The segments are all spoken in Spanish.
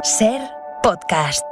SER Podcast.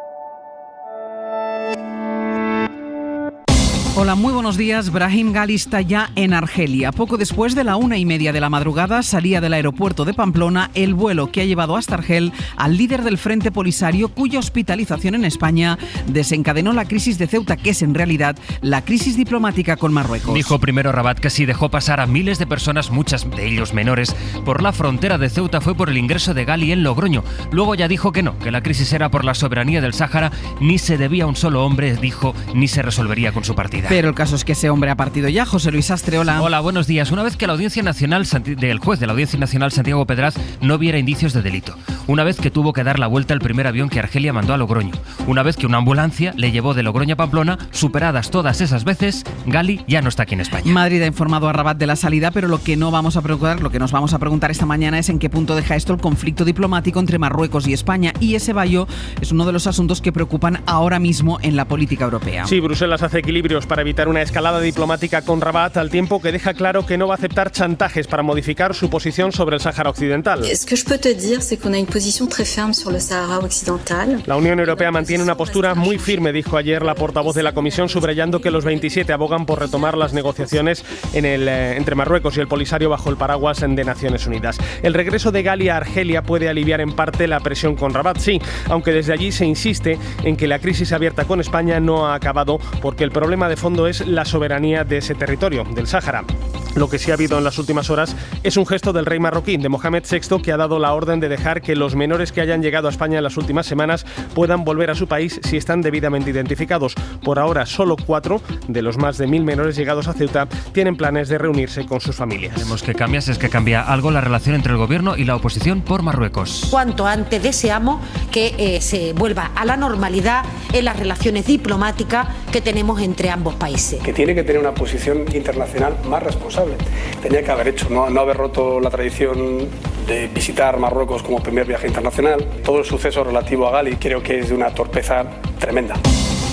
Hola, muy buenos días. Brahim Gali está ya en Argelia. Poco después de la 1:30 de la madrugada salía del aeropuerto de Pamplona el vuelo que ha llevado hasta Argel al líder del Frente Polisario, cuya hospitalización en España desencadenó la crisis de Ceuta, que es en realidad la crisis diplomática con Marruecos. Dijo primero Rabat que si dejó pasar a miles de personas, muchas de ellos menores, por la frontera de Ceuta fue por el ingreso de Gali en Logroño. Luego ya dijo que no, que la crisis era por la soberanía del Sáhara, ni se debía a un solo hombre, dijo, ni se resolvería con su partida. Pero el caso es que ese hombre ha partido ya. José Luis Astre, hola. Hola, buenos días. Una vez que la Audiencia Nacional del juez de la Audiencia Nacional, Santiago Pedraz, no viera indicios de delito. Una vez que tuvo que dar la vuelta el primer avión que Argelia mandó a Logroño. Una vez que una ambulancia le llevó de Logroño a Pamplona, superadas todas esas veces, Gali ya no está aquí en España. Madrid ha informado a Rabat de la salida, pero lo que nos vamos a preguntar esta mañana es en qué punto deja esto el conflicto diplomático entre Marruecos y España. Y ese vallo es uno de los asuntos que preocupan ahora mismo en la política europea. Sí, Bruselas hace equilibrios para evitar una escalada diplomática con Rabat, al tiempo que deja claro que no va a aceptar chantajes para modificar su posición sobre el Sáhara Occidental. La Unión Europea mantiene una postura muy firme, dijo ayer la portavoz de la Comisión, subrayando que los 27 abogan por retomar las negociaciones entre Marruecos y el Polisario bajo el paraguas de Naciones Unidas. El regreso de Gali a Argelia puede aliviar en parte la presión con Rabat, sí, aunque desde allí se insiste en que la crisis abierta con España no ha acabado, porque el problema de fondo es la soberanía de ese territorio, del Sáhara. Lo que sí ha habido en las últimas horas es un gesto del rey marroquí, de Mohamed VI, que ha dado la orden de dejar que los menores que hayan llegado a España en las últimas semanas puedan volver a su país si están debidamente identificados. Por ahora, solo 4 de los más de 1.000 menores llegados a Ceuta tienen planes de reunirse con sus familias. Vemos que cambia, si es que cambia algo la relación entre el gobierno y la oposición por Marruecos. Cuanto antes deseamos que se vuelva a la normalidad en las relaciones diplomáticas que tenemos entre ambos países. Que tiene que tener una posición internacional más responsable. Tenía que haber hecho, no haber roto la tradición de visitar Marruecos como primer viaje internacional. Todo el suceso relativo a Gali creo que es de una torpeza tremenda.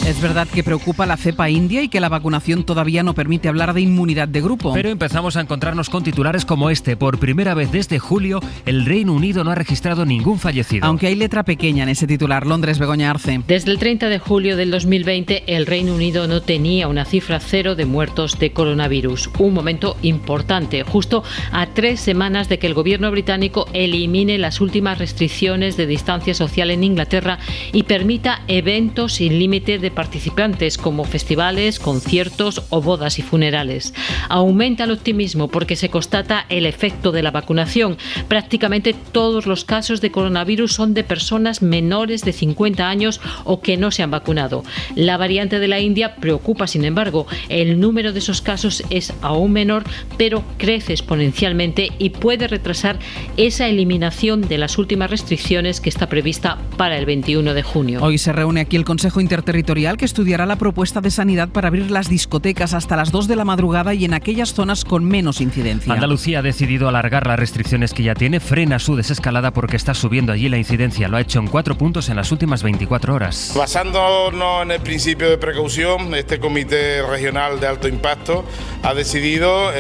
Es verdad que preocupa la cepa india y que la vacunación todavía no permite hablar de inmunidad de grupo. Pero empezamos a encontrarnos con titulares como este. Por primera vez desde julio, el Reino Unido no ha registrado ningún fallecido. Aunque hay letra pequeña en ese titular. Londres, Begoña Arce. Desde el 30 de julio del 2020, el Reino Unido no tenía una cifra cero de muertos de coronavirus. Un momento importante, justo a 3 semanas de que el gobierno británico elimine las últimas restricciones de distancia social en Inglaterra y permita eventos sin límite de participantes como festivales, conciertos o bodas y funerales. Aumenta el optimismo porque se constata el efecto de la vacunación. Prácticamente todos los casos de coronavirus son de personas menores de 50 años o que no se han vacunado. La variante de la India preocupa, sin embargo. El número de esos casos es aún menor, pero crece exponencialmente y puede retrasar esa eliminación de las últimas restricciones que está prevista para el 21 de junio. Hoy se reúne aquí el Consejo Interterritorial que estudiará la propuesta de Sanidad para abrir las discotecas hasta las 2 de la madrugada y en aquellas zonas con menos incidencia. Andalucía ha decidido alargar las restricciones que ya tiene, frena su desescalada porque está subiendo allí la incidencia. Lo ha hecho en 4 puntos en las últimas 24 horas. Basándonos en el principio de precaución, este Comité Regional de Alto Impacto ha decidido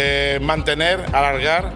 alargar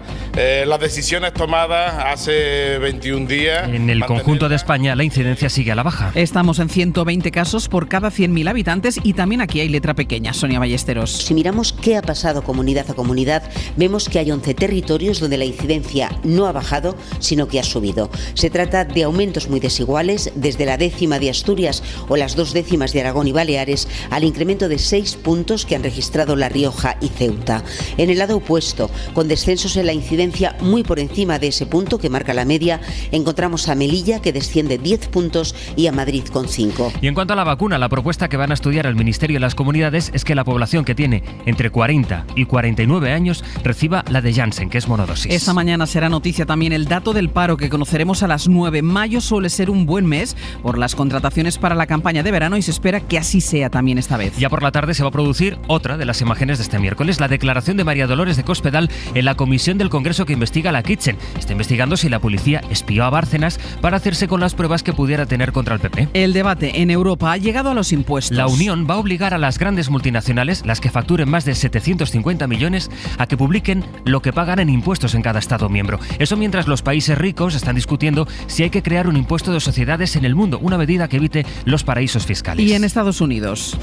las decisiones tomadas hace 21 días. En el conjunto de España la incidencia sigue a la baja. Estamos en 120 casos por cada 100.000 habitantes y también aquí hay letra pequeña. Sonia Ballesteros. Si miramos qué ha pasado comunidad a comunidad, vemos que hay 11 territorios donde la incidencia no ha bajado, sino que ha subido. Se trata de aumentos muy desiguales, desde la 10ª de Asturias o las 2 décimas de Aragón y Baleares, al incremento de 6 puntos que han registrado La Rioja y Ceuta. En el lado opuesto, con descensos en la incidencia muy por encima de ese punto que marca la media, encontramos a Melilla, que desciende 10 puntos, y a Madrid con 5. Y en cuanto a la vacuna, la propuesta que van a estudiar el Ministerio y las comunidades es que la población que tiene entre 40 y 49 años reciba la de Janssen, que es monodosis. Esta mañana será noticia también el dato del paro que conoceremos a las 9. Mayo suele ser un buen mes por las contrataciones para la campaña de verano y se espera que así sea también esta vez. Ya por la tarde se va a producir otra de las imágenes de este miércoles, la declaración de María Dolores de Cospedal en la comisión del Congreso caso que investiga la Kitchen. Está investigando si la policía espió a Bárcenas para hacerse con las pruebas que pudiera tener contra el PP. El debate en Europa ha llegado a los impuestos. La Unión va a obligar a las grandes multinacionales, las que facturen más de 750 millones, a que publiquen lo que pagan en impuestos en cada Estado miembro. Eso mientras los países ricos están discutiendo si hay que crear un impuesto de sociedades en el mundo, una medida que evite los paraísos fiscales. Y en Estados Unidos.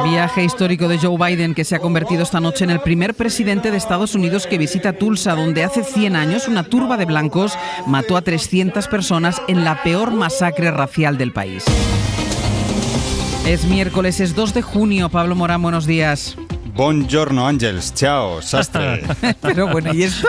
Viaje histórico de Joe Biden, que se ha convertido esta noche en el primer presidente de Estados Unidos que visita Tulsa, donde hace 100 años una turba de blancos mató a 300 personas en la peor masacre racial del país. Es miércoles, es 2 de junio. Pablo Morán, buenos días. Buongiorno, Ángels. Ciao, sastre. Pero bueno, ¿y esto?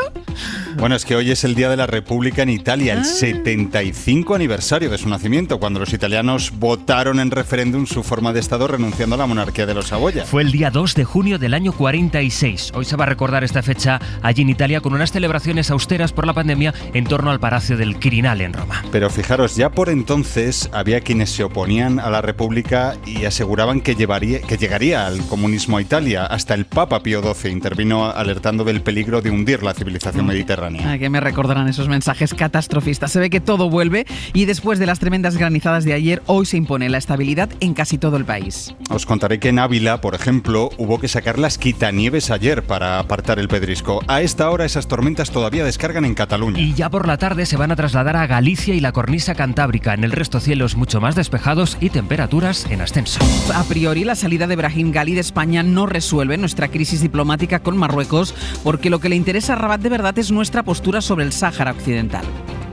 Bueno, es que hoy es el Día de la República en Italia, el 75 aniversario de su nacimiento, cuando los italianos votaron en referéndum su forma de Estado renunciando a la monarquía de los Saboya. Fue el día 2 de junio del año 46. Hoy se va a recordar esta fecha allí en Italia con unas celebraciones austeras por la pandemia en torno al Palacio del Quirinale en Roma. Pero fijaros, ya por entonces había quienes se oponían a la República y aseguraban que llegaría al comunismo a Italia. Hasta el Papa Pío XII intervino alertando del peligro de hundir la civilización mediterránea. Que me recordarán esos mensajes catastrofistas. Se ve que todo vuelve y después de las tremendas granizadas de ayer, hoy se impone la estabilidad en casi todo el país. Os contaré que en Ávila, por ejemplo, hubo que sacar las quitanieves ayer para apartar el pedrisco. A esta hora esas tormentas todavía descargan en Cataluña. Y ya por la tarde se van a trasladar a Galicia y la cornisa cantábrica. En el resto cielos mucho más despejados y temperaturas en ascenso. A priori, la salida de Brahim Ghali de España no resuelve nuestra crisis diplomática con Marruecos, porque lo que le interesa a Rabat de verdad es nuestra postura sobre el Sáhara Occidental.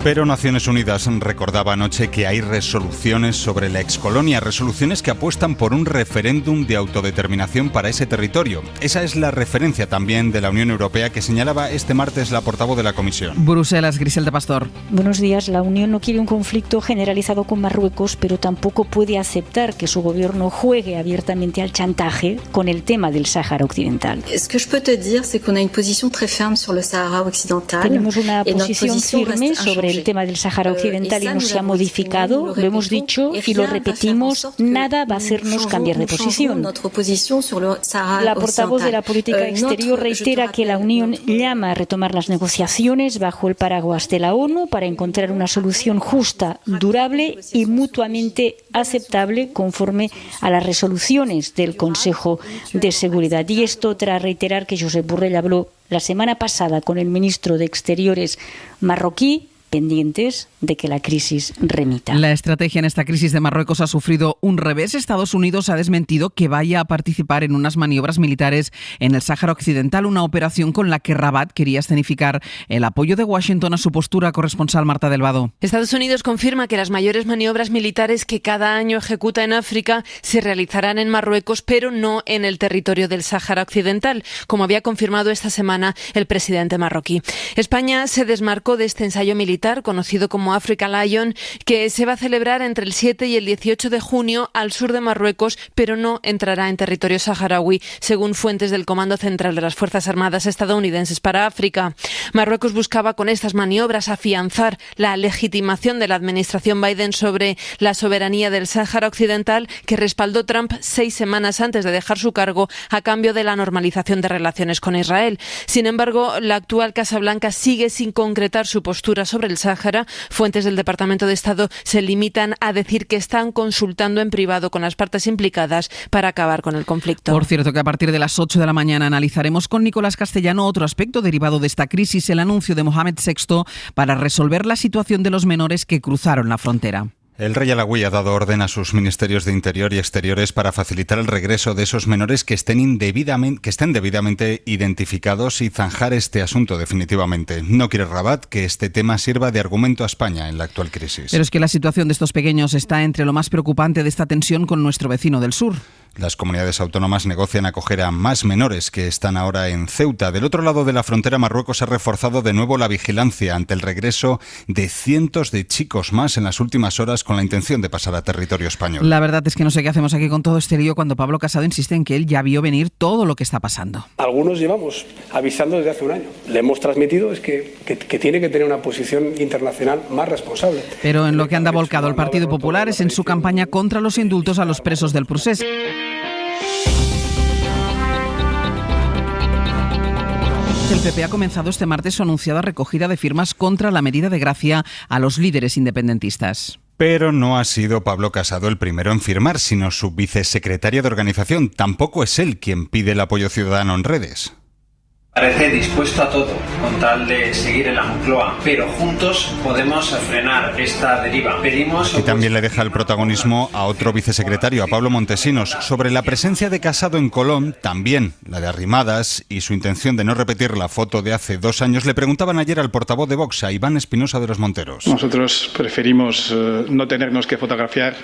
Pero Naciones Unidas recordaba anoche que hay resoluciones sobre la excolonia, resoluciones que apuestan por un referéndum de autodeterminación para ese territorio. Esa es la referencia también de la Unión Europea que señalaba este martes la portavoz de la Comisión. Bruselas, Griselda Pastor. Buenos días. La Unión no quiere un conflicto generalizado con Marruecos, pero tampoco puede aceptar que su gobierno juegue abiertamente al chantaje con el tema del Sáhara Occidental. Tenemos una posición firme sobre el tema del Sáhara Occidental y no se ha modificado, lo hemos dicho y lo repetimos, nada va a hacernos cambiar de posición. La portavoz de la política exterior reitera que la Unión llama a retomar las negociaciones bajo el paraguas de la ONU para encontrar una solución justa, durable y mutuamente aceptable conforme a las resoluciones del Consejo de Seguridad. Y esto tras reiterar que Josep Borrell habló la semana pasada con el ministro de Exteriores marroquí, pendientes de que la crisis remita. La estrategia en esta crisis de Marruecos ha sufrido un revés. Estados Unidos ha desmentido que vaya a participar en unas maniobras militares en el Sáhara Occidental, una operación con la que Rabat quería escenificar el apoyo de Washington a su postura. Corresponsal Marta del Vado. Estados Unidos confirma que las mayores maniobras militares que cada año ejecuta en África se realizarán en Marruecos, pero no en el territorio del Sáhara Occidental, como había confirmado esta semana el presidente marroquí. España se desmarcó de este ensayo militar conocido como Africa Lion, que se va a celebrar entre el 7 y el 18 de junio al sur de Marruecos, pero no entrará en territorio saharaui, según fuentes del Comando Central de las Fuerzas Armadas estadounidenses para África. Marruecos buscaba con estas maniobras afianzar la legitimación de la administración Biden sobre la soberanía del Sáhara Occidental, que respaldó Trump 6 semanas antes de dejar su cargo a cambio de la normalización de relaciones con Israel. Sin embargo, la actual Casa Blanca sigue sin concretar su postura sobre el Sáhara. Fuentes del Departamento de Estado se limitan a decir que están consultando en privado con las partes implicadas para acabar con el conflicto. Por cierto, que a partir de las 8 de la mañana analizaremos con Nicolás Castellano otro aspecto derivado de esta crisis, el anuncio de Mohamed VI para resolver la situación de los menores que cruzaron la frontera. El rey Alauí ha dado orden a sus ministerios de Interior y Exteriores para facilitar el regreso de esos menores que estén debidamente identificados y zanjar este asunto definitivamente. No quiere Rabat que este tema sirva de argumento a España en la actual crisis. Pero es que la situación de estos pequeños está entre lo más preocupante de esta tensión con nuestro vecino del sur. Las comunidades autónomas negocian acoger a más menores que están ahora en Ceuta. Del otro lado de la frontera, Marruecos ha reforzado de nuevo la vigilancia ante el regreso de cientos de chicos más en las últimas horas con la intención de pasar a territorio español. La verdad es que no sé qué hacemos aquí con todo este lío cuando Pablo Casado insiste en que él ya vio venir todo lo que está pasando. Algunos llevamos avisando desde hace un año. Le hemos transmitido es que tiene que tener una posición internacional más responsable. Pero en lo que anda volcado el Partido Popular es en su campaña contra los indultos a los presos del Procés. PP ha comenzado este martes su anunciada recogida de firmas contra la medida de gracia a los líderes independentistas. Pero no ha sido Pablo Casado el primero en firmar, sino su vicesecretario de organización. Tampoco es él quien pide el apoyo ciudadano en redes. Parece dispuesto a todo con tal de seguir en la Moncloa, pero juntos podemos frenar esta deriva. Pedimos... Y también le deja el protagonismo a otro vicesecretario, a Pablo Montesinos. Sobre la presencia de Casado en Colón, también la de Arrimadas, y su intención de no repetir la foto de hace 2 años, le preguntaban ayer al portavoz de Vox, a Iván Espinosa de los Monteros. Nosotros preferimos no tenernos que fotografiar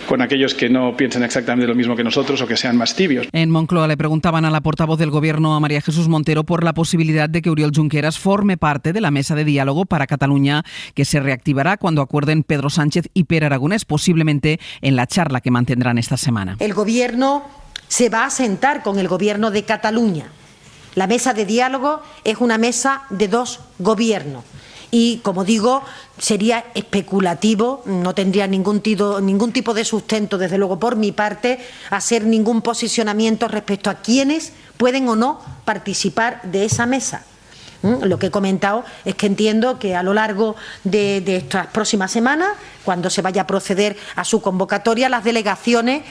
con aquellos que no piensen exactamente lo mismo que nosotros o que sean más tibios. En Moncloa le preguntaban a la portavoz del Gobierno, a María Jesús Montero, por la posibilidad de que Oriol Junqueras forme parte de la mesa de diálogo para Cataluña, que se reactivará cuando acuerden Pedro Sánchez y Pere Aragonés, posiblemente en la charla que mantendrán esta semana. El Gobierno se va a sentar con el Gobierno de Cataluña. La mesa de diálogo es una mesa de 2 gobiernos. Y, como digo, sería especulativo, no tendría ningún tipo de sustento, desde luego por mi parte, hacer ningún posicionamiento respecto a quiénes pueden o no participar de esa mesa. Lo que he comentado es que entiendo que a lo largo de estas próximas semanas, cuando se vaya a proceder a su convocatoria, las delegaciones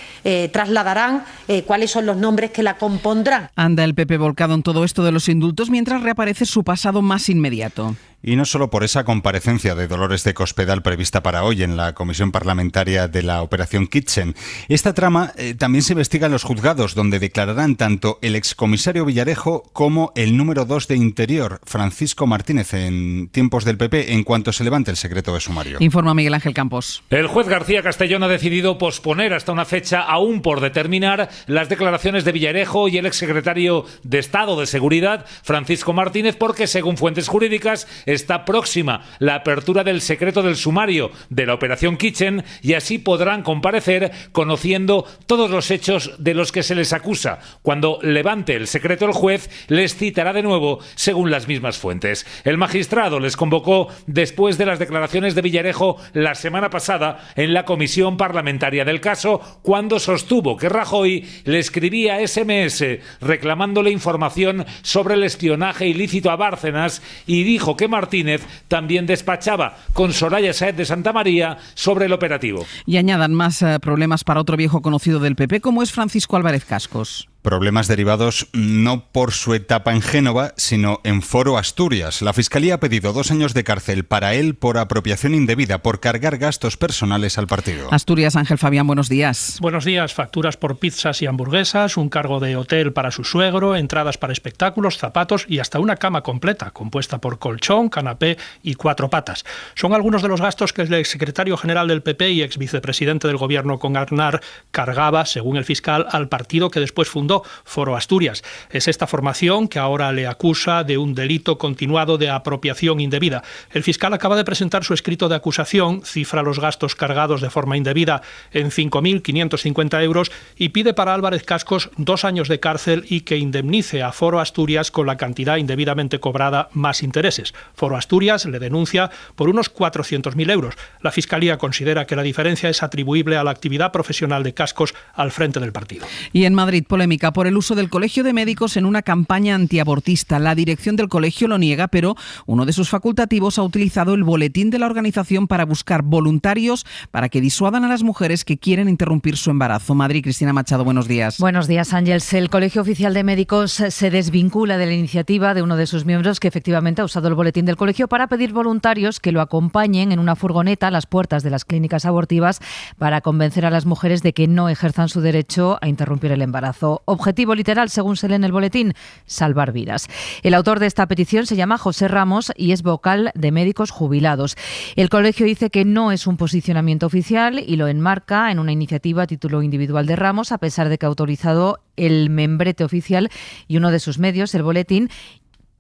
trasladarán cuáles son los nombres que la compondrán. Anda el PP volcado en todo esto de los indultos mientras reaparece su pasado más inmediato. Y no solo por esa comparecencia de Dolores de Cospedal prevista para hoy en la comisión parlamentaria de la Operación Kitchen. Esta trama también se investiga en los juzgados, donde declararán tanto el excomisario Villarejo como el número 2 de Interior, Francisco Martínez, en tiempos del PP, en cuanto se levante el secreto de sumario. Informa Miguel Ángel Campos. El juez García Castellón ha decidido posponer hasta una fecha aún por determinar las declaraciones de Villarejo y el exsecretario de Estado de Seguridad, Francisco Martínez, porque, según fuentes jurídicas, está próxima la apertura del secreto del sumario de la Operación Kitchen y así podrán comparecer conociendo todos los hechos de los que se les acusa. Cuando levante el secreto el juez, les citará de nuevo según las mismas fuentes. El magistrado les convocó después de las declaraciones de Villarejo la semana pasada en la comisión parlamentaria del caso, cuando sostuvo que Rajoy le escribía SMS reclamándole información sobre el espionaje ilícito a Bárcenas y dijo que Martínez también despachaba con Soraya Sáez de Santamaría sobre el operativo. Y añadan más problemas para otro viejo conocido del PP, como es Francisco Álvarez Cascos. Problemas derivados no por su etapa en Génova, sino en Foro Asturias. La Fiscalía ha pedido 2 años de cárcel para él por apropiación indebida, por cargar gastos personales al partido. Asturias, Ángel Fabián, buenos días. Buenos días. Facturas por pizzas y hamburguesas, un cargo de hotel para su suegro, entradas para espectáculos, zapatos y hasta una cama completa, compuesta por colchón, canapé y 4 patas. Son algunos de los gastos que el exsecretario general del PP y exvicepresidente del Gobierno con Aznar cargaba, según el fiscal, al partido que después fundó, Foro Asturias. Es esta formación que ahora le acusa de un delito continuado de apropiación indebida. El fiscal acaba de presentar su escrito de acusación, cifra los gastos cargados de forma indebida en 5.550 euros y pide para Álvarez Cascos 2 años de cárcel y que indemnice a Foro Asturias con la cantidad indebidamente cobrada más intereses. Foro Asturias le denuncia por unos 400.000 euros. La Fiscalía considera que la diferencia es atribuible a la actividad profesional de Cascos al frente del partido. Y en Madrid, polémica por el uso del Colegio de Médicos en una campaña antiabortista. La dirección del colegio lo niega, pero uno de sus facultativos ha utilizado el boletín de la organización para buscar voluntarios para que disuadan a las mujeres que quieren interrumpir su embarazo. Madrid, Cristina Machado, buenos días. Buenos días, Ángels. El Colegio Oficial de Médicos se desvincula de la iniciativa de uno de sus miembros que efectivamente ha usado el boletín del colegio para pedir voluntarios que lo acompañen en una furgoneta a las puertas de las clínicas abortivas para convencer a las mujeres de que no ejerzan su derecho a interrumpir el embarazo. Objetivo literal, según se lee en el boletín, salvar vidas. El autor de esta petición se llama José Ramos y es vocal de Médicos Jubilados. El colegio dice que no es un posicionamiento oficial y lo enmarca en una iniciativa a título individual de Ramos, a pesar de que ha autorizado el membrete oficial y uno de sus medios, el boletín,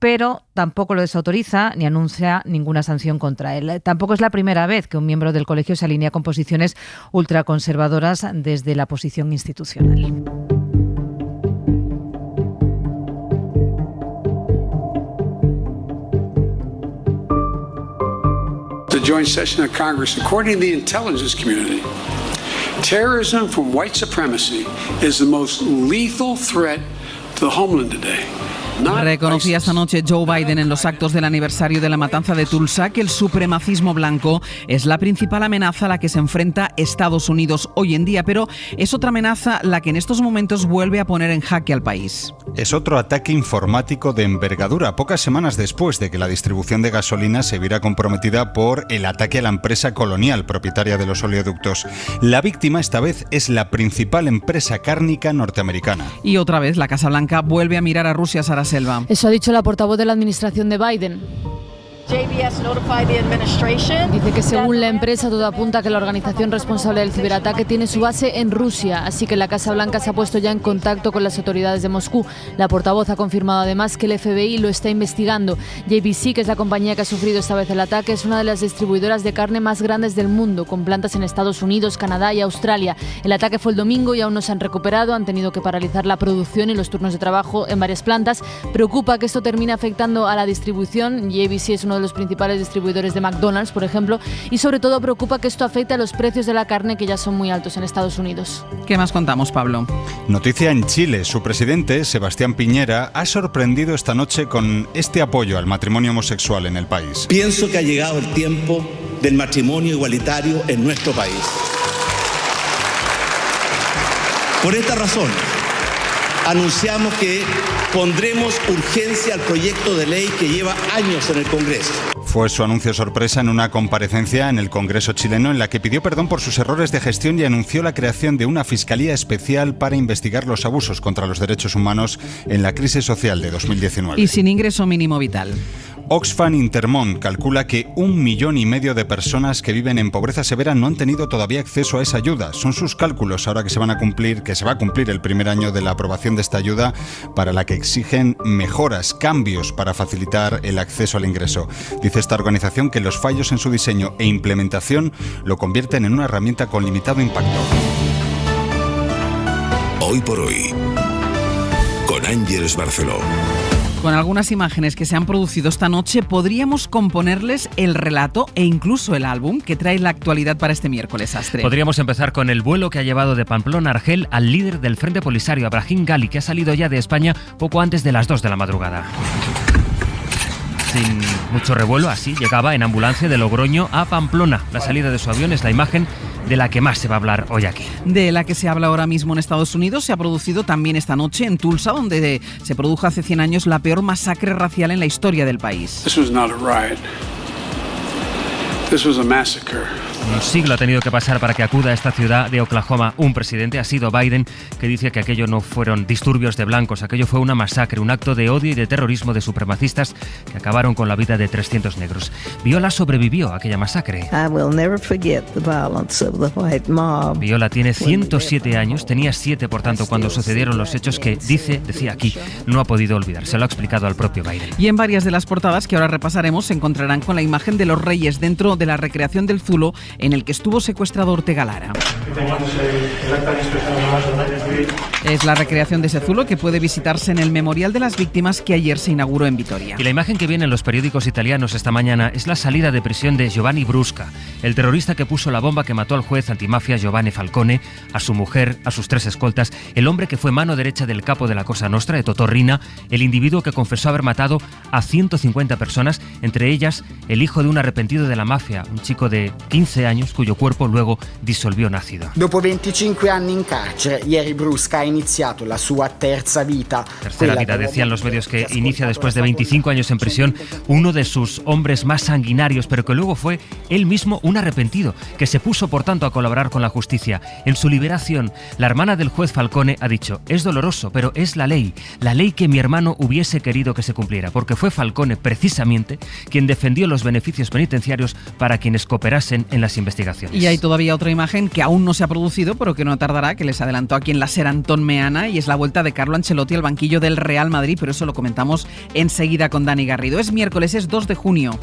pero tampoco lo desautoriza ni anuncia ninguna sanción contra él. Tampoco es la primera vez que un miembro del colegio se alinea con posiciones ultraconservadoras desde la posición institucional. The joint session of Congress, according to the intelligence community, terrorism from white supremacy is the most lethal threat to the homeland today. Reconocía esta noche Joe Biden en los actos del aniversario de la matanza de Tulsa que el supremacismo blanco es la principal amenaza a la que se enfrenta Estados Unidos hoy en día, pero es otra amenaza la que en estos momentos vuelve a poner en jaque al país. Es otro ataque informático de envergadura, pocas semanas después de que la distribución de gasolina se viera comprometida por el ataque a la empresa Colonial, propietaria de los oleoductos. La víctima esta vez es la principal empresa cárnica norteamericana. Y otra vez la Casa Blanca vuelve a mirar a Rusia, Sara Selva. Eso ha dicho la portavoz de la administración de Biden. Dice que según la empresa todo apunta a que la organización responsable del ciberataque tiene su base en Rusia, así que la Casa Blanca se ha puesto ya en contacto con las autoridades de Moscú. La portavoz ha confirmado además que el FBI lo está investigando. JBC, que es la compañía que ha sufrido esta vez el ataque, es una de las distribuidoras de carne más grandes del mundo, con plantas en Estados Unidos, Canadá y Australia. El ataque fue el domingo y aún no se han recuperado, han tenido que paralizar la producción y los turnos de trabajo en varias plantas. Preocupa que esto termine afectando a la distribución. JBC es uno de los principales distribuidores de McDonald's, por ejemplo, y sobre todo preocupa que esto afecte a los precios de la carne, que ya son muy altos en Estados Unidos. ¿Qué más contamos, Pablo? Noticia en Chile. Su presidente, Sebastián Piñera, ha sorprendido esta noche con este apoyo al matrimonio homosexual en el país. Pienso que ha llegado el tiempo del matrimonio igualitario en nuestro país. Por esta razón, anunciamos que pondremos urgencia al proyecto de ley que lleva años en el Congreso. Fue su anuncio sorpresa en una comparecencia en el Congreso chileno en la que pidió perdón por sus errores de gestión y anunció la creación de una fiscalía especial para investigar los abusos contra los derechos humanos en la crisis social de 2019. Y sin ingreso mínimo vital. Oxfam Intermón calcula que 1,5 millones de personas que viven en pobreza severa no han tenido todavía acceso a esa ayuda. Son sus cálculos ahora que se va a cumplir el primer año de la aprobación de esta ayuda, para la que exigen mejoras, cambios para facilitar el acceso al ingreso. Dice esta organización que los fallos en su diseño e implementación lo convierten en una herramienta con limitado impacto. Hoy por hoy, con Ángeles Barceló. Con algunas imágenes que se han producido esta noche, podríamos componerles el relato e incluso el álbum que trae la actualidad para este miércoles, Astre. Podríamos empezar con el vuelo que ha llevado de Pamplona a Argel al líder del Frente Polisario, a Brahim Ghali, que ha salido ya de España poco antes de las 2 de la madrugada. Sin mucho revuelo, así llegaba en ambulancia de Logroño a Pamplona. La salida de su avión es la imagen de la que más se va a hablar hoy aquí. De la que se habla ahora mismo en Estados Unidos, se ha producido también esta noche en Tulsa, donde se produjo hace 100 años la peor masacre racial en la historia del país. This was not a riot. This was a massacre. Un siglo ha tenido que pasar para que acuda a esta ciudad de Oklahoma un presidente, ha sido Biden, que dice que aquello no fueron disturbios de blancos, aquello fue una masacre, un acto de odio y de terrorismo de supremacistas que acabaron con la vida de 300 negros. Viola sobrevivió a aquella masacre. Viola tiene 107 años, tenía 7 por tanto cuando sucedieron los hechos que decía aquí, no ha podido olvidar, se lo ha explicado al propio Biden. Y en varias de las portadas que ahora repasaremos se encontrarán con la imagen de los reyes dentro de la recreación del Zulo en el que estuvo secuestrado Ortega Lara. Es la recreación de ese Zulo que puede visitarse en el Memorial de las Víctimas que ayer se inauguró en Vitoria. Y la imagen que viene en los periódicos italianos esta mañana es la salida de prisión de Giovanni Brusca, el terrorista que puso la bomba que mató al juez antimafia Giovanni Falcone, a su mujer, a sus 3 escoltas, el hombre que fue mano derecha del capo de la Cosa Nostra, de Totò Riina, el individuo que confesó haber matado a 150 personas, entre ellas el hijo de un arrepentido de la mafia, un chico de 15 años cuyo cuerpo luego disolvió en ácido. Dopo 25 anni in carcere, ieri Brusca ha iniziato la sua terza vita. Tercera vida, decían los medios, que inicia después de 25 años en prisión uno de sus hombres más sanguinarios, pero que luego fue él mismo un arrepentido, que se puso por tanto a colaborar con la justicia. En su liberación, la hermana del juez Falcone ha dicho: es doloroso, pero es la ley que mi hermano hubiese querido que se cumpliera, porque fue Falcone precisamente quien defendió los beneficios penitenciarios para quienes cooperasen en las investigaciones. Y hay todavía otra imagen que aún no se ha producido, pero que no tardará, que les adelantó aquí en la SER Antón Meana, y es la vuelta de Carlo Ancelotti al banquillo del Real Madrid, pero eso lo comentamos enseguida con Dani Garrido. Es miércoles, es 2 de junio.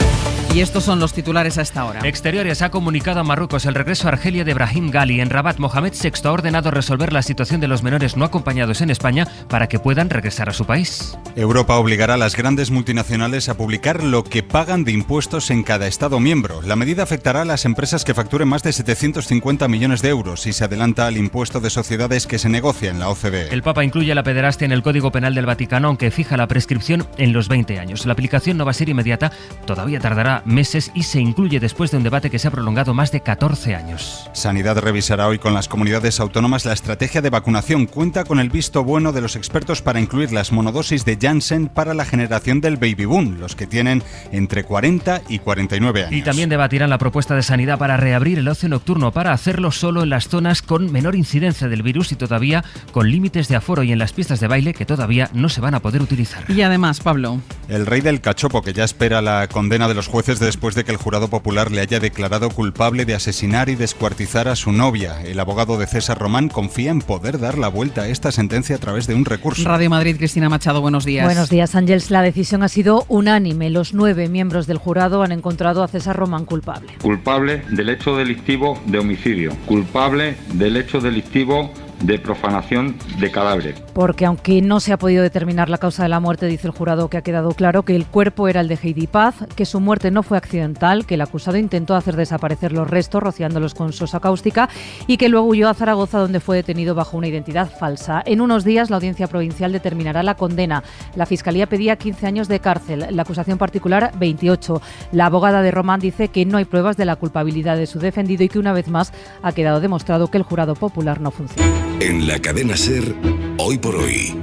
Y estos son los titulares a esta hora. Exteriores ha comunicado a Marruecos el regreso a Argelia de Brahim Ghali. En Rabat, Mohamed VI ha ordenado resolver la situación de los menores no acompañados en España para que puedan regresar a su país. Europa obligará a las grandes multinacionales a publicar lo que pagan de impuestos en cada Estado miembro. La medida afectará a las empresas que facturen más de 750 millones de euros y se adelanta al impuesto de sociedades que se negocia en la OCDE. El Papa incluye la pederastia en el Código Penal del Vaticano, aunque fija la prescripción en los 20 años. La aplicación no va a ser inmediata, todavía tardará meses y se incluye después de un debate que se ha prolongado más de 14 años. Sanidad revisará hoy con las comunidades autónomas la estrategia de vacunación. Cuenta con el visto bueno de los expertos para incluir las monodosis de Janssen para la generación del baby boom, los que tienen entre 40 y 49 años. Y también debatirán la propuesta de Sanidad para reabrir el ocio nocturno, para hacerlo solo en las zonas con menor incidencia del virus y todavía con límites de aforo, y en las pistas de baile que todavía no se van a poder utilizar. Y además, Pablo, el rey del cachopo, que ya espera la condena de los jueces después de que el jurado popular le haya declarado culpable de asesinar y descuartizar a su novia. El abogado de César Román confía en poder dar la vuelta a esta sentencia a través de un recurso. Radio Madrid, Cristina Machado, buenos días. Buenos días, Ángels. La decisión ha sido unánime. Los 9 miembros del jurado han encontrado a César Román culpable. Culpable del hecho delictivo de homicidio. Culpable del hecho delictivo de profanación de cadáveres. Porque aunque no se ha podido determinar la causa de la muerte, dice el jurado que ha quedado claro que el cuerpo era el de Heidi Paz, que su muerte no fue accidental, que el acusado intentó hacer desaparecer los restos rociándolos con sosa cáustica y que luego huyó a Zaragoza, donde fue detenido bajo una identidad falsa. En unos días la Audiencia Provincial determinará la condena. La Fiscalía pedía 15 años de cárcel, la acusación particular 28. La abogada de Román dice que no hay pruebas de la culpabilidad de su defendido y que una vez más ha quedado demostrado que el jurado popular no funciona. En la cadena SER, Hoy por Hoy,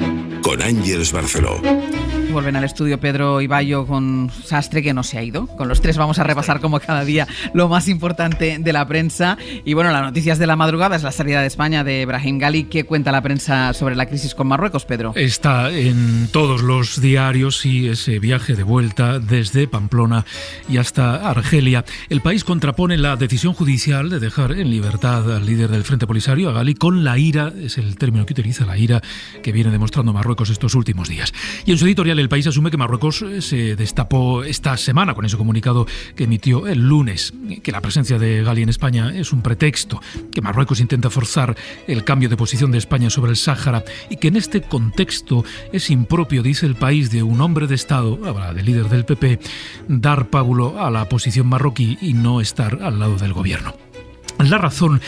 con Ángeles Barceló. Vuelven al estudio Pedro Ibayo con Sastre, que no se ha ido. Con los tres vamos a repasar como cada día lo más importante de la prensa. Y bueno, las noticias de la madrugada es la salida de España de Brahim Ghali. ¿Qué cuenta la prensa sobre la crisis con Marruecos, Pedro? Está en todos los diarios y ese viaje de vuelta desde Pamplona y hasta Argelia. El País contrapone la decisión judicial de dejar en libertad al líder del Frente Polisario, a Ghali, con la ira, es el término que utiliza, la ira que viene demostrando Marruecos estos últimos días. Y en su editorial El País asume que Marruecos se destapó esta semana con ese comunicado que emitió el lunes, que la presencia de Ghali en España es un pretexto, que Marruecos intenta forzar el cambio de posición de España sobre el Sáhara y que en este contexto es impropio, dice El País, de un hombre de Estado, habla del líder del PP, dar pábulo a la posición marroquí y no estar al lado del gobierno. La Razón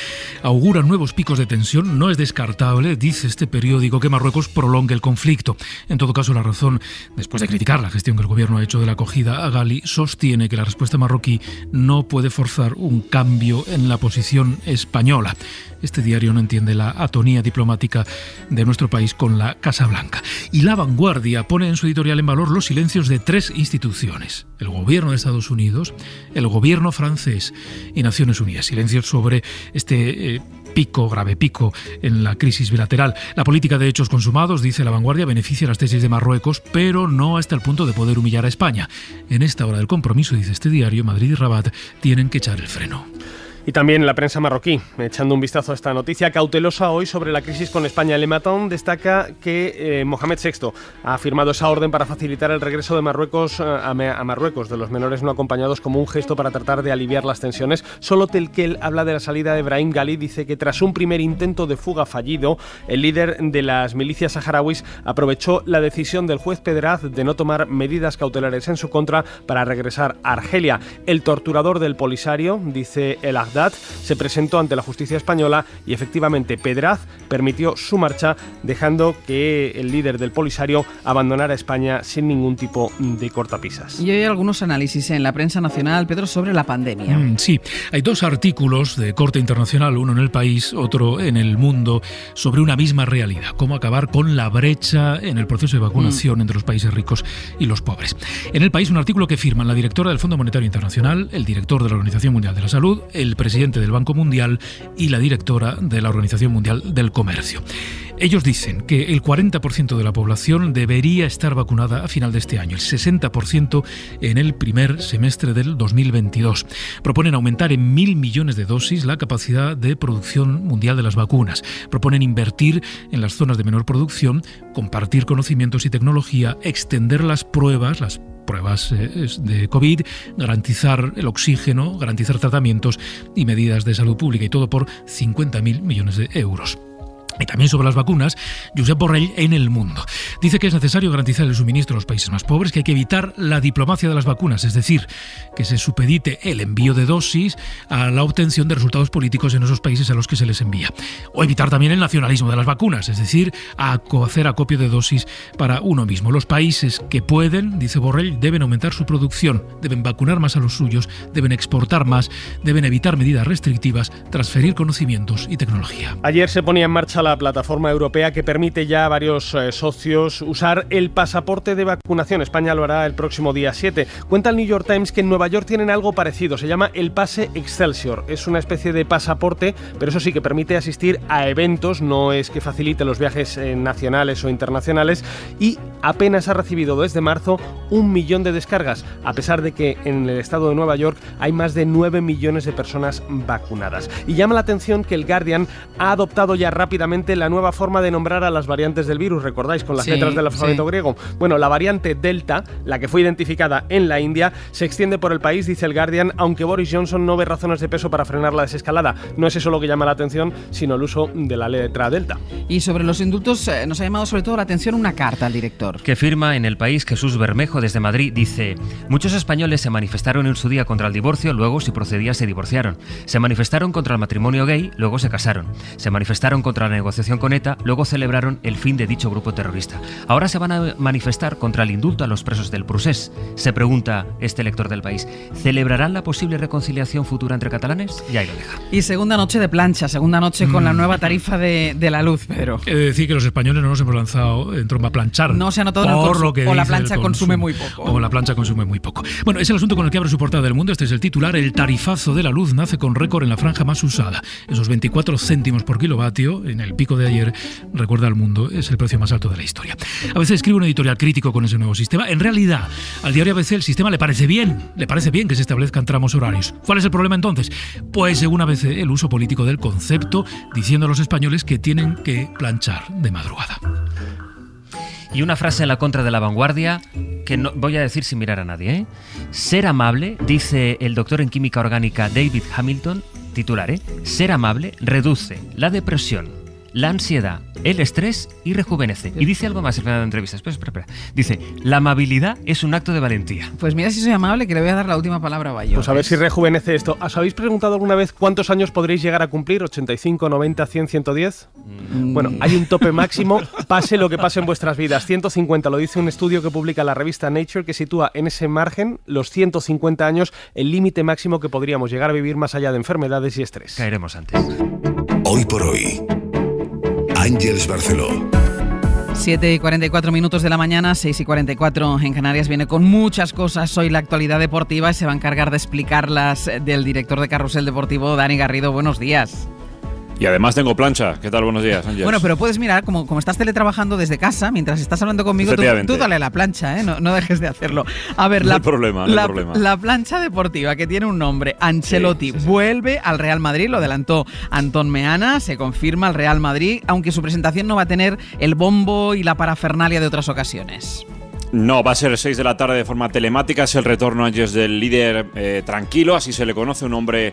augura nuevos picos de tensión. No es descartable, dice este periódico, que Marruecos prolongue el conflicto. En todo caso, La Razón, después de criticar la gestión que el gobierno ha hecho de la acogida a Ghali, sostiene que la respuesta marroquí no puede forzar un cambio en la posición española. Este diario no entiende la atonía diplomática de nuestro país con la Casa Blanca. Y La Vanguardia pone en su editorial en valor los silencios de 3 instituciones: el gobierno de Estados Unidos, el gobierno francés y Naciones Unidas. Silencios sobre este grave pico en la crisis bilateral. La política de hechos consumados, dice La Vanguardia, beneficia las tesis de Marruecos, pero no hasta el punto de poder humillar a España. En esta hora del compromiso, dice este diario, Madrid y Rabat tienen que echar el freno. Y también la prensa marroquí, echando un vistazo a esta noticia cautelosa hoy sobre la crisis con España. Le Matin destaca que Mohamed VI ha firmado esa orden para facilitar el regreso de Marruecos a Marruecos de los menores no acompañados como un gesto para tratar de aliviar las tensiones. Solo Telquel habla de la salida de Brahim Ghali. Dice que tras un primer intento de fuga fallido, el líder de las milicias saharauis aprovechó la decisión del juez Pedraz de no tomar medidas cautelares en su contra para regresar a Argelia. El torturador del Polisario, dice el Agdad, se presentó ante la justicia española y efectivamente Pedraz permitió su marcha, dejando que el líder del Polisario abandonara España sin ningún tipo de cortapisas. Y hoy hay algunos análisis en la prensa nacional, Pedro, sobre la pandemia. Sí, hay 2 artículos de corte internacional, uno en El País, otro en El Mundo, sobre una misma realidad: cómo acabar con la brecha en el proceso de vacunación entre los países ricos y los pobres. En El País, un artículo que firman la directora del Fondo Monetario Internacional, el director de la Organización Mundial de la Salud, el presidente del Banco Mundial y la directora de la Organización Mundial del Comercio. Ellos dicen que el 40% de la población debería estar vacunada a final de este año, el 60% en el primer semestre del 2022. Proponen aumentar en 1.000 millones de dosis la capacidad de producción mundial de las vacunas. Proponen invertir en las zonas de menor producción, compartir conocimientos y tecnología, extender las pruebas pruebas de COVID, garantizar el oxígeno, garantizar tratamientos y medidas de salud pública, y todo por 50.000 millones de euros. Y también sobre las vacunas, Josep Borrell en El Mundo. Dice que es necesario garantizar el suministro a los países más pobres, que hay que evitar la diplomacia de las vacunas, es decir, que se supedite el envío de dosis a la obtención de resultados políticos en esos países a los que se les envía. O evitar también el nacionalismo de las vacunas, es decir, hacer acopio de dosis para uno mismo. Los países que pueden, dice Borrell, deben aumentar su producción, deben vacunar más a los suyos, deben exportar más, deben evitar medidas restrictivas, transferir conocimientos y tecnología. Ayer se ponía en marcha la plataforma europea que permite ya a varios socios usar el pasaporte de vacunación. España lo hará el próximo día 7. Cuenta el New York Times que en Nueva York tienen algo parecido. Se llama el Pase Excelsior. Es una especie de pasaporte, pero eso sí que permite asistir a eventos. No es que facilite los viajes nacionales o internacionales, y apenas ha recibido desde marzo 1 millón de descargas, a pesar de que en el estado de Nueva York hay más de 9 millones de personas vacunadas. Y llama la atención que el Guardian ha adoptado ya rápidamente la nueva forma de nombrar a las variantes del virus, ¿recordáis? Con las letras del alfabeto griego. Bueno, la variante Delta, la que fue identificada en la India, se extiende por el país, dice el Guardian, aunque Boris Johnson no ve razones de peso para frenar la desescalada. No es eso lo que llama la atención, sino el uso de la letra Delta. Y sobre los indultos nos ha llamado sobre todo la atención una carta al director. Que firma en El País Jesús Bermejo desde Madrid. Dice: muchos españoles se manifestaron en su día contra el divorcio, luego si procedía se divorciaron. Se manifestaron contra el matrimonio gay, luego se casaron. Se manifestaron contra la negociación con ETA, luego celebraron el fin de dicho grupo terrorista. Ahora se van a manifestar contra el indulto a los presos del Procés. Se pregunta este lector del País: ¿celebrarán la posible reconciliación futura entre catalanes? Y ahí lo deja. Y segunda noche de plancha, segunda noche con la nueva tarifa de la luz, Pedro. He de decir que los españoles no nos hemos lanzado en tromba a planchar. No se ha notado en el consumo, o la plancha consume muy poco. O la plancha consume muy poco. Bueno, es el asunto con el que abre su portada del Mundo. Este es el titular: el tarifazo de la luz nace con récord en la franja más usada. Esos 24 céntimos por kilovatio, en el pico de ayer, recuerda al Mundo, es el precio más alto de la historia. A veces escribe un editorial crítico con ese nuevo sistema. En realidad, al diario ABC el sistema le parece bien que se establezcan tramos horarios. ¿Cuál es el problema entonces? Pues según ABC, el uso político del concepto, diciendo a los españoles que tienen que planchar de madrugada. Y una frase en la contra de La Vanguardia que no voy a decir sin mirar a nadie, ¿eh? Ser amable, dice el doctor en química orgánica David Hamilton, titular, ser amable reduce la depresión, la ansiedad, el estrés y rejuvenece. Y dice algo más al final de la entrevista. Espera. Dice: la amabilidad es un acto de valentía. Pues mira si soy amable, que le voy a dar la última palabra a Bayo. Pues a ver si rejuvenece esto. ¿Os habéis preguntado alguna vez cuántos años podréis llegar a cumplir? ¿85, 90, 100, 110? Bueno, hay un tope máximo, pase lo que pase en vuestras vidas. 150, lo dice un estudio que publica la revista Nature, que sitúa en ese margen, los 150 años, el límite máximo que podríamos llegar a vivir más allá de enfermedades y estrés. Caeremos antes. Hoy por hoy, Ángeles Barceló. 7:44 de la mañana, 6:44 en Canarias. Viene con muchas cosas hoy la actualidad deportiva y se va a encargar de explicarlas del director de Carrusel Deportivo, Dani Garrido. Buenos días. Y además tengo plancha. ¿Qué tal? Buenos días, Ángeles. Bueno, pero puedes mirar, como estás teletrabajando desde casa, mientras estás hablando conmigo, tú dale a la plancha, ¿eh? No dejes de hacerlo. A ver, no hay problema. La plancha deportiva, que tiene un nombre, Ancelotti, vuelve al Real Madrid, lo adelantó Antón Meana, se confirma el Real Madrid, aunque su presentación no va a tener el bombo y la parafernalia de otras ocasiones. No, va a ser 6 de la tarde de forma telemática, es el retorno, Ángeles, del líder tranquilo, así se le conoce, un hombre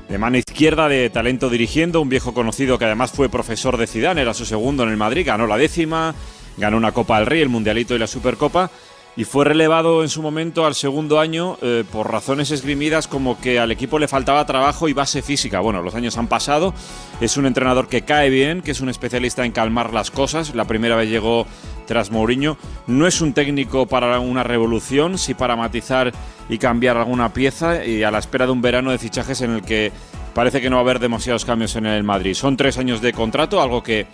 de mano izquierda, de talento dirigiendo, un viejo conocido que además fue profesor de Zidane, era su segundo en el Madrid, ganó la 10ª, ganó una Copa del Rey, el Mundialito y la Supercopa, y fue relevado en su momento al segundo año por razones esgrimidas como que al equipo le faltaba trabajo y base física. Bueno, los años han pasado, es un entrenador que cae bien, que es un especialista en calmar las cosas, la primera vez llegó tras Mourinho, no es un técnico para una revolución, sí para matizar y cambiar alguna pieza, y a la espera de un verano de fichajes en el que parece que no va a haber demasiados cambios en el Madrid. Son 3 años de contrato, algo que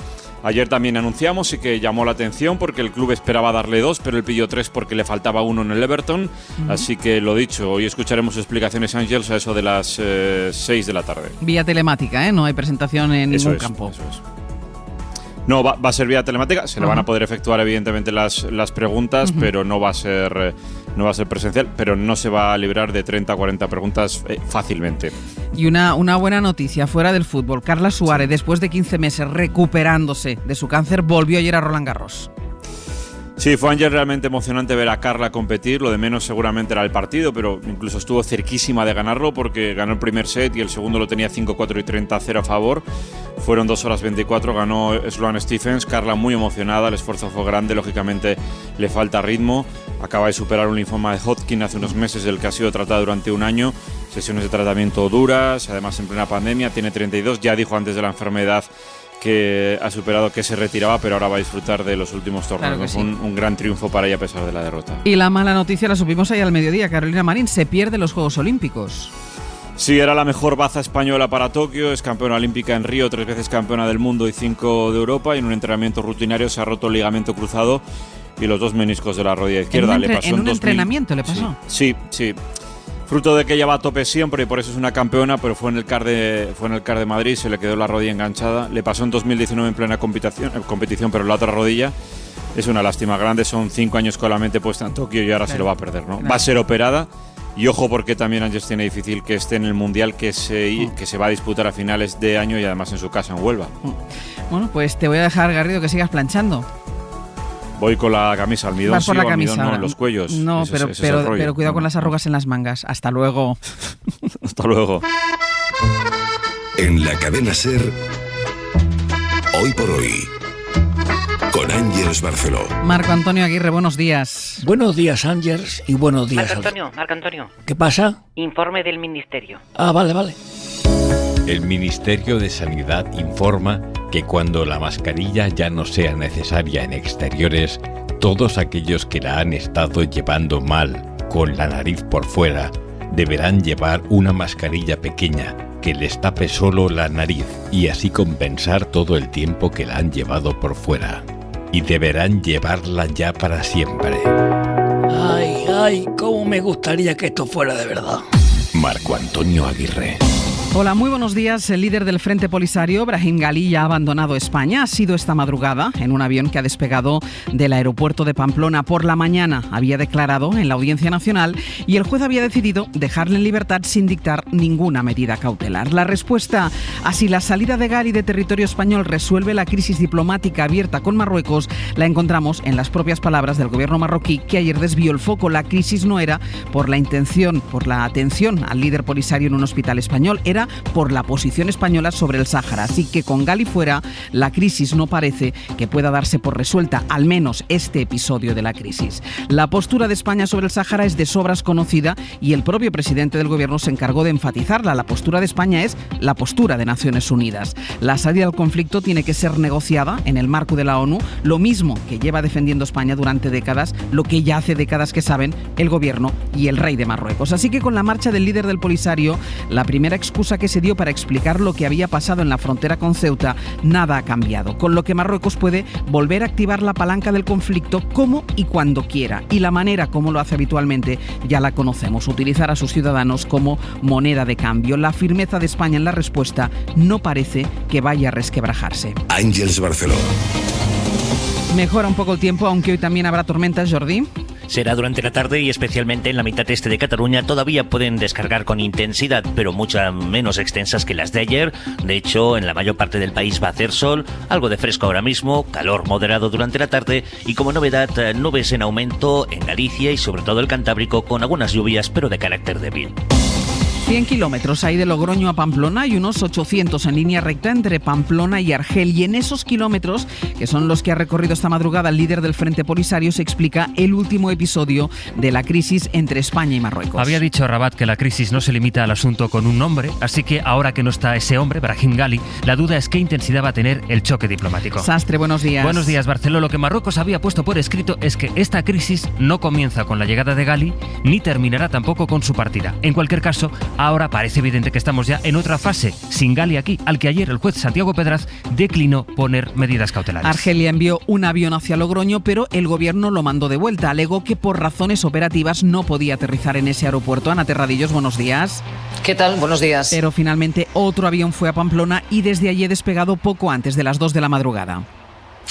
ayer también anunciamos y que llamó la atención porque el club esperaba darle 2, pero él pidió 3 porque le faltaba 1 en el Everton. Así que lo dicho, hoy escucharemos explicaciones, Ángeles, a eso de las 6 de la tarde. Vía telemática, ¿eh? No hay presentación en ningún campo. Eso es. No, va a ser vía telemática, se le van a poder efectuar evidentemente las preguntas, pero no va a ser presencial, pero no se va a librar de 30 a 40 preguntas fácilmente. Y una buena noticia fuera del fútbol. Carla Suárez, después de 15 meses recuperándose de su cáncer, volvió ayer a Roland Garros. Sí, fue ayer realmente emocionante ver a Carla competir. Lo de menos seguramente era el partido, pero incluso estuvo cerquísima de ganarlo porque ganó el primer set y el segundo lo tenía 5-4 y 30-0 a favor. Fueron 2 horas 24, ganó Sloane Stephens. Carla muy emocionada, el esfuerzo fue grande, lógicamente le falta ritmo. Acaba de superar un linfoma de Hodgkin hace unos meses, del que ha sido tratado durante un año. Sesiones de tratamiento duras, además en plena pandemia, tiene 32, ya dijo antes de la enfermedad que ha superado, que se retiraba, pero ahora va a disfrutar de los últimos torneos. Claro que sí. Un gran triunfo para ella a pesar de la derrota. Y la mala noticia la supimos ahí al mediodía. Carolina Marín se pierde los Juegos Olímpicos. Sí, era la mejor baza española para Tokio, es campeona olímpica en Río, 3 veces campeona del mundo y 5 de Europa, y en un entrenamiento rutinario se ha roto el ligamento cruzado y los 2 meniscos de la rodilla izquierda. ¿En un entrenamiento le pasó? Sí. Fruto de que ella va a tope siempre y por eso es una campeona, pero fue en el CAR de Madrid, se le quedó la rodilla enganchada. Le pasó en 2019 en plena competición, pero en la otra rodilla. Es una lástima grande, son 5 años con la mente puesta en Tokio y ahora se lo va a perder, ¿no? Va a ser operada. Y ojo, porque también Ángeles tiene difícil que esté en el Mundial que se va a disputar a finales de año y además en su casa en Huelva. Bueno, pues te voy a dejar, Garrido, que sigas planchando. Voy con la camisa, almidón Vas por la camisa almidón ahora. no, en los cuellos. No, Ese pero cuidado con las arrugas en las mangas. Hasta luego. Hasta luego. En la cadena SER, Hoy por Hoy, con Ángeles Barceló. Marco Antonio Aguirre, buenos días. Buenos días, Ángeles, y buenos días. Marco Antonio. ¿Qué pasa? Informe del Ministerio. Ah, vale. El Ministerio de Sanidad informa que cuando la mascarilla ya no sea necesaria en exteriores, todos aquellos que la han estado llevando mal, con la nariz por fuera, deberán llevar una mascarilla pequeña que les tape solo la nariz y así compensar todo el tiempo que la han llevado por fuera. Y deberán llevarla ya para siempre. Ay, cómo me gustaría que esto fuera de verdad. Marco Antonio Aguirre. Hola, muy buenos días. El líder del Frente Polisario, Brahim Gali, ya ha abandonado España. Ha sido esta madrugada en un avión que ha despegado del aeropuerto de Pamplona. Por la mañana había declarado en la Audiencia Nacional y el juez había decidido dejarle en libertad sin dictar ninguna medida cautelar. La respuesta a si la salida de Gali de territorio español resuelve la crisis diplomática abierta con Marruecos la encontramos en las propias palabras del gobierno marroquí, que ayer desvió el foco. La crisis no era por la atención al líder polisario en un hospital español, era por la posición española sobre el Sáhara. Así que con Gali fuera, la crisis no parece que pueda darse por resuelta, al menos este episodio de la crisis. La postura de España sobre el Sáhara es de sobras conocida y el propio presidente del gobierno se encargó de enfatizarla. La postura de España es la postura de Naciones Unidas. La salida del conflicto tiene que ser negociada en el marco de la ONU, lo mismo que lleva defendiendo España durante décadas, lo que ya hace décadas que saben el gobierno y el rey de Marruecos. Así que con la marcha del líder del Polisario, la primera excusa que se dio para explicar lo que había pasado en la frontera con Ceuta, nada ha cambiado, con lo que Marruecos puede volver a activar la palanca del conflicto como y cuando quiera, y la manera como lo hace habitualmente ya la conocemos: utilizar a sus ciudadanos como moneda de cambio. La firmeza de España en la respuesta no parece que vaya a resquebrajarse. Ángeles Barceló. Mejora un poco el tiempo, aunque hoy también habrá tormentas, Jordi. Será durante la tarde y especialmente en la mitad este de Cataluña. Todavía pueden descargar con intensidad, pero muchas menos extensas que las de ayer. De hecho, en la mayor parte del país va a hacer sol, algo de fresco ahora mismo, calor moderado durante la tarde y como novedad, nubes en aumento en Galicia y sobre todo el Cantábrico, con algunas lluvias pero de carácter débil. 100 kilómetros hay de Logroño a Pamplona y unos 800 en línea recta entre Pamplona y Argel. Y en esos kilómetros, que son los que ha recorrido esta madrugada el líder del Frente Polisario, se explica el último episodio de la crisis entre España y Marruecos. Había dicho Rabat que la crisis no se limita al asunto con un nombre, así que ahora que no está ese hombre, Brahim Gali, la duda es qué intensidad va a tener el choque diplomático. Sastre, buenos días. Buenos días, Barceló. Lo que Marruecos había puesto por escrito es que esta crisis no comienza con la llegada de Gali ni terminará tampoco con su partida. En cualquier caso, ahora parece evidente que estamos ya en otra fase, sin Gali aquí, al que ayer el juez Santiago Pedraz declinó poner medidas cautelares. Argelia envió un avión hacia Logroño, pero el gobierno lo mandó de vuelta. Alegó que por razones operativas no podía aterrizar en ese aeropuerto. Ana Terradillos, buenos días. ¿Qué tal? Buenos días. Pero finalmente otro avión fue a Pamplona y desde allí he despegado poco antes de las 2 de la madrugada.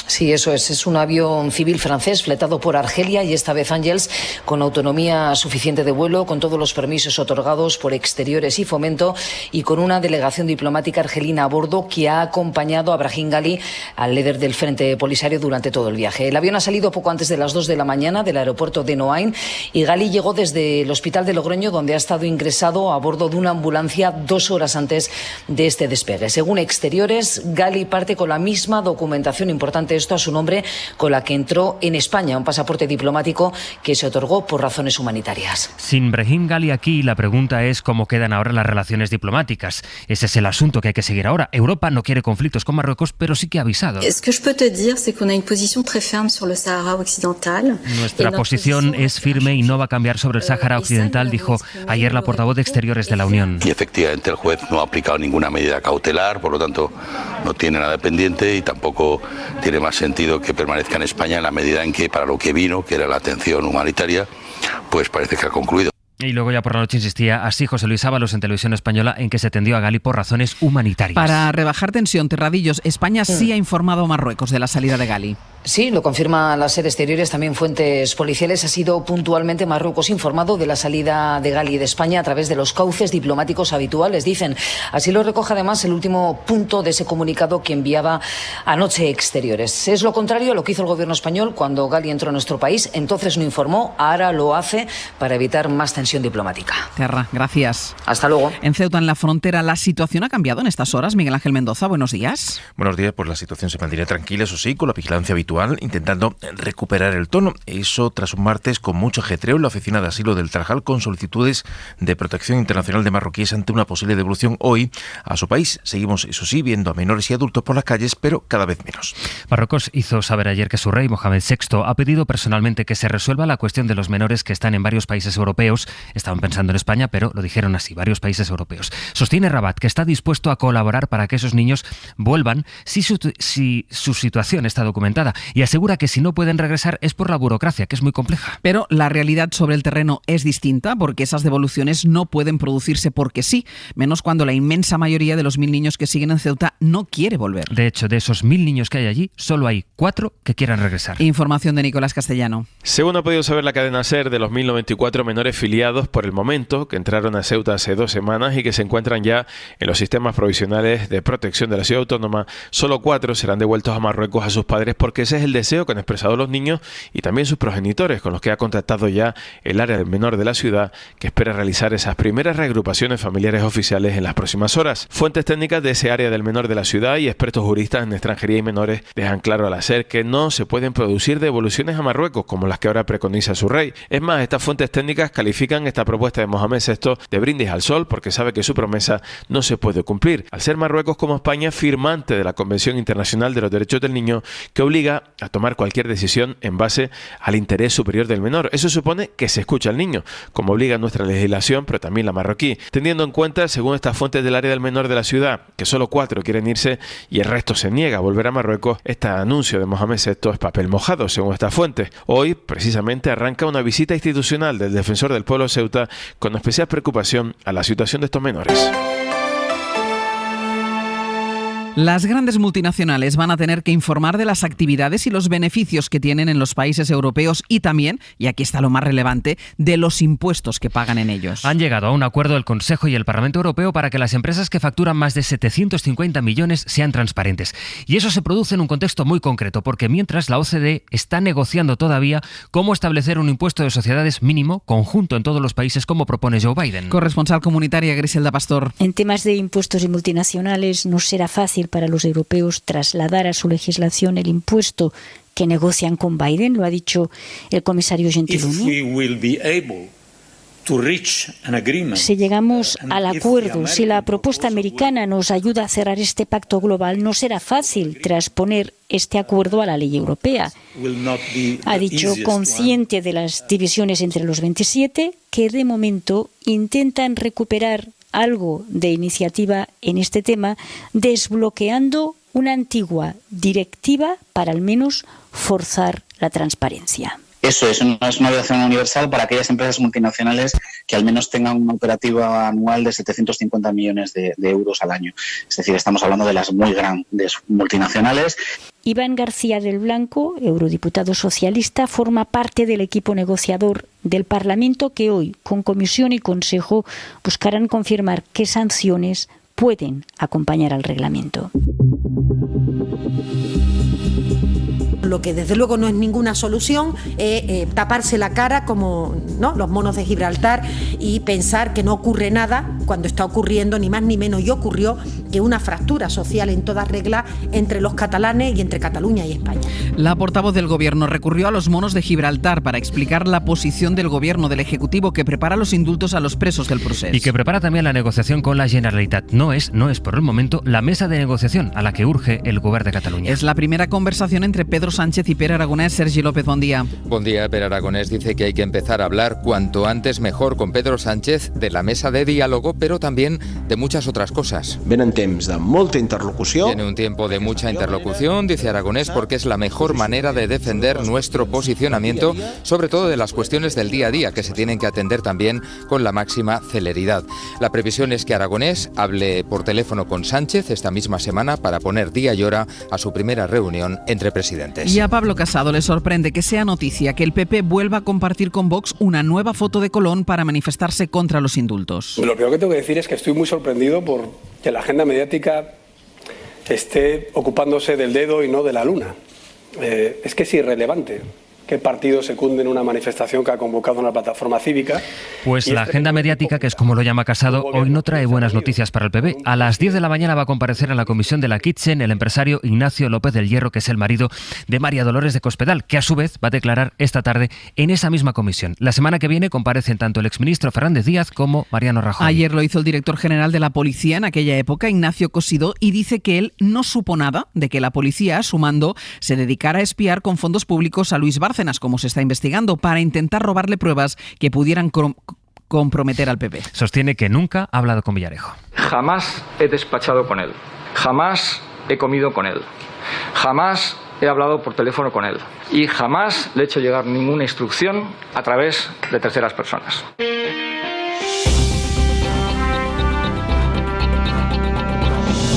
Sí, eso es un avión civil francés fletado por Argelia y esta vez Ángels con autonomía suficiente de vuelo, con todos los permisos otorgados por Exteriores y Fomento y con una delegación diplomática argelina a bordo que ha acompañado a Brahim Ghali, al líder del Frente Polisario, durante todo el viaje. El avión ha salido poco antes de las 2 de la mañana del aeropuerto de Noain y Ghali llegó desde el hospital de Logroño, donde ha estado ingresado a bordo de una ambulancia 2 horas antes de este despegue. Según Exteriores, Ghali parte con la misma documentación importante, esto a su nombre, con la que entró en España, un pasaporte diplomático que se otorgó por razones humanitarias. Sin Brahim Ghali aquí, la pregunta es cómo quedan ahora las relaciones diplomáticas. Ese es el asunto que hay que seguir ahora. Europa no quiere conflictos con Marruecos, pero sí que ha avisado. Nuestra posición es firme y no va a cambiar sobre el Sáhara Occidental, dijo ayer la portavoz de Exteriores de la Unión. Y efectivamente el juez no ha aplicado ninguna medida cautelar, por lo tanto no tiene nada pendiente y tampoco tiene más sentido que permanezca en España en la medida en que para lo que vino, que era la atención humanitaria, pues parece que ha concluido. Y luego ya por la noche insistía así José Luis Ábalos en Televisión Española en que se tendió a Ghali por razones humanitarias. Para rebajar tensión, Terradillos, España sí ha informado a Marruecos de la salida de Ghali. Sí, lo confirma la sede Exteriores, también fuentes policiales. Ha sido puntualmente Marruecos informado de la salida de Ghali de España a través de los cauces diplomáticos habituales, dicen. Así lo recoge además el último punto de ese comunicado que enviaba anoche Exteriores. Es lo contrario a lo que hizo el gobierno español cuando Ghali entró a nuestro país. Entonces no informó, ahora lo hace para evitar más tensión diplomática. Terra, gracias. Hasta luego. En Ceuta, en la frontera, la situación ha cambiado en estas horas. Miguel Ángel Mendoza, buenos días. Buenos días, pues la situación se mantiene tranquila, eso sí, con la vigilancia habitual, intentando recuperar el tono. Eso tras un martes con mucho ajetreo en la oficina de asilo del Tarajal, con solicitudes de protección internacional de marroquíes ante una posible devolución hoy a su país. Seguimos, eso sí, viendo a menores y adultos por las calles, pero cada vez menos. Marruecos hizo saber ayer que su rey, Mohamed VI, ha pedido personalmente que se resuelva la cuestión de los menores que están en varios países europeos. Estaban pensando en España, pero lo dijeron así, varios países europeos. Sostiene Rabat que está dispuesto a colaborar para que esos niños vuelvan si su situación está documentada, y asegura que si no pueden regresar es por la burocracia, que es muy compleja. Pero la realidad sobre el terreno es distinta, porque esas devoluciones no pueden producirse porque sí, menos cuando la inmensa mayoría de los 1.000 niños que siguen en Ceuta no quiere volver. De hecho, de esos 1.000 niños que hay allí, solo hay 4 que quieran regresar. Información de Nicolás Castellano. Según ha podido saber la cadena SER, de los 1.094 menores filiados por el momento, que entraron a Ceuta hace 2 semanas y que se encuentran ya en los sistemas provisionales de protección de la ciudad autónoma, solo 4 serán devueltos a Marruecos a sus padres, porque ese es el deseo que han expresado los niños y también sus progenitores, con los que ha contactado ya el área del menor de la ciudad, que espera realizar esas primeras reagrupaciones familiares oficiales en las próximas horas. Fuentes técnicas de ese área del menor de la ciudad y expertos juristas en extranjería y menores dejan claro a la SER que no se pueden producir devoluciones a Marruecos como las que ahora preconiza su rey. Es más, estas fuentes técnicas califican esta propuesta de Mohamed VI de brindis al sol, porque sabe que su promesa no se puede cumplir, al ser Marruecos, como España, firmante de la Convención Internacional de los Derechos del Niño, que obliga a tomar cualquier decisión en base al interés superior del menor. Eso supone que se escucha al niño, como obliga nuestra legislación, pero también la marroquí, teniendo en cuenta, según estas fuentes del área del menor de la ciudad, que solo 4 quieren irse y el resto se niega a volver a Marruecos. Este anuncio de Mohamed VI es papel mojado, según estas fuentes. Hoy, precisamente, arranca una visita institucional del defensor del pueblo de Ceuta, con especial preocupación a la situación de estos menores. Las grandes multinacionales van a tener que informar de las actividades y los beneficios que tienen en los países europeos y también, y aquí está lo más relevante, de los impuestos que pagan en ellos. Han llegado a un acuerdo el Consejo y el Parlamento Europeo para que las empresas que facturan más de 750 millones sean transparentes. Y eso se produce en un contexto muy concreto, porque mientras la OCDE está negociando todavía cómo establecer un impuesto de sociedades mínimo conjunto en todos los países, como propone Joe Biden. Corresponsal comunitaria Griselda Pastor. En temas de impuestos y multinacionales no será fácil para los europeos trasladar a su legislación el impuesto que negocian con Biden, lo ha dicho el comisario Gentiloni. Si llegamos al acuerdo, si la propuesta americana nos ayuda a cerrar este pacto global, no será fácil transponer este acuerdo a la ley europea. Ha dicho, consciente de las divisiones entre los 27, que de momento intentan recuperar algo de iniciativa en este tema, desbloqueando una antigua directiva para al menos forzar la transparencia. Eso es una obligación universal para aquellas empresas multinacionales que al menos tengan una operativa anual de 750 millones de euros al año. Es decir, estamos hablando de las muy grandes multinacionales. Iván García del Blanco, eurodiputado socialista, forma parte del equipo negociador del Parlamento que hoy, con Comisión y Consejo, buscarán confirmar qué sanciones pueden acompañar al reglamento. Lo que desde luego no es ninguna solución es taparse la cara como, ¿no?, los monos de Gibraltar y pensar que no ocurre nada cuando está ocurriendo ni más ni menos, y ocurrió, que una fractura social en toda regla entre los catalanes y entre Cataluña y España. La portavoz del Gobierno recurrió a los monos de Gibraltar para explicar la posición del Gobierno, del Ejecutivo, que prepara los indultos a los presos del proceso. Y que prepara también la negociación con la Generalitat. No es por el momento la mesa de negociación a la que urge el Gobierno de Cataluña. Es la primera conversación entre Pedro Sánchez y Pere Aragonés. Sergi López, buen día. Buen día. Pere Aragonés dice que hay que empezar a hablar cuanto antes mejor con Pedro Sánchez de la mesa de diálogo, pero también de muchas otras cosas. Venen temps de molta interlocució. Tiene un tiempo de mucha interlocución, dice Aragonés, porque es la mejor manera de defender nuestro posicionamiento, sobre todo de las cuestiones del día a día, que se tienen que atender también con la máxima celeridad. La previsión es que Aragonés hable por teléfono con Sánchez esta misma semana para poner día y hora a su primera reunión entre presidentes. Y a Pablo Casado le sorprende que sea noticia que el PP vuelva a compartir con Vox una nueva foto de Colón para manifestarse contra los indultos. Lo primero que tengo que decir es que estoy muy sorprendido por que la agenda mediática esté ocupándose del dedo y no de la luna. Es que es irrelevante qué partido secunde en una manifestación que ha convocado una plataforma cívica. Pues la agenda mediática, que es como lo llama Casado, hoy no trae buenas noticias para el PP. A las 10 de la mañana va a comparecer en la comisión de la Kitchen el empresario Ignacio López del Hierro, que es el marido de María Dolores de Cospedal, que a su vez va a declarar esta tarde en esa misma comisión. La semana que viene comparecen tanto el exministro Fernández Díaz como Mariano Rajoy. Ayer lo hizo el director general de la policía en aquella época, Ignacio Cosidó, y dice que él no supo nada de que la policía, a su mando, se dedicara a espiar con fondos públicos a Luis Bárcenas, como se está investigando, para intentar robarle pruebas que pudieran comprometer al PP. Sostiene que nunca ha hablado con Villarejo. Jamás he despachado con él, jamás he comido con él, jamás he hablado por teléfono con él y jamás le he hecho llegar ninguna instrucción a través de terceras personas.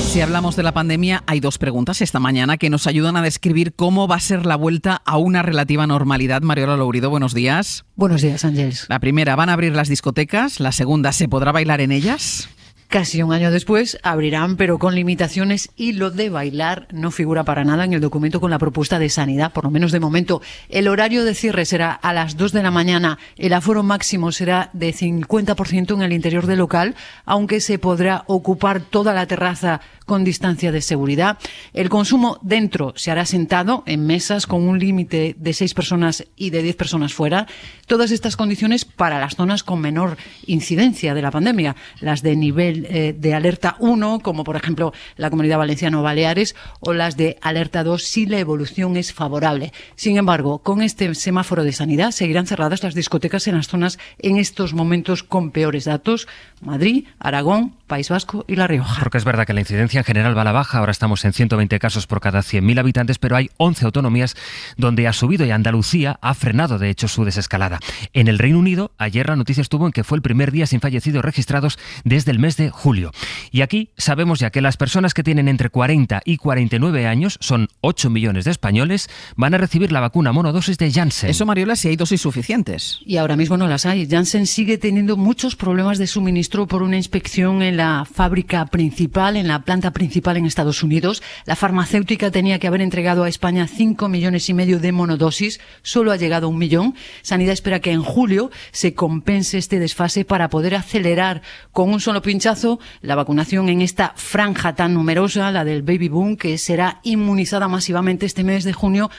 Si hablamos de la pandemia, hay dos preguntas esta mañana que nos ayudan a describir cómo va a ser la vuelta a una relativa normalidad. Mariola Lourido, buenos días. Buenos días, Ángeles. La primera, ¿van a abrir las discotecas? La segunda, ¿se podrá bailar en ellas? Casi un año después abrirán, pero con limitaciones, y lo de bailar no figura para nada en el documento con la propuesta de Sanidad, por lo menos de momento. El horario de cierre será a las 2 de la mañana, el aforo máximo será de 50% en el interior del local, aunque se podrá ocupar toda la terraza con distancia de seguridad. El consumo dentro se hará sentado en mesas con un límite de 6 personas y de 10 personas fuera. Todas estas condiciones para las zonas con menor incidencia de la pandemia, las de nivel de alerta 1, como por ejemplo la Comunidad Valenciana o Baleares, o las de alerta 2 si la evolución es favorable. Sin embargo, con este semáforo de sanidad seguirán cerradas las discotecas en las zonas en estos momentos con peores datos: Madrid, Aragón, País Vasco y La Rioja. Porque es verdad que la incidencia en general va a la baja. Ahora estamos en 120 casos por cada 100.000 habitantes, pero hay 11 autonomías donde ha subido, y Andalucía ha frenado de hecho su desescalada. En el Reino Unido, ayer la noticia estuvo en que fue el primer día sin fallecidos registrados desde el mes de julio. Y aquí sabemos ya que las personas que tienen entre 40 y 49 años, son 8 millones de españoles, van a recibir la vacuna monodosis de Janssen. Eso, Mariola, si hay dosis suficientes. Y ahora mismo no las hay. Janssen sigue teniendo muchos problemas de suministro por una inspección en la fábrica principal, en la planta principal en Estados Unidos. La farmacéutica tenía que haber entregado a España 5,5 millones de monodosis, solo ha llegado a 1 millón. Sanidad espera que en julio se compense este desfase para poder acelerar con un solo pinchazo la vacunación en esta franja tan numerosa, la del baby boom, que será inmunizada masivamente este mes de junio,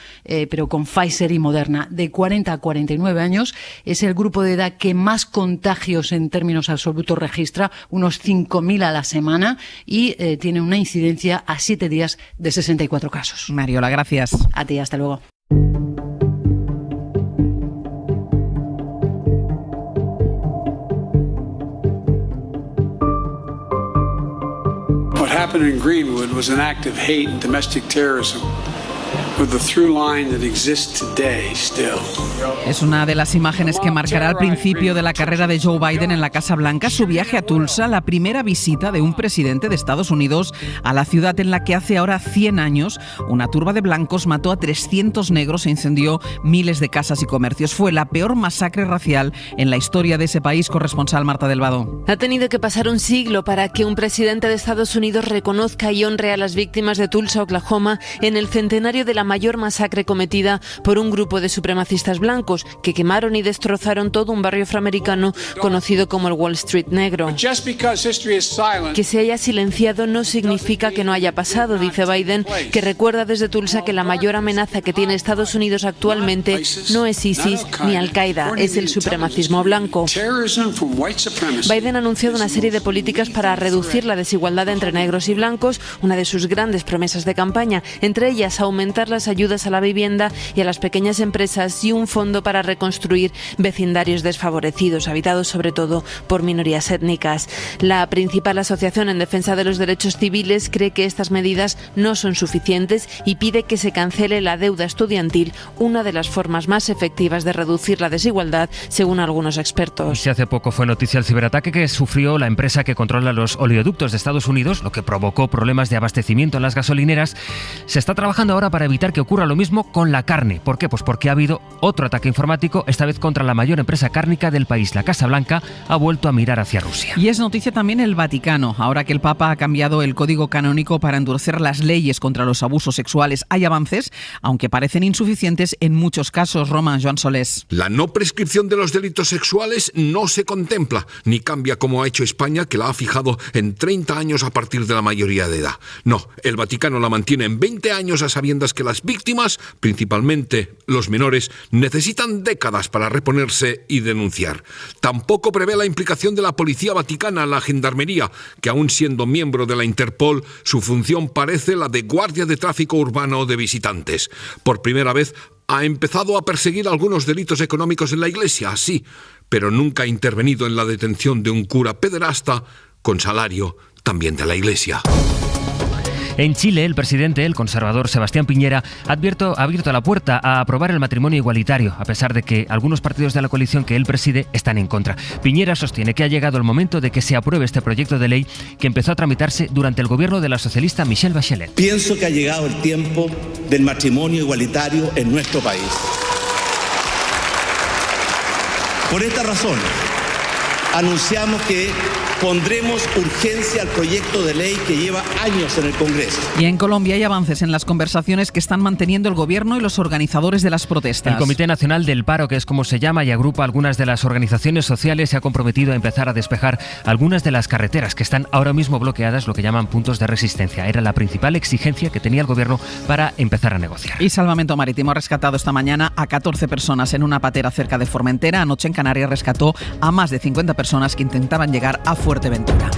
pero con Pfizer y Moderna. De 40 a 49 años es el grupo de edad que más contagios en términos absolutos registra, unos 5.000 a la semana, y tiene una incidencia a 7 días de 64 casos. Mariola, gracias. A ti, hasta luego. What happened in Greenwood was an act of hate and domestic terrorism with the through line that exists today still. Es una de las imágenes que marcará el principio de la carrera de Joe Biden en la Casa Blanca, su viaje a Tulsa, la primera visita de un presidente de Estados Unidos a la ciudad en la que hace ahora 100 años una turba de blancos mató a 300 negros e incendió miles de casas y comercios. Fue la peor masacre racial en la historia de ese país. Corresponsal Marta del Vado. Ha tenido que pasar un siglo para que un presidente de Estados Unidos reconozca y honre a las víctimas de Tulsa, Oklahoma, en el centenario de la mayor masacre cometida por un grupo de supremacistas blancos que quemaron y destrozaron todo un barrio afroamericano conocido como el Wall Street Negro. Que se haya silenciado no significa que no haya pasado, dice Biden, que recuerda desde Tulsa que la mayor amenaza que tiene Estados Unidos actualmente no es ISIS ni Al-Qaeda, es el supremacismo blanco. Biden ha anunciado una serie de políticas para reducir la desigualdad entre negros y blancos, una de sus grandes promesas de campaña, entre ellas aumentar las ayudas a la vivienda y a las pequeñas empresas y un fondo para reconstruir vecindarios desfavorecidos, habitados sobre todo por minorías étnicas. La principal asociación en defensa de los derechos civiles cree que estas medidas no son suficientes y pide que se cancele la deuda estudiantil, una de las formas más efectivas de reducir la desigualdad, según algunos expertos. Si hace poco fue noticia el ciberataque que sufrió la empresa que controla los oleoductos de Estados Unidos, lo que provocó problemas de abastecimiento en las gasolineras, se está trabajando ahora para evitar que ocurra lo mismo con la carne. ¿Por qué? Pues porque ha habido otro ataque informático, esta vez contra la mayor empresa cárnica del país. La Casa Blanca ha vuelto a mirar hacia Rusia. Y es noticia también el Vaticano. Ahora que el Papa ha cambiado el código canónico para endurecer las leyes contra los abusos sexuales, hay avances, aunque parecen insuficientes en muchos casos. Roman Joan Solés. La no prescripción de los delitos sexuales no se contempla, ni cambia como ha hecho España, que la ha fijado en 30 años a partir de la mayoría de edad. No, el Vaticano la mantiene en 20 años a sabiendas que las víctimas, principalmente los menores, necesitan décadas para reponerse y denunciar. Tampoco prevé la implicación de la Policía Vaticana, la Gendarmería, que aún siendo miembro de la Interpol, su función parece la de guardia de tráfico urbano de visitantes. Por primera vez ha empezado a perseguir algunos delitos económicos en la Iglesia, sí, pero nunca ha intervenido en la detención de un cura pederasta con salario también de la Iglesia. En Chile, el presidente, el conservador Sebastián Piñera, ha abierto la puerta a aprobar el matrimonio igualitario, a pesar de que algunos partidos de la coalición que él preside están en contra. Piñera sostiene que ha llegado el momento de que se apruebe este proyecto de ley que empezó a tramitarse durante el gobierno de la socialista Michelle Bachelet. Pienso que ha llegado el tiempo del matrimonio igualitario en nuestro país. Por esta razón, anunciamos que pondremos urgencia al proyecto de ley que lleva años en el Congreso. Y en Colombia hay avances en las conversaciones que están manteniendo el gobierno y los organizadores de las protestas. El Comité Nacional del Paro, que es como se llama y agrupa algunas de las organizaciones sociales, se ha comprometido a empezar a despejar algunas de las carreteras que están ahora mismo bloqueadas, lo que llaman puntos de resistencia. Era la principal exigencia que tenía el gobierno para empezar a negociar. Y Salvamento Marítimo ha rescatado esta mañana a 14 personas en una patera cerca de Formentera. Anoche en Canarias rescató a más de 50 personas que intentaban llegar a Fuerteventura.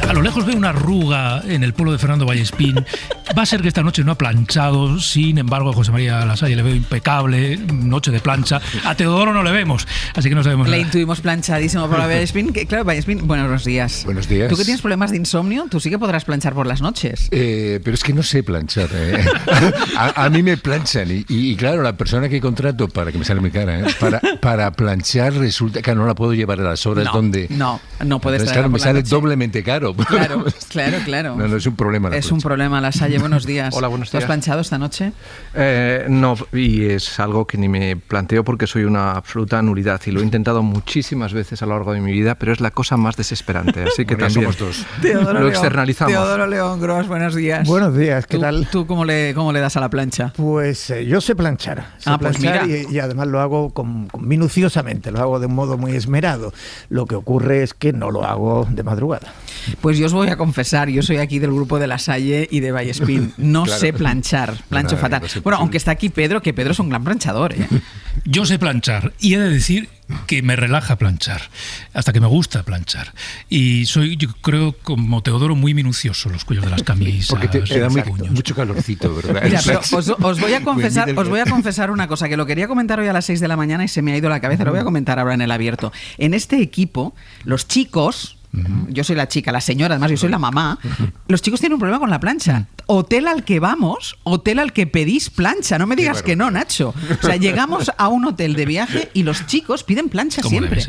A lo lejos veo una arruga en el polo de Fernando Vallespín. Va a ser que esta noche no ha planchado. Sin embargo, a José María Lasalle le veo impecable, noche de plancha. A Teodoro no le vemos, así que no sabemos nada. Le intuimos planchadísimo por Vallespín. Claro, Vallespín, buenos días. Buenos días. Tú que tienes problemas de insomnio, tú sí que podrás planchar por las noches. Pero es que no sé planchar. A mí me planchan y claro, la persona que contrato, para que me sale mi cara, para planchar resulta que no la puedo llevar a las horas donde... No puedes traerla claro, por me la sale noche. doblemente caro. Claro. No, es un problema. Es un problema, Lasalle. Buenos días. Hola, buenos días. ¿Tú has planchado esta noche? No, y es algo que ni me planteo porque soy una absoluta nulidad y lo he intentado muchísimas veces a lo largo de mi vida, pero es la cosa más desesperante. Así que también somos dos. lo externalizamos. Teodoro León Gros, buenos días. Buenos días, ¿qué tal? ¿Tú cómo le das a la plancha? Pues yo sé planchar. Pues mira. Y además lo hago minuciosamente, lo hago de un modo muy esmerado. Lo que ocurre es que no lo hago de madrugada. Pues yo os voy a confesar, yo soy aquí del grupo de Lasalle y de Vallespín. No sé planchar, plancho fatal. Bueno, aunque está aquí Pedro, que Pedro es un gran planchador, ¿eh? Yo sé planchar y he de decir que me relaja planchar, hasta que me gusta planchar. Y soy, yo creo, como Teodoro, muy minucioso los cuellos de las camisas. Porque te da mucho calorcito, ¿verdad? Mira, pero os voy a confesar una cosa, que lo quería comentar hoy a las 6 de la mañana y se me ha ido la cabeza, lo voy a comentar ahora en el abierto. En este equipo, los chicos yo soy la chica, la señora, además yo soy la mamá, los chicos tienen un problema con la plancha. Hotel al que vamos, hotel al que pedís plancha, no me digas que no, Nacho. O sea, llegamos a un hotel de viaje y los chicos piden plancha siempre.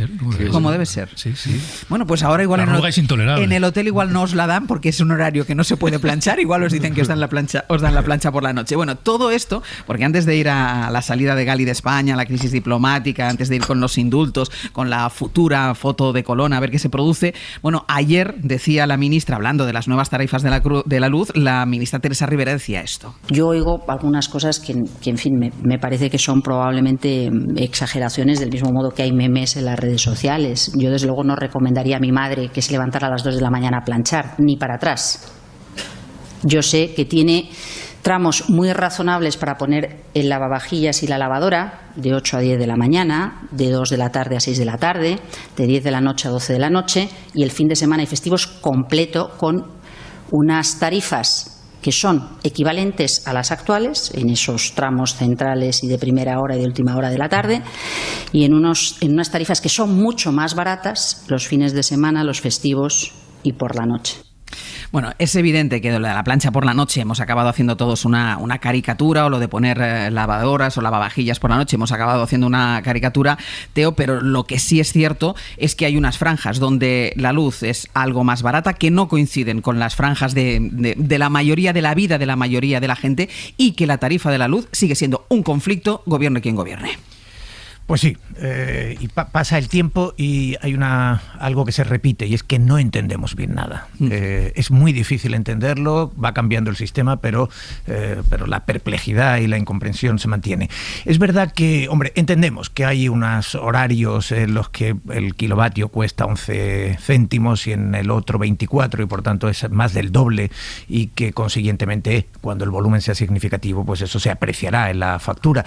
Como debe ser. Sí, sí. Bueno, pues ahora igual es intolerable. En el hotel igual no os la dan porque es un horario que no se puede planchar, igual os dicen que os dan la plancha por la noche. Bueno, todo esto, porque antes de ir a la salida de Gali de España, la crisis diplomática, antes de ir con los indultos, con la futura foto de Colón, a ver qué se produce, bueno, ayer decía la ministra, hablando de las nuevas tarifas de la luz, la ministra Teresa Rivera decía esto. Yo oigo algunas cosas que en fin, me parece que son probablemente exageraciones, del mismo modo que hay memes en las redes sociales. Yo desde luego no recomendaría a mi madre que se levantara a las 2 de la mañana a planchar, ni para atrás. Yo sé que tiene tramos muy razonables para poner el lavavajillas y la lavadora, de 8 a 10 de la mañana, de 2 de la tarde a 6 de la tarde, de 10 de la noche a 12 de la noche, y el fin de semana y festivos completo con unas tarifas que son equivalentes a las actuales, en esos tramos centrales y de primera hora y de última hora de la tarde, y en unas tarifas que son mucho más baratas los fines de semana, los festivos y por la noche. Bueno, es evidente que de la plancha por la noche hemos acabado haciendo todos una caricatura, o lo de poner lavadoras o lavavajillas por la noche, hemos acabado haciendo una caricatura, Teo, pero lo que sí es cierto es que hay unas franjas donde la luz es algo más barata, que no coinciden con las franjas de la mayoría de la vida de la mayoría de la gente, y que la tarifa de la luz sigue siendo un conflicto, gobierne quien gobierne. Pues sí, y pasa el tiempo y hay algo que se repite, y es que no entendemos bien nada. Es muy difícil entenderlo, va cambiando el sistema, pero la perplejidad y la incomprensión se mantiene. Es verdad que, hombre, entendemos que hay unos horarios en los que el kilovatio cuesta 11 céntimos y en el otro 24, y por tanto es más del doble, y que consiguientemente cuando el volumen sea significativo, pues eso se apreciará en la factura.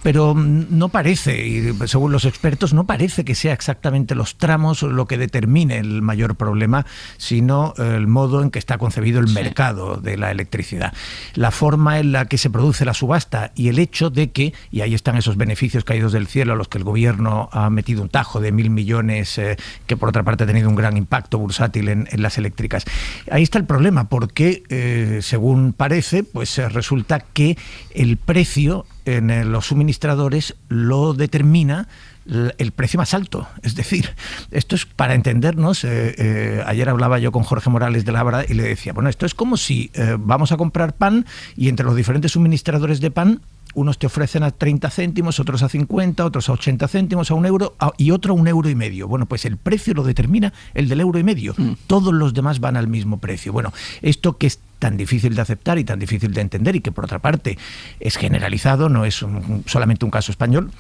Pero no parece, y según los expertos, no parece que sea exactamente los tramos lo que determine el mayor problema, sino el modo en que está concebido el mercado de la electricidad. La forma en la que se produce la subasta y el hecho de que, y ahí están esos beneficios caídos del cielo a los que el gobierno ha metido un tajo de 1.000 millones, que por otra parte ha tenido un gran impacto bursátil en las eléctricas. Ahí está el problema, porque según parece, pues resulta que el precio en los suministradores lo determina el precio más alto. Es decir, esto es para entendernos. Ayer hablaba yo con Jorge Morales de Labra y le decía, bueno, esto es como si vamos a comprar pan y entre los diferentes suministradores de pan, unos te ofrecen a 30 céntimos, otros a 50, otros a 80 céntimos, a €1 y otro a €1,50. Bueno, pues el precio lo determina el del €1,50. Todos los demás van al mismo precio. Bueno, esto que es tan difícil de aceptar y tan difícil de entender, y que por otra parte es generalizado, no es solamente un caso español,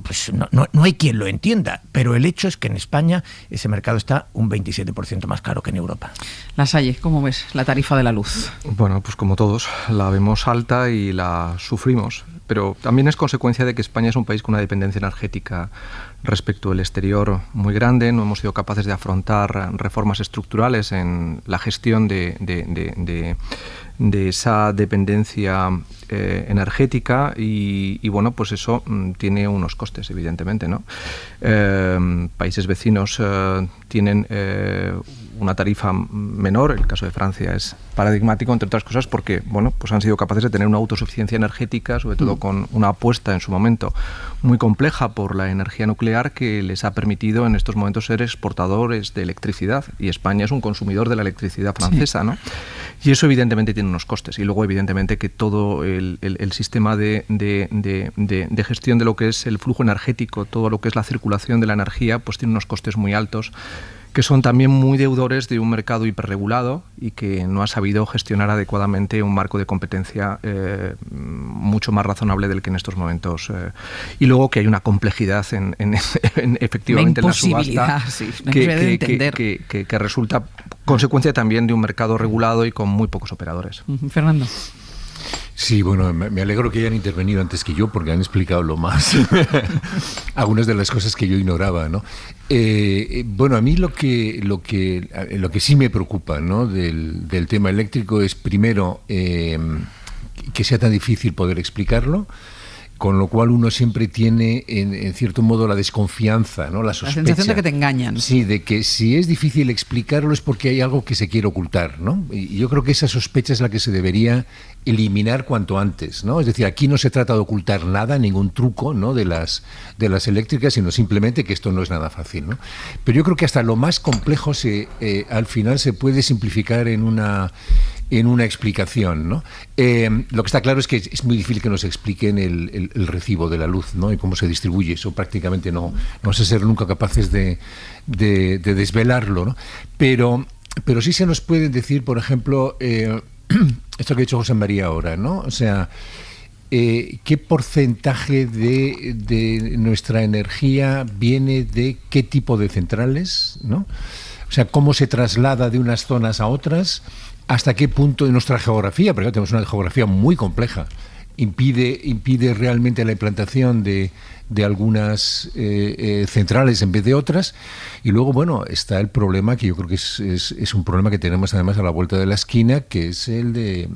pues no hay quien lo entienda, pero el hecho es que en España ese mercado está un 27% más caro que en Europa. Lasalle, ¿cómo ves la tarifa de la luz? Bueno, pues como todos, la vemos alta y la sufrimos, pero también es consecuencia de que España es un país con una dependencia energética respecto al exterior muy grande. No hemos sido capaces de afrontar reformas estructurales en la gestión de esa dependencia energética y bueno, pues eso tiene unos costes, evidentemente, ¿no? Países vecinos tienen una tarifa menor. El caso de Francia es paradigmático, entre otras cosas, porque bueno, pues han sido capaces de tener una autosuficiencia energética, sobre todo con una apuesta en su momento muy compleja por la energía nuclear, que les ha permitido en estos momentos ser exportadores de electricidad, y España es un consumidor de la electricidad francesa, ¿no? Y eso evidentemente tiene unos costes, y luego evidentemente que todo el sistema de gestión de lo que es el flujo energético, todo lo que es la circulación de la energía, pues tiene unos costes muy altos, que son también muy deudores de un mercado hiperregulado y que no ha sabido gestionar adecuadamente un marco de competencia mucho más razonable del que en estos momentos. Y luego que hay una complejidad en efectivamente en la subasta, sí, que resulta consecuencia también de un mercado regulado y con muy pocos operadores. Fernando. Sí, bueno, me alegro que hayan intervenido antes que yo, porque han explicado lo más, algunas de las cosas que yo ignoraba, ¿no? Bueno, a mí lo que sí me preocupa, ¿no?, del tema eléctrico es, primero, que sea tan difícil poder explicarlo, con lo cual uno siempre tiene, en cierto modo, la desconfianza, ¿no? La sospecha. La sensación de que te engañan. Sí, de que si es difícil explicarlo es porque hay algo que se quiere ocultar, ¿no? Y yo creo que esa sospecha es la que se debería eliminar cuanto antes, ¿no? Es decir, aquí no se trata de ocultar nada, ningún truco, ¿no? de las eléctricas, sino simplemente que esto no es nada fácil, ¿no? Pero yo creo que hasta lo más complejo al final se puede simplificar en una explicación, ¿no? Lo que está claro es que es muy difícil que nos expliquen el recibo de la luz, ¿no? Y cómo se distribuye. Eso prácticamente no vamos a ser nunca capaces de desvelarlo, ¿no? Pero sí se nos puede decir, por ejemplo, esto que ha dicho José María ahora, ¿no? O sea, ¿qué porcentaje de nuestra energía viene de qué tipo de centrales, ¿no? O sea, cómo se traslada de unas zonas a otras, hasta qué punto en nuestra geografía, porque tenemos una geografía muy compleja, impide realmente la implantación de algunas centrales en vez de otras. Y luego, bueno, está el problema, que yo creo que es un problema que tenemos además a la vuelta de la esquina, que es el de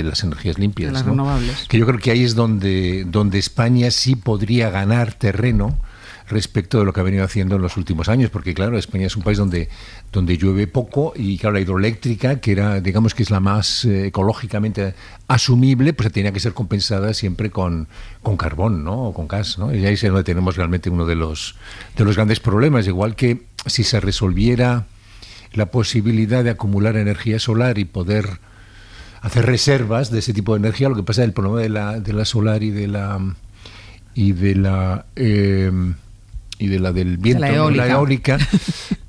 las energías limpias, de las ¿no? renovables. Que yo creo que ahí es donde España sí podría ganar terreno respecto de lo que ha venido haciendo en los últimos años, porque claro, España es un país donde llueve poco y claro, la hidroeléctrica, que digamos que es la más ecológicamente asumible, pues tenía que ser compensada siempre con carbón, ¿no? O con gas, ¿no? Y ahí es donde tenemos realmente uno de los grandes problemas, igual que si se resolviera la posibilidad de acumular energía solar y poder hacer reservas de ese tipo de energía. Lo que pasa es el problema de la solar y de la del viento, de la eólica,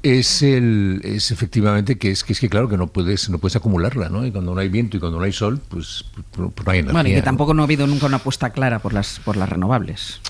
es efectivamente que claro que no puedes acumularla, ¿no? Y cuando no hay viento y cuando no hay sol, pues no hay energía. Bueno, y que tampoco no ha habido nunca una apuesta clara por las renovables.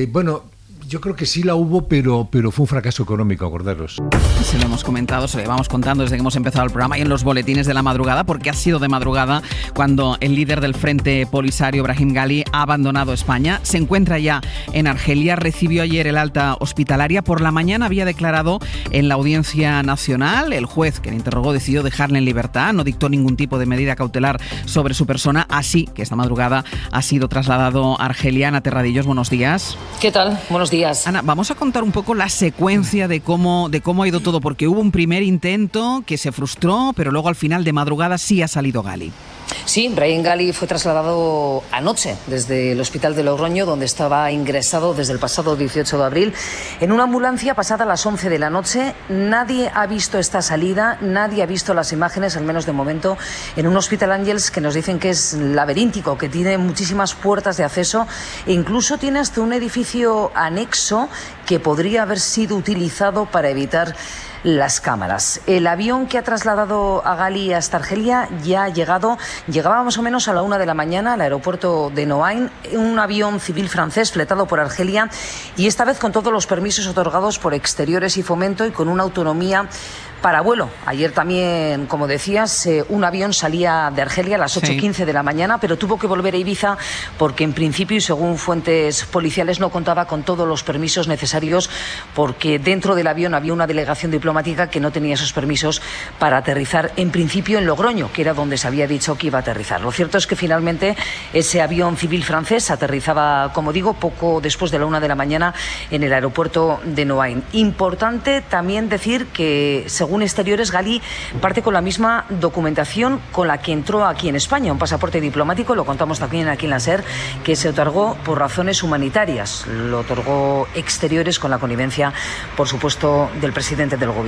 Bueno, yo creo que sí la hubo, pero fue un fracaso económico, acordaros. Se lo hemos comentado, se lo llevamos contando desde que hemos empezado el programa y en los boletines de la madrugada, porque ha sido de madrugada cuando el líder del Frente Polisario, Brahim Ghali, ha abandonado España. Se encuentra ya en Argelia, recibió ayer el alta hospitalaria. Por la mañana había declarado en la Audiencia Nacional. El juez que le interrogó decidió dejarle en libertad, no dictó ningún tipo de medida cautelar sobre su persona, así que esta madrugada ha sido trasladado a Argelia. Ana Terradillos, buenos días. ¿Qué tal? Buenos días. Ana, vamos a contar un poco la secuencia de cómo ha ido todo, porque hubo un primer intento que se frustró, pero luego al final de madrugada sí ha salido Ghali. Sí, Brahim Ghali fue trasladado anoche desde el hospital de Logroño, donde estaba ingresado desde el pasado 18 de abril, en una ambulancia pasada las 11 de la noche. Nadie ha visto esta salida, nadie ha visto las imágenes, al menos de momento, en un Hospital Ángels que nos dicen que es laberíntico, que tiene muchísimas puertas de acceso e incluso tiene hasta un edificio anexo que podría haber sido utilizado para evitar las cámaras. El avión que ha trasladado a Ghali hasta Argelia ya ha llegado, llegaba más o menos a la 1 de la mañana al aeropuerto de Noain, un avión civil francés fletado por Argelia y esta vez con todos los permisos otorgados por Exteriores y Fomento y con una autonomía para vuelo. Ayer también, como decías, un avión salía de Argelia a las 8:15 de la mañana, pero tuvo que volver a Ibiza porque en principio y según fuentes policiales no contaba con todos los permisos necesarios, porque dentro del avión había una delegación diplomática que no tenía esos permisos para aterrizar en principio en Logroño, que era donde se había dicho que iba a aterrizar. Lo cierto es que finalmente ese avión civil francés aterrizaba, como digo, poco después de la 1 de la mañana en el aeropuerto de Noain. Importante también decir que, según Exteriores, Ghali parte con la misma documentación con la que entró aquí en España, un pasaporte diplomático, lo contamos también aquí en la SER, que se otorgó por razones humanitarias. Lo otorgó Exteriores con la connivencia, por supuesto, del presidente del gobierno.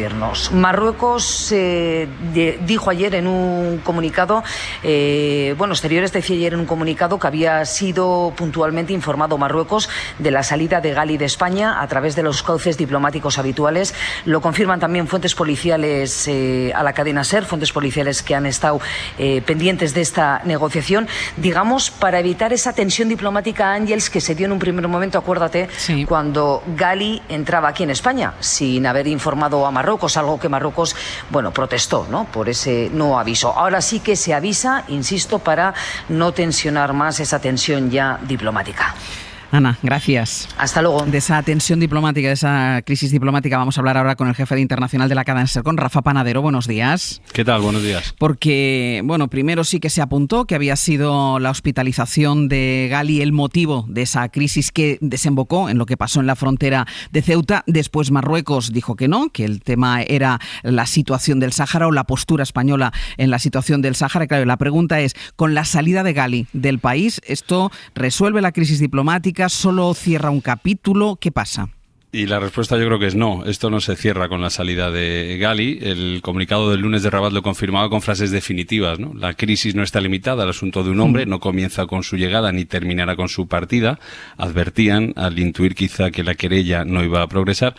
Marruecos dijo ayer en un comunicado, Exteriores decía ayer en un comunicado que había sido puntualmente informado Marruecos de la salida de Ghali de España a través de los cauces diplomáticos habituales. Lo confirman también fuentes policiales a la cadena SER, fuentes policiales que han estado pendientes de esta negociación, digamos, para evitar esa tensión diplomática, Ángels, que se dio en un primer momento, acuérdate, cuando Ghali entraba aquí en España, sin haber informado a Marruecos, algo que Marruecos, protestó, ¿no?, por ese no aviso. Ahora sí que se avisa, insisto, para no tensionar más esa tensión ya diplomática. Ana, gracias. Hasta luego. De esa tensión diplomática, de esa crisis diplomática, vamos a hablar ahora con el jefe de internacional de la cadena SER, con Rafa Panadero. Buenos días. ¿Qué tal? Buenos días. Porque, bueno, primero sí que se apuntó que había sido la hospitalización de Gali el motivo de esa crisis que desembocó en lo que pasó en la frontera de Ceuta. Después Marruecos dijo que no, que el tema era la situación del Sáhara o la postura española en la situación del Sáhara. Claro, la pregunta es, con la salida de Gali del país, ¿esto resuelve la crisis diplomática? ¿Solo cierra un capítulo? ¿Qué pasa? Y la respuesta yo creo que es no. Esto no se cierra con la salida de Gali. El comunicado del lunes de Rabat lo confirmaba con frases definitivas, ¿no? La crisis no está limitada al asunto de un hombre, no comienza con su llegada ni terminará con su partida. Advertían al intuir quizá que la querella no iba a progresar.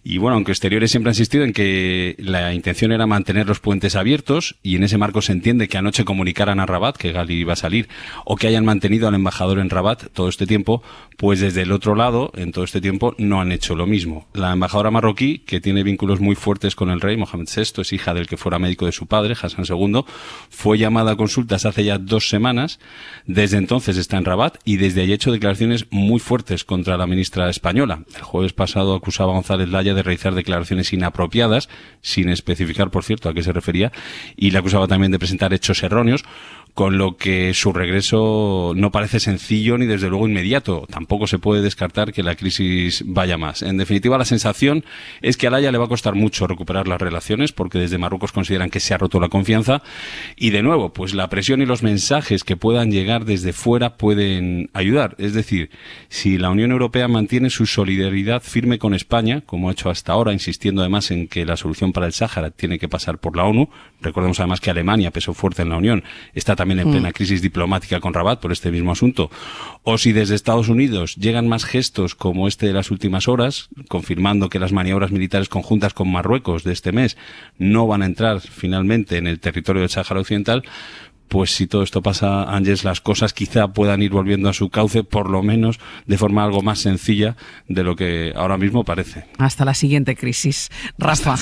Y bueno, aunque exteriores siempre han insistido en que la intención era mantener los puentes abiertos, y en ese marco se entiende que anoche comunicaran a Rabat que Gali iba a salir, o que hayan mantenido al embajador en Rabat todo este tiempo, pues desde el otro lado, en todo este tiempo, no han hecho lo mismo. La embajadora marroquí, que tiene vínculos muy fuertes con el rey, Mohamed VI, es hija del que fuera médico de su padre, Hassan II, fue llamada a consultas hace ya 2 semanas, desde entonces está en Rabat, y desde ahí ha hecho declaraciones muy fuertes contra la ministra española. El jueves pasado acusaba a González Laya de realizar declaraciones inapropiadas, sin especificar, por cierto, a qué se refería, y le acusaba también de presentar hechos erróneos, con lo que su regreso no parece sencillo ni desde luego inmediato. Tampoco se puede descartar que la crisis vaya más. En definitiva, la sensación es que a Laya le va a costar mucho recuperar las relaciones, porque desde Marruecos consideran que se ha roto la confianza, y de nuevo, pues la presión y los mensajes que puedan llegar desde fuera pueden ayudar. Es decir, si la Unión Europea mantiene su solidaridad firme con España, como ha hecho hasta ahora, insistiendo además en que la solución para el Sáhara tiene que pasar por la ONU, recordemos además que Alemania, peso fuerte en la Unión, está también en plena crisis diplomática con Rabat por este mismo asunto, o si desde Estados Unidos llegan más gestos como este de las últimas horas, confirmando que las maniobras militares conjuntas con Marruecos de este mes no van a entrar finalmente en el territorio del Sáhara Occidental, pues si todo esto pasa, Ángeles, las cosas quizá puedan ir volviendo a su cauce, por lo menos de forma algo más sencilla de lo que ahora mismo parece. Hasta la siguiente crisis. Rafa,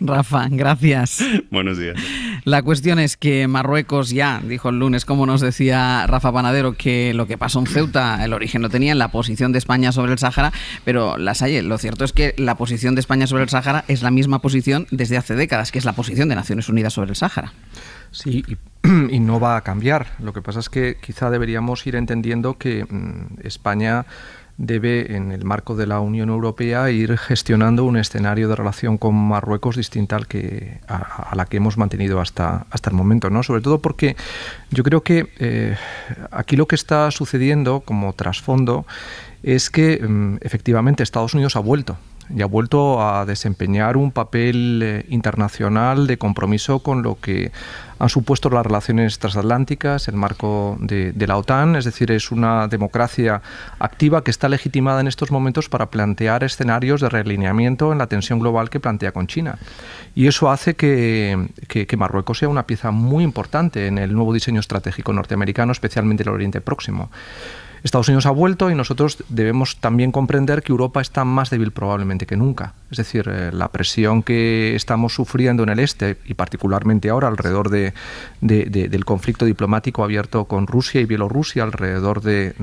Rafa, gracias. Buenos días. La cuestión es que Marruecos ya dijo el lunes, como nos decía Rafa Panadero, que lo que pasó en Ceuta, el origen lo tenía en la posición de España sobre el Sáhara, pero Lasalle, lo cierto es que la posición de España sobre el Sáhara es la misma posición desde hace décadas, que es la posición de Naciones Unidas sobre el Sáhara. Sí, y no va a cambiar. Lo que pasa es que quizá deberíamos ir entendiendo que España debe, en el marco de la Unión Europea, ir gestionando un escenario de relación con Marruecos distinta al que a la que hemos mantenido hasta el momento, ¿no? Sobre todo porque yo creo que aquí lo que está sucediendo como trasfondo es que efectivamente Estados Unidos ha vuelto a desempeñar un papel internacional de compromiso con lo que han supuesto las relaciones transatlánticas, el marco de la OTAN, es decir, es una democracia activa que está legitimada en estos momentos para plantear escenarios de realineamiento en la tensión global que plantea con China. Y eso hace que Marruecos sea una pieza muy importante en el nuevo diseño estratégico norteamericano, especialmente en el Oriente Próximo. Estados Unidos ha vuelto y nosotros debemos también comprender que Europa está más débil probablemente que nunca. Es decir, la presión que estamos sufriendo en el este y particularmente ahora alrededor del conflicto diplomático abierto con Rusia y Bielorrusia, alrededor de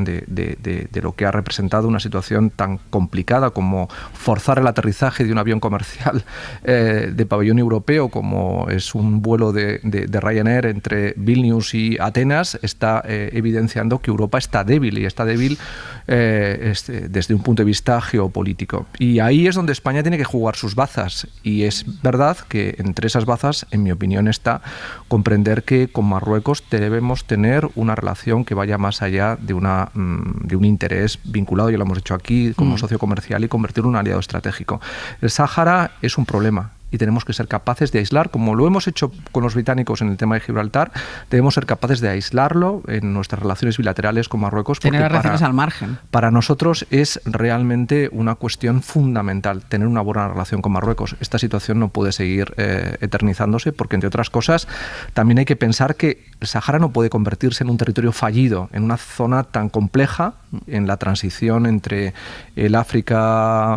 lo que ha representado una situación tan complicada como forzar el aterrizaje de un avión comercial de pabellón europeo, como es un vuelo de Ryanair entre Vilnius y Atenas, está evidenciando que Europa está débil y está débil desde un punto de vista geopolítico. Y ahí es donde España tiene que jugar sus bazas. Y es verdad que entre esas bazas, en mi opinión, está comprender que con Marruecos debemos tener una relación que vaya más allá de un interés vinculado, ya lo hemos hecho aquí, como socio comercial, y convertirlo en un aliado estratégico. El Sáhara es un problema. Y tenemos que ser capaces de aislar, como lo hemos hecho con los británicos en el tema de Gibraltar, debemos ser capaces de aislarlo en nuestras relaciones bilaterales con Marruecos. Tener relaciones al margen. Para nosotros es realmente una cuestión fundamental tener una buena relación con Marruecos. Esta situación no puede seguir eternizándose porque, entre otras cosas, también hay que pensar que el Sáhara no puede convertirse en un territorio fallido, en una zona tan compleja en la transición entre el África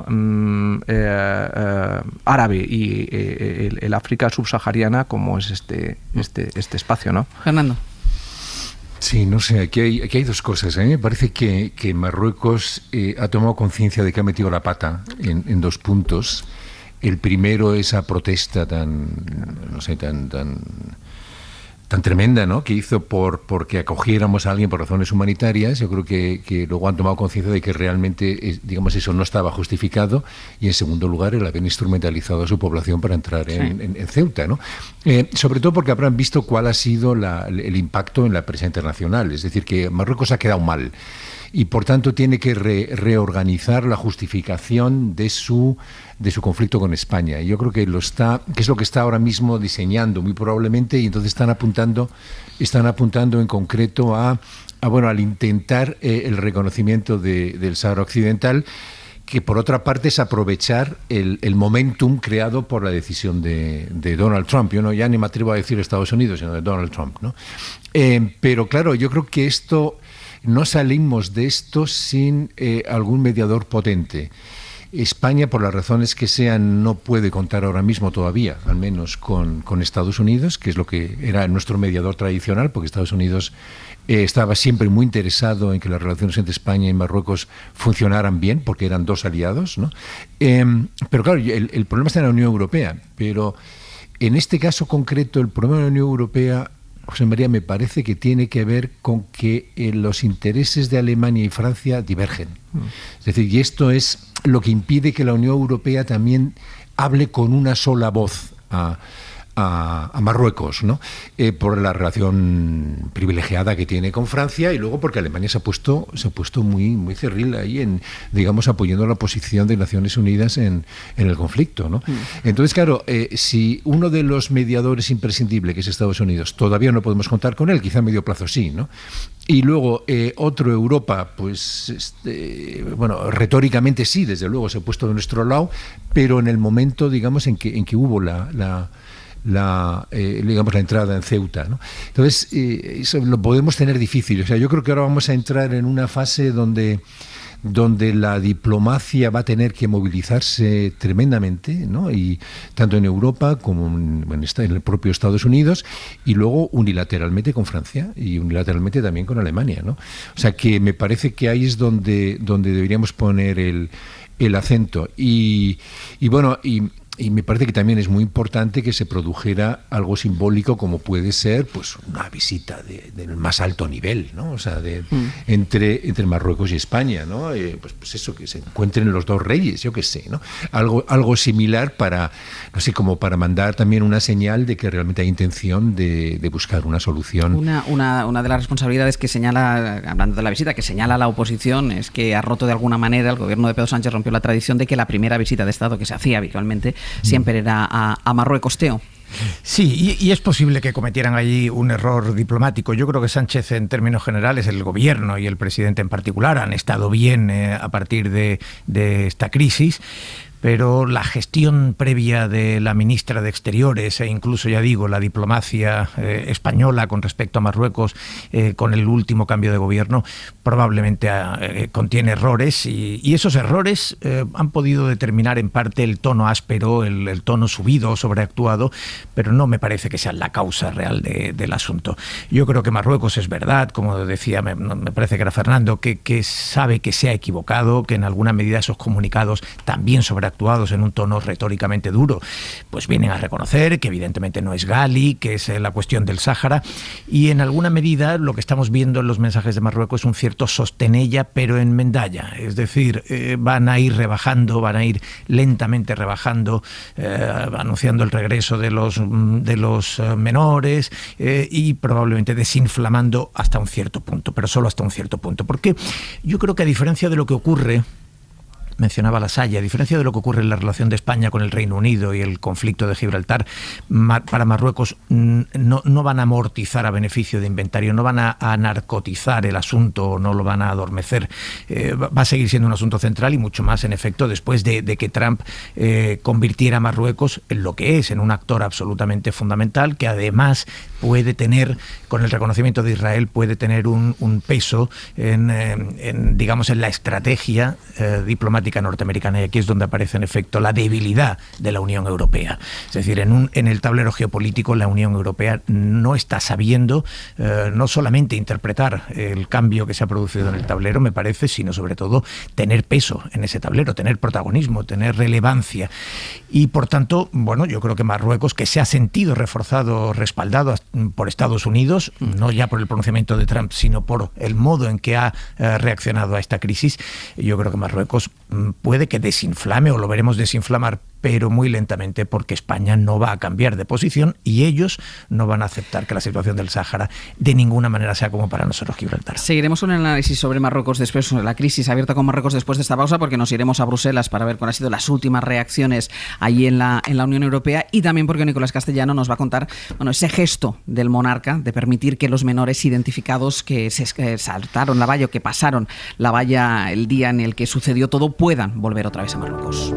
árabe y el África subsahariana como es este espacio, ¿no? Fernando. Sí, no sé, aquí hay dos cosas. A mí me parece que Marruecos ha tomado conciencia de que ha metido la pata en dos puntos. El primero, esa protesta tan tremenda, ¿no?, que hizo porque acogiéramos a alguien por razones humanitarias. Yo creo que luego han tomado conciencia de que realmente, digamos, eso no estaba justificado, y en segundo lugar el haber instrumentalizado a su población para entrar en Ceuta, ¿no? Sobre todo porque habrán visto cuál ha sido el impacto en la prensa internacional, es decir, que Marruecos ha quedado mal y por tanto tiene que reorganizar la justificación de su conflicto con España. Y yo creo que es lo que está ahora mismo diseñando muy probablemente, y entonces están apuntando en concreto al intentar el reconocimiento del Sáhara Occidental, que por otra parte es aprovechar el momentum creado por la decisión de Donald Trump. Yo ya ni me atrevo a decir Estados Unidos, sino de Donald Trump, ¿no? Pero claro, yo creo que no salimos de esto sin algún mediador potente. España, por las razones que sean, no puede contar ahora mismo todavía, al menos con Estados Unidos, que es lo que era nuestro mediador tradicional, porque Estados Unidos estaba siempre muy interesado en que las relaciones entre España y Marruecos funcionaran bien, porque eran dos aliados, ¿no? Pero claro, el problema está en la Unión Europea. Pero en este caso concreto, el problema de la Unión Europea, José María, me parece que tiene que ver con que los intereses de Alemania y Francia divergen. Es decir, y esto es lo que impide que la Unión Europea también hable con una sola voz a Marruecos, ¿no? Por la relación privilegiada que tiene con Francia, y luego porque Alemania se ha puesto muy cerril ahí apoyando la posición de Naciones Unidas en el conflicto, ¿no? Entonces, claro, si uno de los mediadores imprescindibles, que es Estados Unidos, todavía no podemos contar con él, quizá a medio plazo sí, ¿no? Y luego otro, Europa, pues retóricamente sí, desde luego se ha puesto de nuestro lado, pero en el momento, digamos, en que hubo la entrada en Ceuta, ¿no? Entonces, eso lo podemos tener difícil. O sea, yo creo que ahora vamos a entrar en una fase donde la diplomacia va a tener que movilizarse tremendamente, ¿no? Y tanto en Europa como en el propio Estados Unidos, y luego unilateralmente con Francia y unilateralmente también con Alemania, ¿no? O sea, que me parece que ahí es donde deberíamos poner el acento. Y me parece que también es muy importante que se produjera algo simbólico, como puede ser pues una visita del más alto nivel, ¿no? O sea, entre Marruecos y España, ¿no? Pues eso, que se encuentren los dos reyes, yo qué sé, ¿no? Algo similar para mandar también una señal de que realmente hay intención de buscar una solución. Una de las responsabilidades que señala, hablando de la visita, que señala la oposición, es que ha roto de alguna manera, el gobierno de Pedro Sánchez rompió la tradición de que la primera visita de Estado que se hacía habitualmente siempre era a Marruecos. Teo. Sí, y es posible que cometieran allí un error diplomático. Yo creo que Sánchez, en términos generales, el gobierno y el presidente en particular, han estado bien a partir de esta crisis. Pero la gestión previa de la ministra de Exteriores e incluso, ya digo, la diplomacia española con respecto a Marruecos con el último cambio de gobierno probablemente contiene errores, y esos errores han podido determinar en parte el tono áspero, el tono subido, sobreactuado, pero no me parece que sea la causa real del asunto. Yo creo que Marruecos, es verdad, como decía, me parece que era Fernando, que sabe que se ha equivocado, que en alguna medida esos comunicados también sobreactuados en un tono retóricamente duro, pues vienen a reconocer que evidentemente no es Gali, que es la cuestión del Sáhara, y en alguna medida lo que estamos viendo en los mensajes de Marruecos es un cierto sostenella, pero en Mendalla, es decir, van a ir lentamente rebajando, anunciando el regreso de los menores y probablemente desinflamando hasta un cierto punto, pero solo hasta un cierto punto, porque yo creo que, a diferencia de lo que ocurre, mencionaba La Salle, a diferencia de lo que ocurre en la relación de España con el Reino Unido y el conflicto de Gibraltar, para Marruecos no van a amortizar a beneficio de inventario, no van a narcotizar el asunto, no lo van a adormecer. Va a seguir siendo un asunto central, y mucho más, en efecto, después de que Trump convirtiera a Marruecos en lo que es, en un actor absolutamente fundamental, que además puede tener, con el reconocimiento de Israel, puede tener un peso en la estrategia diplomática política norteamericana, y aquí es donde aparece en efecto la debilidad de la Unión Europea. Es decir, en el tablero geopolítico la Unión Europea no está sabiendo no solamente interpretar el cambio que se ha producido en el tablero, me parece, sino sobre todo tener peso en ese tablero, tener protagonismo, tener relevancia. Y por tanto, bueno, yo creo que Marruecos, que se ha sentido reforzado, respaldado por Estados Unidos, no ya por el pronunciamiento de Trump, sino por el modo en que ha reaccionado a esta crisis, yo creo que Marruecos puede que desinflame, o lo veremos desinflamar, pero muy lentamente, porque España no va a cambiar de posición y ellos no van a aceptar que la situación del Sáhara de ninguna manera sea como para nosotros Gibraltar. Seguiremos con el análisis sobre Marruecos después, sobre la crisis abierta con Marruecos después de esta pausa, porque nos iremos a Bruselas para ver cuáles han sido las últimas reacciones allí en la Unión Europea, y también porque Nicolás Castellano nos va a contar, bueno, ese gesto del monarca de permitir que los menores identificados que se saltaron la valla o que pasaron la valla el día en el que sucedió todo puedan volver otra vez a Marruecos.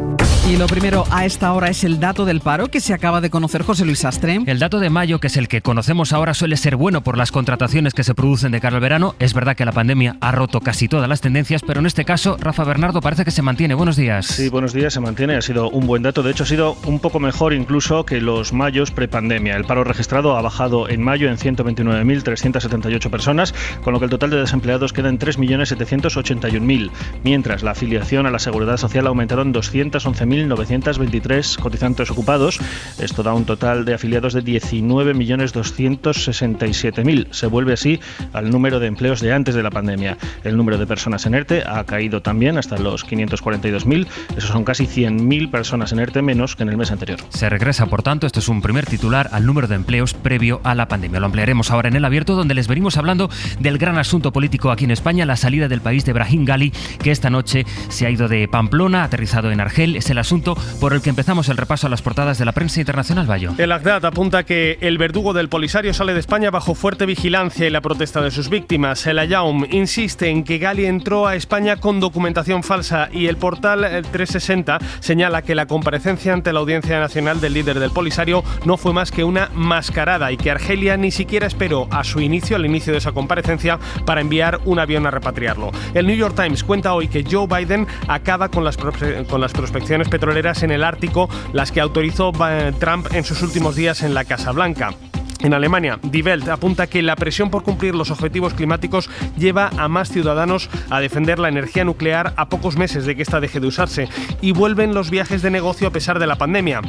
Y lo primero a esta hora es el dato del paro que se acaba de conocer, José Luis Sastre. El dato de mayo, que es el que conocemos ahora, suele ser bueno por las contrataciones que se producen de cara al verano. Es verdad que la pandemia ha roto casi todas las tendencias, pero en este caso, Rafa Bernardo, parece que se mantiene. Buenos días. Sí, buenos días, se mantiene. Ha sido un buen dato. De hecho, ha sido un poco mejor incluso que los mayos prepandemia. El paro registrado ha bajado en mayo en 129.378 personas, con lo que el total de desempleados queda en 3.781.000, mientras la afiliación a la Seguridad Social ha aumentado en 211.923 cotizantes ocupados. Esto da un total de afiliados de 19.267.000. Se vuelve así al número de empleos de antes de la pandemia. El número de personas en ERTE ha caído también hasta los 542.000. Esos son casi 100.000 personas en ERTE menos que en el mes anterior. Se regresa, por tanto, esto es un primer titular, al número de empleos previo a la pandemia. Lo ampliaremos ahora en El Abierto, donde les venimos hablando del gran asunto político aquí en España, la salida del país de Brahim Gali, que esta noche se ha ido de Pamplona, aterrizado en Argel. Es el asunto por el que empezamos el repaso a las portadas de la prensa internacional, Bayo. El Bagdad apunta que el verdugo del Polisario sale de España bajo fuerte vigilancia y la protesta de sus víctimas. El Ayaum insiste en que Gali entró a España con documentación falsa, y el portal 360 señala que la comparecencia ante la Audiencia Nacional del líder del Polisario no fue más que una mascarada, y que Argelia ni siquiera esperó al inicio de esa comparecencia para enviar un avión a repatriarlo. El New York Times cuenta hoy que Joe Biden acaba con las prospecciones petroleras en el Ártico, las que autorizó Trump en sus últimos días en la Casa Blanca. En Alemania, Die Welt apunta que la presión por cumplir los objetivos climáticos lleva a más ciudadanos a defender la energía nuclear a pocos meses de que ésta deje de usarse, y vuelven los viajes de negocio a pesar de la pandemia.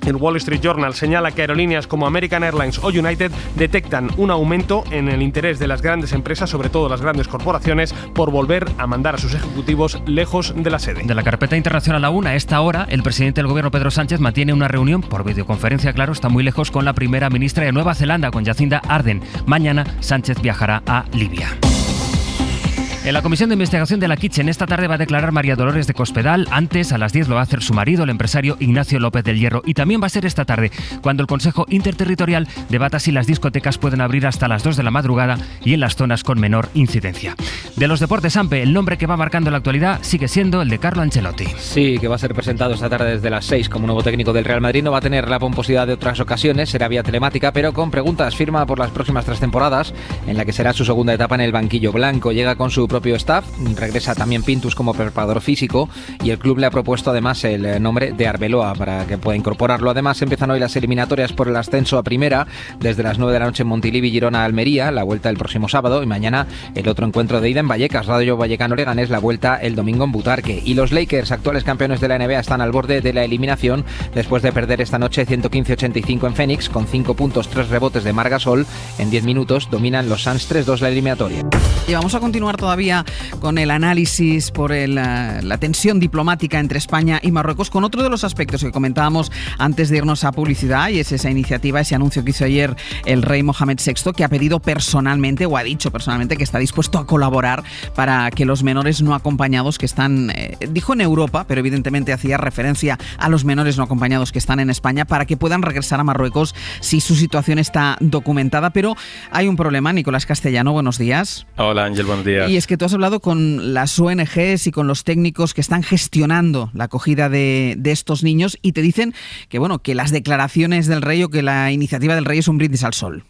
El Wall Street Journal señala que aerolíneas como American Airlines o United detectan un aumento en el interés de las grandes empresas, sobre todo las grandes corporaciones, por volver a mandar a sus ejecutivos lejos de la sede. De la carpeta internacional aún, a esta hora, el presidente del gobierno, Pedro Sánchez, mantiene una reunión por videoconferencia, claro, está muy lejos, con la primera ministra de Nueva Zelanda, con Jacinda Ardern. Mañana Sánchez viajará a Libia. En la Comisión de Investigación de la Kitchen esta tarde va a declarar María Dolores de Cospedal. Antes, a las 10, lo va a hacer su marido, el empresario Ignacio López del Hierro. Y también va a ser esta tarde cuando el Consejo Interterritorial debata si las discotecas pueden abrir hasta las 2 de la madrugada y en las zonas con menor incidencia. De los deportes, Ampe, el nombre que va marcando la actualidad sigue siendo el de Carlo Ancelotti. Sí, que va a ser presentado esta tarde desde las 6 como nuevo técnico del Real Madrid. No va a tener la pomposidad de otras ocasiones, será vía telemática, pero con preguntas. Firma por las próximas 3 temporadas, en la que será su segunda etapa en el banquillo blanco. Llega con su propio staff. Regresa también Pintus como preparador físico, y el club le ha propuesto además el nombre de Arbeloa para que pueda incorporarlo. Además, empiezan hoy las eliminatorias por el ascenso a primera, desde las 9 de la noche en Montilivi, Girona, Almería, la vuelta el próximo sábado, y mañana el otro encuentro de ida en Vallecas, Rayo Vallecano Leganés, la vuelta el domingo en Butarque. Y los Lakers, actuales campeones de la NBA, están al borde de la eliminación después de perder esta noche 115-85 en Phoenix, con 5 puntos, 3 rebotes de Marc Gasol. En 10 minutos dominan los Suns 3-2 la eliminatoria. Y vamos a continuar todavía con el análisis por la tensión diplomática entre España y Marruecos, con otro de los aspectos que comentábamos antes de irnos a publicidad, y es esa iniciativa, ese anuncio que hizo ayer el rey Mohamed VI, que ha pedido personalmente, o ha dicho personalmente, que está dispuesto a colaborar para que los menores no acompañados que están, dijo en Europa, pero evidentemente hacía referencia a los menores no acompañados que están en España, para que puedan regresar a Marruecos si su situación está documentada. Pero hay un problema. Nicolás Castellano, buenos días. Hola Ángel, buenos días. Y es que tú has hablado con las ONGs y con los técnicos que están gestionando la acogida de estos niños, y te dicen que, bueno, que las declaraciones del rey o que la iniciativa del rey es un brindis al sol.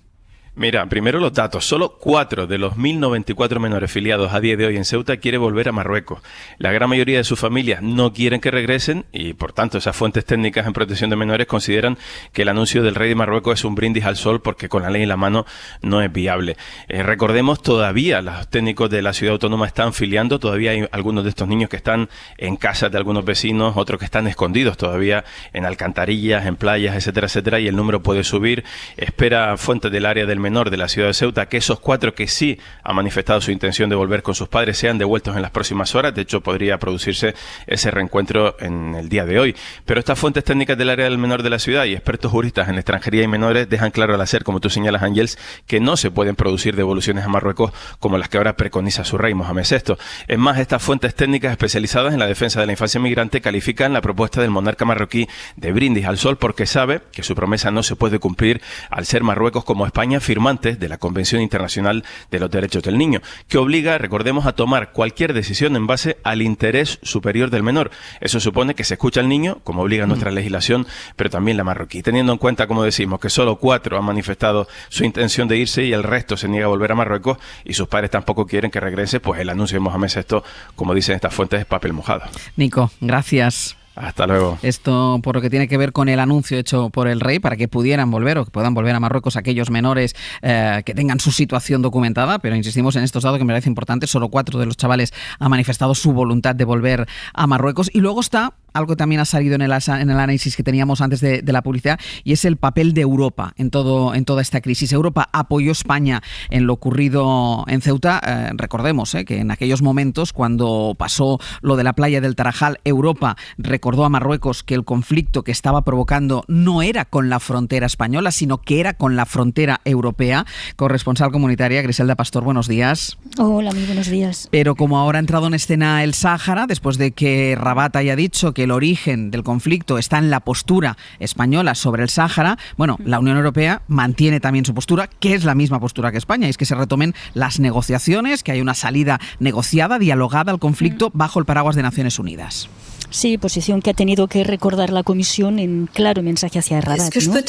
Mira, primero los datos. Solo 4 de los 1.094 menores filiados a día de hoy en Ceuta quiere volver a Marruecos. La gran mayoría de sus familias no quieren que regresen y, por tanto, esas fuentes técnicas en protección de menores consideran que el anuncio del rey de Marruecos es un brindis al sol porque con la ley en la mano no es viable. Recordemos, todavía los técnicos de la ciudad autónoma están filiando, todavía hay algunos de estos niños que están en casas de algunos vecinos, otros que están escondidos todavía en alcantarillas, en playas, etcétera, etcétera, y el número puede subir. Espera fuentes del área del menor de la ciudad de Ceuta que esos 4 que sí han manifestado su intención de volver con sus padres sean devueltos en las próximas horas. De hecho, podría producirse ese reencuentro en el día de hoy. Pero estas fuentes técnicas del área del menor de la ciudad y expertos juristas en extranjería y menores dejan claro al hacer, como tú señalas, Ángels, que no se pueden producir devoluciones a Marruecos como las que ahora preconiza su rey, Mohamed VI. Es más, estas fuentes técnicas especializadas en la defensa de la infancia migrante califican la propuesta del monarca marroquí de brindis al sol porque sabe que su promesa no se puede cumplir al ser Marruecos, como España, firmantes de la Convención Internacional de los Derechos del Niño, que obliga, recordemos, a tomar cualquier decisión en base al interés superior del menor. Eso supone que se escucha al niño, como obliga nuestra legislación, pero también la marroquí. Teniendo en cuenta, como decimos, que solo 4 han manifestado su intención de irse y el resto se niega a volver a Marruecos y sus padres tampoco quieren que regrese, pues el anuncio de Mohamed VI, como dicen estas fuentes, es papel mojado. Nico, gracias. Hasta luego. Esto por lo que tiene que ver con el anuncio hecho por el rey para que pudieran volver o que puedan volver a Marruecos aquellos menores que tengan su situación documentada, pero insistimos en estos datos que me parece importante. Solo 4 de los chavales han manifestado su voluntad de volver a Marruecos. Y luego está algo que también ha salido en el análisis que teníamos antes de la publicidad, y es el papel de Europa en toda esta crisis. Europa apoyó a España en lo ocurrido en Ceuta. Recordemos que en aquellos momentos, cuando pasó lo de la playa del Tarajal, Europa recordó a Marruecos que el conflicto que estaba provocando no era con la frontera española, sino que era con la frontera europea. Corresponsal comunitaria, Griselda Pastor, buenos días. Hola, muy buenos días. Pero como ahora ha entrado en escena el Sáhara, después de que Rabat haya dicho que el origen del conflicto está en la postura española sobre el Sáhara, bueno, la Unión Europea mantiene también su postura, que es la misma postura que España, y es que se retomen las negociaciones, que haya una salida negociada, dialogada al conflicto bajo el paraguas de Naciones Unidas. Sí, posición que ha tenido que recordar la Comisión en claro mensaje hacia Rabat, ¿no?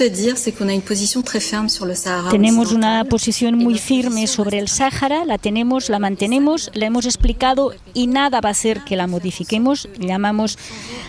Tenemos una posición muy firme sobre el Sáhara, la tenemos, la mantenemos, la hemos explicado y nada va a hacer que la modifiquemos. Llamamos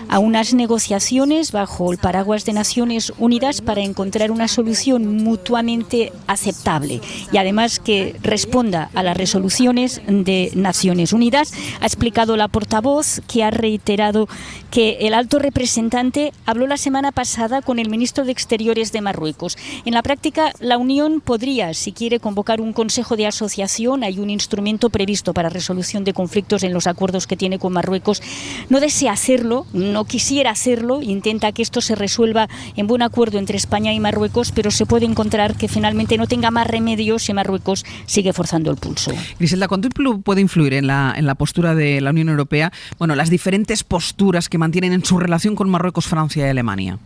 a unas negociaciones bajo el paraguas de Naciones Unidas para encontrar una solución mutuamente aceptable y además que responda a las resoluciones de Naciones Unidas. Ha explicado la portavoz, que ha reiterado que el alto representante habló la semana pasada con el ministro de Exteriores de Marruecos. En la práctica, la Unión podría, si quiere, convocar un consejo de asociación. Hay un instrumento previsto para resolución de conflictos en los acuerdos que tiene con Marruecos. No desea hacerlo, no quisiera hacerlo, intenta que esto se resuelva en buen acuerdo entre España y Marruecos, pero se puede encontrar que finalmente no tenga más remedio si Marruecos sigue forzando el pulso. Griselda, ¿cuánto puede influir en la postura de la Unión Europea, bueno, las diferentes posturas que mantienen en su relación con Marruecos, Francia y Alemania?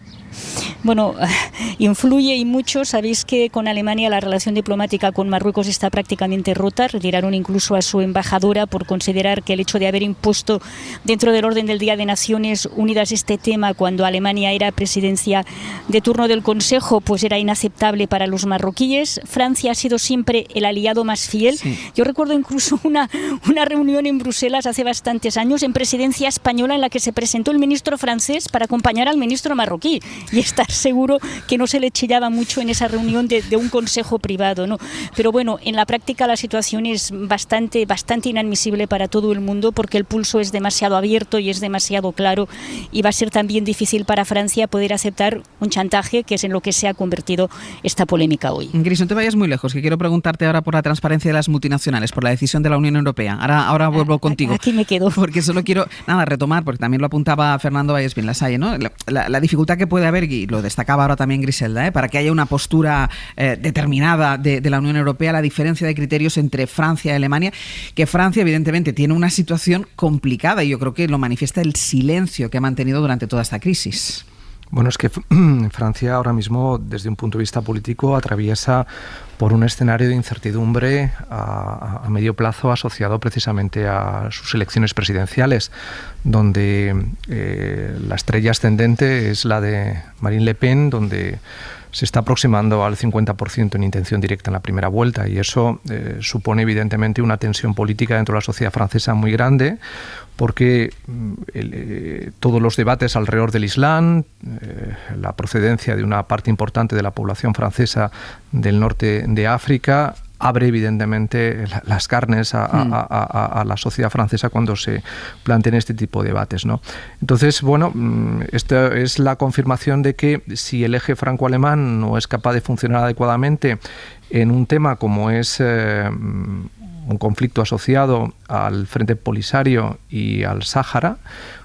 Bueno, influye y mucho. Sabéis que con Alemania la relación diplomática con Marruecos está prácticamente rota. Retiraron incluso a su embajadora por considerar que el hecho de haber impuesto dentro del orden del día de Naciones Unidas este tema cuando Alemania era presidencia de turno del Consejo, pues era inaceptable para los marroquíes. Francia ha sido siempre el aliado más fiel. Sí. Yo recuerdo incluso una reunión en Bruselas hace bastantes años en presidencia española en la que se presentó el ministro francés para acompañar al ministro marroquí. Y estar seguro que no se le chillaba mucho en esa reunión de un consejo privado, ¿no? Pero bueno, en la práctica la situación es bastante inadmisible para todo el mundo porque el pulso es demasiado abierto y es demasiado claro y va a ser también difícil para Francia poder aceptar un chantaje, que es en lo que se ha convertido esta polémica hoy. Gris, no te vayas muy lejos, que quiero preguntarte ahora por la transparencia de las multinacionales, por la decisión de la Unión Europea. Ahora vuelvo contigo. Aquí me quedo. Porque solo quiero retomar, porque también lo apuntaba Fernando Vallespín-Lasalle, ¿no? La dificultad que puede haber, y lo destacaba ahora también Griselda, para que haya una postura determinada de la Unión Europea, la diferencia de criterios entre Francia y Alemania, que Francia evidentemente tiene una situación complicada y yo creo que lo manifiesta el silencio que ha mantenido durante toda esta crisis. Bueno, es que Francia ahora mismo, desde un punto de vista político, atraviesa por un escenario de incertidumbre a medio plazo asociado precisamente a sus elecciones presidenciales, donde la estrella ascendente es la de Marine Le Pen, donde se está aproximando al 50% en intención directa en la primera vuelta, y eso supone evidentemente una tensión política dentro de la sociedad francesa muy grande, porque todos los debates alrededor del Islam, la procedencia de una parte importante de la población francesa del norte de África, abre evidentemente las carnes a la sociedad francesa cuando se planteen este tipo de debates, ¿no? Entonces, bueno, esto es la confirmación de que si el eje franco-alemán no es capaz de funcionar adecuadamente en un tema como es un conflicto asociado al Frente Polisario y al Sáhara,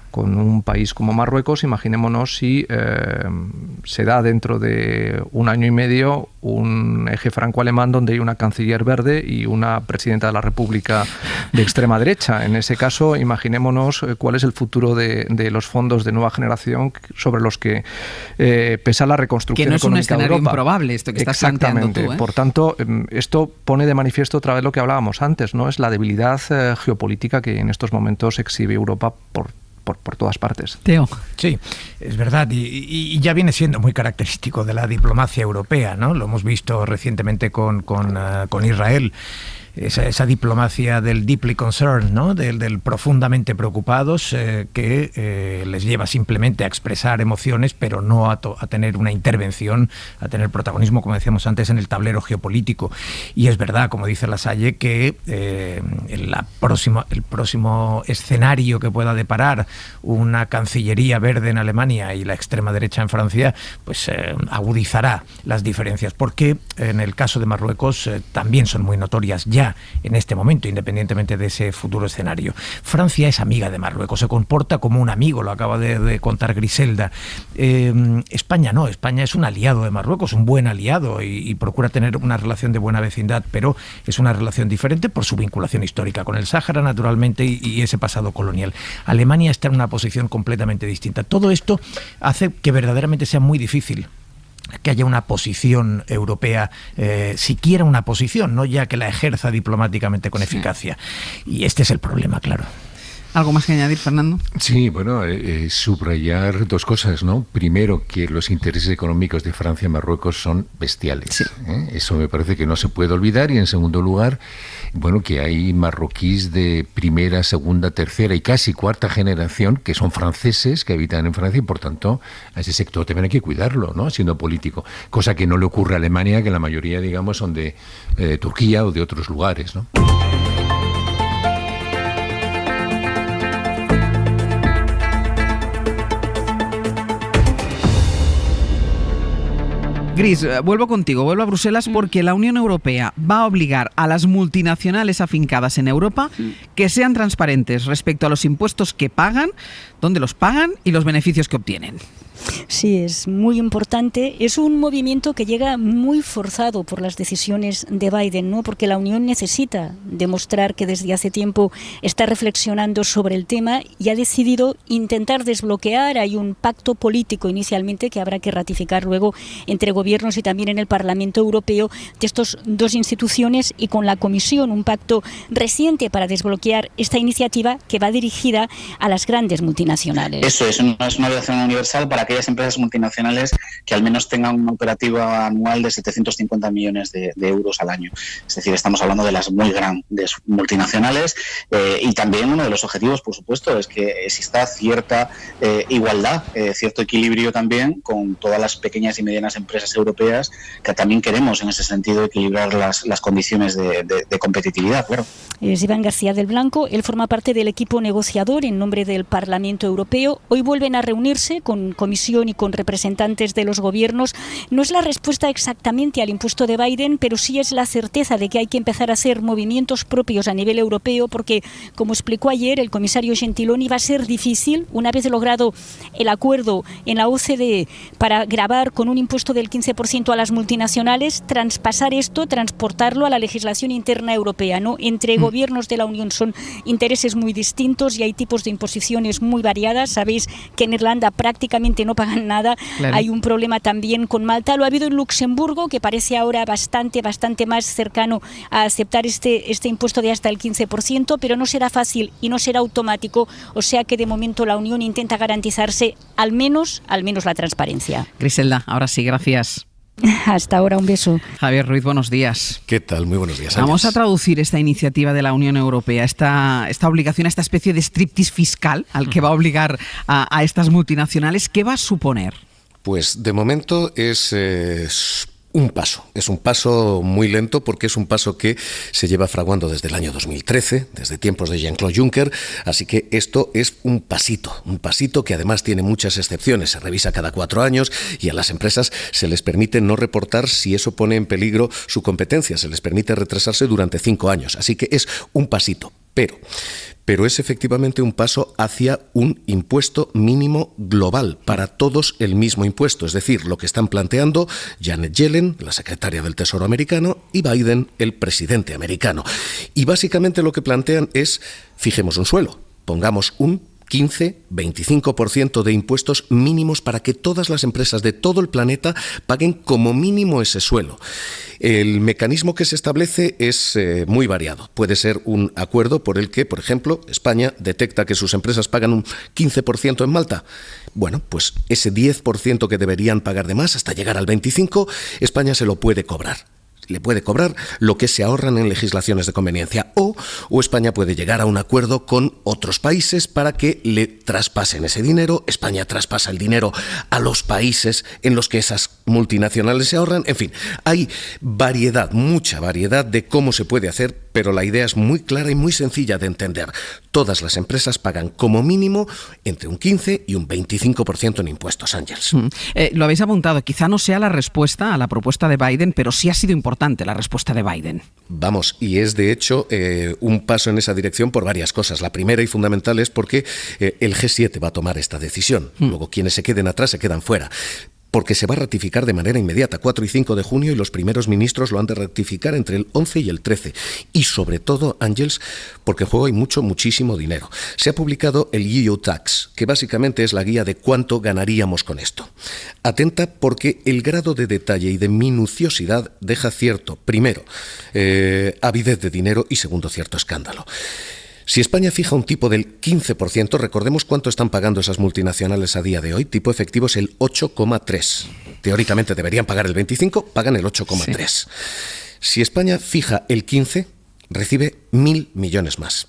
con un país como Marruecos, imaginémonos si se da dentro de un año y medio un eje franco-alemán donde hay una canciller verde y una presidenta de la República de extrema derecha. En ese caso, imaginémonos cuál es el futuro de los fondos de nueva generación sobre los que pesa la reconstrucción económica de Europa. Que no es un escenario improbable esto que estás planteando tú, ¿eh? Por tanto, esto pone de manifiesto otra vez lo que hablábamos antes, ¿no? Es la debilidad geopolítica que en estos momentos exhibe Europa por todas partes. Teo. Sí, es verdad, y ya viene siendo muy característico de la diplomacia europea, ¿no? Lo hemos visto recientemente con Israel. Esa diplomacia del deeply concerned, ¿no? del profundamente preocupados, que les lleva simplemente a expresar emociones, pero no a tener una intervención, a tener protagonismo, como decíamos antes, en el tablero geopolítico. Y es verdad, como dice Lasalle, que el próximo escenario que pueda deparar una cancillería verde en Alemania y la extrema derecha en Francia, pues agudizará las diferencias, porque en el caso de Marruecos también son muy notorias ya en este momento, independientemente de ese futuro escenario. Francia es amiga de Marruecos, se comporta como un amigo, lo acaba de contar Griselda. España no, España es un aliado de Marruecos, un buen aliado, y procura tener una relación de buena vecindad, pero es una relación diferente por su vinculación histórica con el Sáhara, naturalmente, y ese pasado colonial. Alemania está en una posición completamente distinta. Todo esto hace que verdaderamente sea muy difícil que haya una posición europea, siquiera una posición, no ya que la ejerza diplomáticamente con eficacia. Y este es el problema, claro. ¿Algo más que añadir, Fernando? Sí, bueno, subrayar dos cosas, ¿no? Primero, que los intereses económicos de Francia y Marruecos son bestiales. Sí. Eso me parece que no se puede olvidar. Y en segundo lugar, bueno, que hay marroquíes de primera, segunda, tercera y casi cuarta generación que son franceses, que habitan en Francia, y por tanto a ese sector también hay que cuidarlo, ¿no? Siendo político. Cosa que no le ocurre a Alemania, que la mayoría, digamos, son de Turquía o de otros lugares, ¿no? Gris, vuelvo contigo, vuelvo a Bruselas, porque la Unión Europea va a obligar a las multinacionales afincadas en Europa que sean transparentes respecto a los impuestos que pagan, dónde los pagan y los beneficios que obtienen. Sí, es muy importante. Es un movimiento que llega muy forzado por las decisiones de Biden, ¿no? Porque la Unión necesita demostrar que desde hace tiempo está reflexionando sobre el tema y ha decidido intentar desbloquear. Hay un pacto político inicialmente que habrá que ratificar luego entre gobiernos y también en el Parlamento Europeo de estas dos instituciones y con la Comisión, un pacto reciente para desbloquear esta iniciativa que va dirigida a las grandes multinacionales. Eso es una obligación universal para aquellas empresas multinacionales que al menos tengan una operativa anual de 750 millones de euros al año. Es decir, estamos hablando de las muy grandes multinacionales, y también uno de los objetivos, por supuesto, es que exista cierta igualdad, cierto equilibrio también con todas las pequeñas y medianas empresas europeas, que también queremos en ese sentido equilibrar las condiciones de competitividad, claro. Es Iván García del Blanco, él forma parte del equipo negociador en nombre del Parlamento Europeo. Hoy vuelven a reunirse con Comisión y con representantes de los gobiernos. No es la respuesta exactamente al impuesto de Biden, pero sí es la certeza de que hay que empezar a hacer movimientos propios a nivel europeo, porque, como explicó ayer el comisario Gentiloni, va a ser difícil, una vez logrado el acuerdo en la OCDE para gravar con un impuesto del 15% a las multinacionales, traspasar esto, transportarlo a la legislación interna europea, ¿no? Entre gobiernos de la Unión son intereses muy distintos y hay tipos de imposiciones muy variadas. Sabéis que en Irlanda prácticamente que no pagan nada. Claro. Hay un problema también con Malta. Lo ha habido en Luxemburgo, que parece ahora bastante más cercano a aceptar este impuesto de hasta el 15%, pero no será fácil y no será automático, o sea que de momento la Unión intenta garantizarse al menos la transparencia. Griselda, ahora sí, gracias. Hasta ahora, un beso. Javier Ruiz, buenos días. ¿Qué tal? Muy buenos días. Vamos a traducir esta iniciativa de la Unión Europea, esta obligación, esta especie de striptease fiscal al que va a obligar a estas multinacionales. ¿Qué va a suponer? Pues de momento es un paso muy lento, porque es un paso que se lleva fraguando desde el año 2013, desde tiempos de Jean-Claude Juncker, así que esto es un pasito que además tiene muchas excepciones, se revisa cada 4 años y a las empresas se les permite no reportar si eso pone en peligro su competencia, se les permite retrasarse durante 5 años, así que es un pasito, pero es efectivamente un paso hacia un impuesto mínimo global, para todos el mismo impuesto, es decir, lo que están planteando Janet Yellen, la secretaria del Tesoro americano, y Biden, el presidente americano. Y básicamente lo que plantean es, fijemos un suelo, pongamos un 15-25% de impuestos mínimos para que todas las empresas de todo el planeta paguen como mínimo ese suelo. El mecanismo que se establece es muy variado. Puede ser un acuerdo por el que, por ejemplo, España detecta que sus empresas pagan un 15% en Malta. Bueno, pues ese 10% que deberían pagar de más, hasta llegar al 25%, España se lo puede cobrar. Le puede cobrar lo que se ahorran en legislaciones de conveniencia, o España puede llegar a un acuerdo con otros países para que le traspasen ese dinero. España traspasa el dinero a los países en los que esas multinacionales se ahorran. En fin, hay variedad, mucha variedad de cómo se puede hacer, pero la idea es muy clara y muy sencilla de entender. Todas las empresas pagan como mínimo entre un 15 y un 25% en impuestos, Ángeles. Lo habéis apuntado, quizá no sea la respuesta a la propuesta de Biden, pero sí ha sido importante la respuesta de Biden. Vamos, y es de hecho un paso en esa dirección por varias cosas. La primera y fundamental es porque el G7 va a tomar esta decisión. Luego, quienes se queden atrás se quedan fuera, porque se va a ratificar de manera inmediata, 4 y 5 de junio, y los primeros ministros lo han de ratificar entre el 11 y el 13. Y sobre todo, Ángeles, porque en juego hay muchísimo dinero. Se ha publicado el EU Tax, que básicamente es la guía de cuánto ganaríamos con esto. Atenta, porque el grado de detalle y de minuciosidad deja cierto, primero, avidez de dinero, y segundo, cierto escándalo. Si España fija un tipo del 15%, recordemos cuánto están pagando esas multinacionales a día de hoy. Tipo efectivo es el 8,3%. Teóricamente deberían pagar el 25%, pagan el 8,3%. Sí. Si España fija el 15%, recibe 1.000 millones más.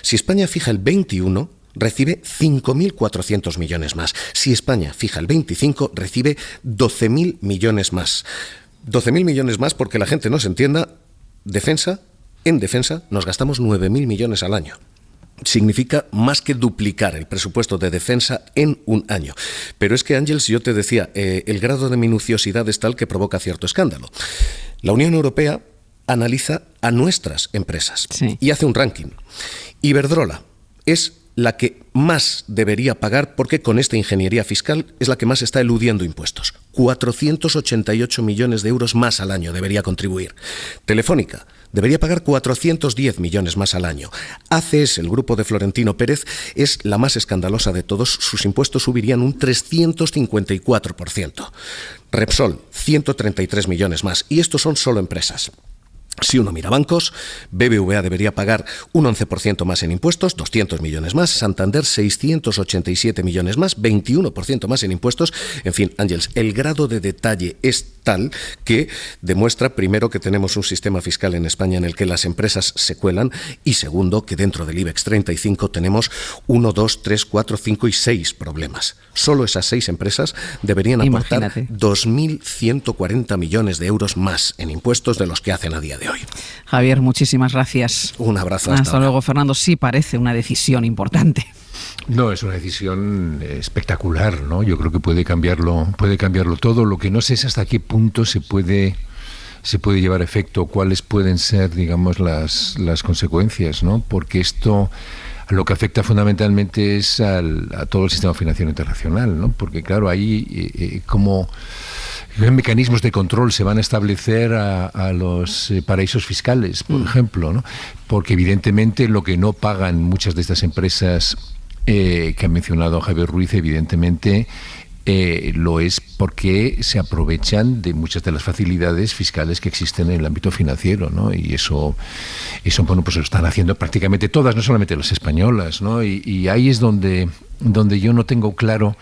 Si España fija el 21%, recibe 5.400 millones más. Si España fija el 25%, recibe 12.000 millones más. 12.000 millones más, porque la gente no se entienda, en defensa nos gastamos 9.000 millones al año. Significa más que duplicar el presupuesto de defensa en un año. Pero es que, Ángeles, yo te decía, el grado de minuciosidad es tal que provoca cierto escándalo. La Unión Europea analiza a nuestras empresas y hace un ranking. Iberdrola es la que más debería pagar, porque con esta ingeniería fiscal es la que más está eludiendo impuestos. 488 millones de euros más al año debería contribuir. Telefónica debería pagar 410 millones más al año. ACS, el grupo de Florentino Pérez, es la más escandalosa de todos. Sus impuestos subirían un 354%. Repsol, 133 millones más. Y estos son solo empresas. Si uno mira bancos, BBVA debería pagar un 11% más en impuestos, 200 millones más, Santander 687 millones más, 21% más en impuestos. En fin, Ángeles, el grado de detalle es tal que demuestra, primero, que tenemos un sistema fiscal en España en el que las empresas se cuelan, y segundo, que dentro del IBEX 35 tenemos 1, 2, 3, 4, 5 y 6 problemas. Solo esas 6 empresas deberían aportar 2.140 millones de euros más en impuestos de los que hacen a día de hoy. Javier, muchísimas gracias. Un abrazo. Hasta luego, Fernando. Sí, parece una decisión importante. No, es una decisión espectacular, ¿no? Yo creo que puede cambiarlo todo. Lo que no sé es hasta qué punto se puede llevar a efecto, cuáles pueden ser, digamos, las consecuencias, ¿no? Porque esto lo que afecta fundamentalmente es a todo el sistema financiero internacional, ¿no? Porque claro, ahí como mecanismos de control se van a establecer a los paraísos fiscales, por ejemplo, ¿no? Porque evidentemente lo que no pagan muchas de estas empresas que ha mencionado Javier Ruiz, evidentemente lo es porque se aprovechan de muchas de las facilidades fiscales que existen en el ámbito financiero, ¿no? Y eso bueno, pues lo están haciendo prácticamente todas, no solamente las españolas, ¿no? Y ahí es donde yo no tengo claro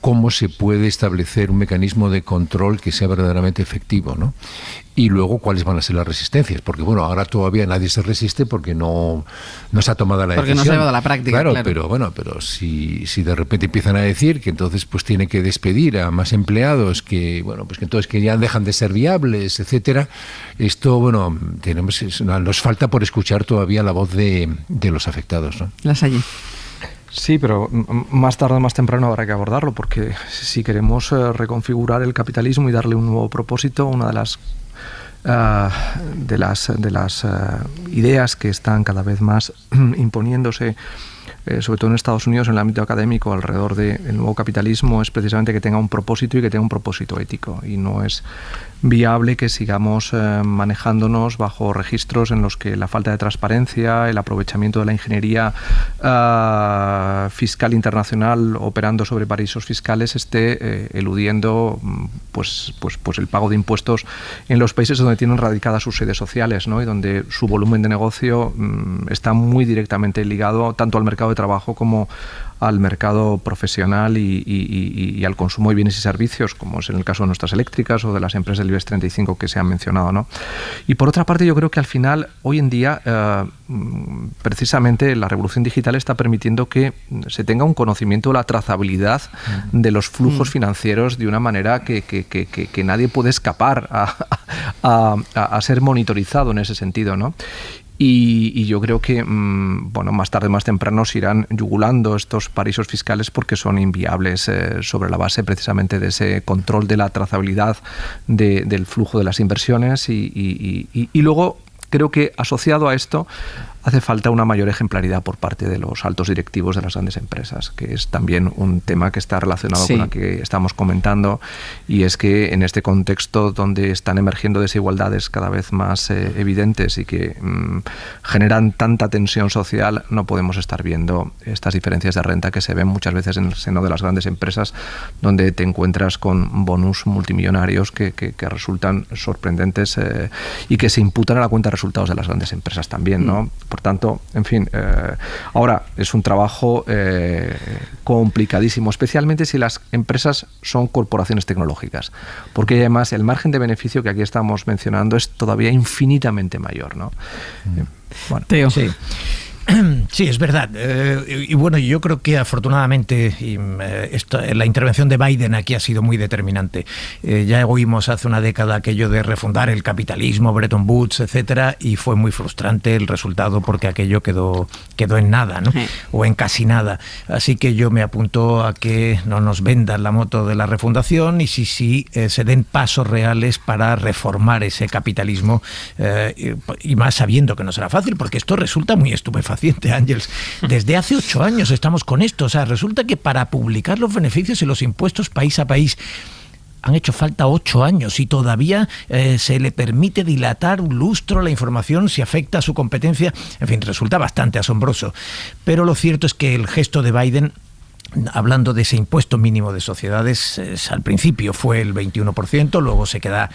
cómo se puede establecer un mecanismo de control que sea verdaderamente efectivo, ¿no? Y luego cuáles van a ser las resistencias, porque bueno, ahora todavía nadie se resiste porque no se ha tomado la decisión. Porque no se ha llevado a la práctica, claro. Pero si de repente empiezan a decir que entonces pues tiene que despedir a más empleados, que bueno, pues que entonces que ya dejan de ser viables, etcétera, esto bueno, nos falta por escuchar todavía la voz de los afectados, ¿no? Lasalle. Sí, pero más tarde o más temprano habrá que abordarlo, porque si queremos reconfigurar el capitalismo y darle un nuevo propósito, una de las ideas que están cada vez más imponiéndose, sobre todo en Estados Unidos, en el ámbito académico, alrededor del nuevo capitalismo, es precisamente que tenga un propósito y que tenga un propósito ético. Y no es viable que sigamos manejándonos bajo registros en los que la falta de transparencia, el aprovechamiento de la ingeniería fiscal internacional operando sobre paraísos fiscales esté eludiendo pues el pago de impuestos en los países donde tienen radicadas sus sedes sociales, ¿no? Y donde su volumen de negocio está muy directamente ligado tanto al mercado de trabajo como al mercado profesional y al consumo de bienes y servicios, como es en el caso de nuestras eléctricas o de las empresas del IBEX 35 que se han mencionado, ¿no? Y por otra parte, yo creo que al final, hoy en día, precisamente la revolución digital está permitiendo que se tenga un conocimiento de la trazabilidad de los flujos financieros de una manera que nadie puede escapar a ser monitorizado en ese sentido, ¿no? Y yo creo que bueno, más tarde o más temprano se irán yugulando estos paraísos fiscales porque son inviables sobre la base precisamente de ese control de la trazabilidad del flujo de las inversiones y luego creo que asociado a esto hace falta una mayor ejemplaridad por parte de los altos directivos de las grandes empresas, que es también un tema que está relacionado con lo que estamos comentando, y es que en este contexto donde están emergiendo desigualdades cada vez más evidentes y que generan tanta tensión social, no podemos estar viendo estas diferencias de renta que se ven muchas veces en el seno de las grandes empresas, donde te encuentras con bonus multimillonarios que resultan sorprendentes y que se imputan a la cuenta de resultados de las grandes empresas también, ¿no? Por tanto, en fin, ahora es un trabajo complicadísimo, especialmente si las empresas son corporaciones tecnológicas, porque además el margen de beneficio que aquí estamos mencionando es todavía infinitamente mayor, ¿no? Bueno, Teo. Sí. Sí, es verdad. Y bueno, yo creo que afortunadamente la intervención de Biden aquí ha sido muy determinante. Ya oímos hace una década aquello de refundar el capitalismo, Bretton Woods, etcétera, y fue muy frustrante el resultado porque aquello quedó en nada, ¿no? O en casi nada. Así que yo me apunto a que no nos vendan la moto de la refundación y sí se den pasos reales para reformar ese capitalismo, y más sabiendo que no será fácil, porque esto resulta muy estupefaciente, Ángels. Desde hace 8 años estamos con esto. O sea, resulta que para publicar los beneficios y los impuestos país a país han hecho falta 8 años y todavía se le permite dilatar un lustro la información si afecta a su competencia. En fin, resulta bastante asombroso. Pero lo cierto es que el gesto de Biden, hablando de ese impuesto mínimo de sociedades, al principio fue el 21%, luego se queda,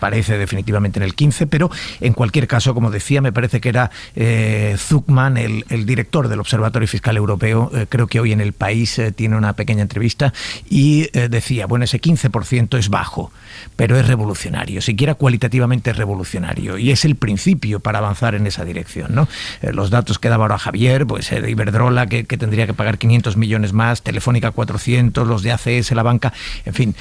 parece, definitivamente en el 15%, pero en cualquier caso, como decía, me parece que era Zuckman, el director del Observatorio Fiscal Europeo, creo que hoy en El País tiene una pequeña entrevista, y decía, bueno, ese 15% es bajo, pero es revolucionario, siquiera cualitativamente es revolucionario, y es el principio para avanzar en esa dirección, ¿no? Los datos que daba ahora Javier, pues de Iberdrola, que tendría que pagar 500 millones más, Telefónica 400, los de ACS, la banca, en fin,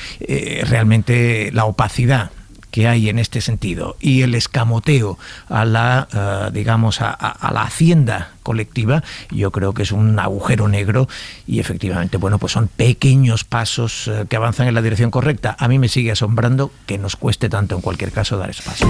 realmente la opacidad que hay en este sentido y el escamoteo a la, digamos, a la hacienda colectiva, yo creo que es un agujero negro y efectivamente, bueno, pues son pequeños pasos que avanzan en la dirección correcta. A mí me sigue asombrando que nos cueste tanto en cualquier caso dar espacio.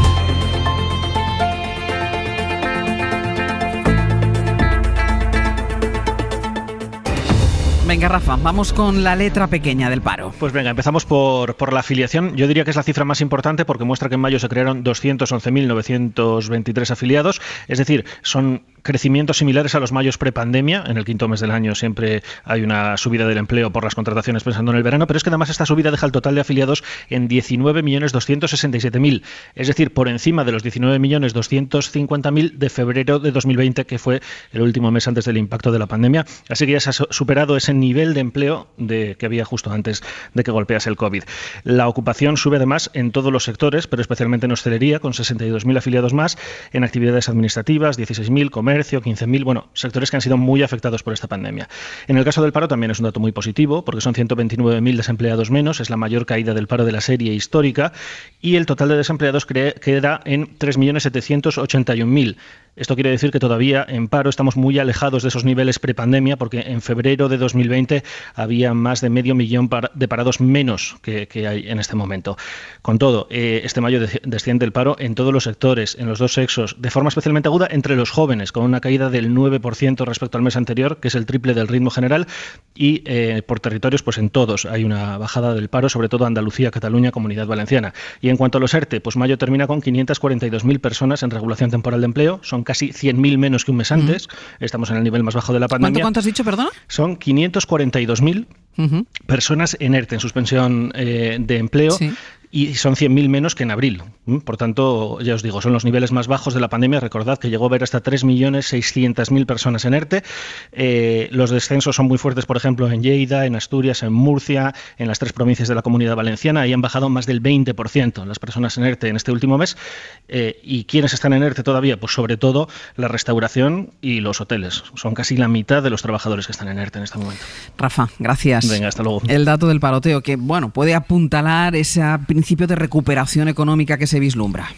Venga, Rafa, vamos con la letra pequeña del paro. Pues venga, empezamos por la afiliación. Yo diría que es la cifra más importante porque muestra que en mayo se crearon 211.923 afiliados, es decir, son crecimientos similares a los mayos prepandemia. En el quinto mes del año siempre hay una subida del empleo por las contrataciones pensando en el verano, pero es que además esta subida deja el total de afiliados en 19.267.000, es decir, por encima de los 19.250.000 de febrero de 2020, que fue el último mes antes del impacto de la pandemia. Así que ya se ha superado ese nivel de empleo que había justo antes de que golpease el COVID. La ocupación sube además en todos los sectores, pero especialmente en hostelería, con 62.000 afiliados más, en actividades administrativas, 16.000, comercio, 15.000, bueno, sectores que han sido muy afectados por esta pandemia. En el caso del paro también es un dato muy positivo, porque son 129.000 desempleados menos, es la mayor caída del paro de la serie histórica, y el total de desempleados queda en 3.781.000. Esto quiere decir que todavía en paro estamos muy alejados de esos niveles prepandemia, porque en febrero de 2020 había más de 500.000 de parados menos que hay en este momento. Con todo, este mayo desciende el paro en todos los sectores, en los dos sexos, de forma especialmente aguda entre los jóvenes, con una caída del 9% respecto al mes anterior, que es el triple del ritmo general, y por territorios, pues en todos hay una bajada del paro, sobre todo Andalucía, Cataluña, Comunidad Valenciana. Y en cuanto a los ERTE, pues mayo termina con 542.000 personas en regulación temporal de empleo, son casi 100.000 menos que un mes antes, estamos en el nivel más bajo de la pandemia. ¿Cuánto has dicho, perdón? Son 542.000 personas en ERTE, en suspensión de empleo, sí. Y son 100.000 menos que en abril. Por tanto, ya os digo, son los niveles más bajos de la pandemia. Recordad que llegó a haber hasta 3.600.000 personas en ERTE. Los descensos son muy fuertes, por ejemplo, en Lleida, en Asturias, en Murcia, en las 3 provincias de la Comunidad Valenciana. Ahí han bajado más del 20% las personas en ERTE en este último mes. ¿Y quiénes están en ERTE todavía? Pues sobre todo la restauración y los hoteles. Son casi la mitad de los trabajadores que están en ERTE en este momento. Rafa, gracias. Venga, hasta luego. El dato del paroteo, que bueno, puede apuntalar ese principio de recuperación económica que se vislumbra.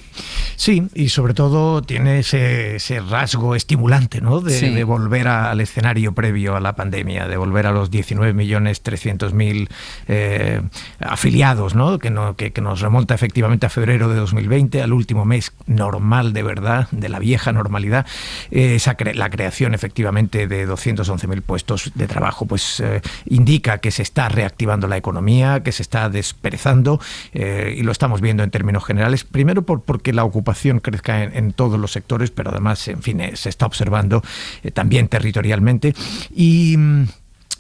Sí, y sobre todo tiene ese rasgo estimulante, ¿no? De volver al escenario previo a la pandemia, de volver a los 19.300.000 afiliados, ¿no? Que nos remonta efectivamente a febrero de 2020, al último mes normal de verdad, de la vieja normalidad. La creación efectivamente de 211.000 puestos de trabajo, pues indica que se está reactivando la economía, que se está desperezando, y lo estamos viendo en términos generales, primero porque la ocupación crezca en todos los sectores, pero además, en fin, se está observando también territorialmente. Y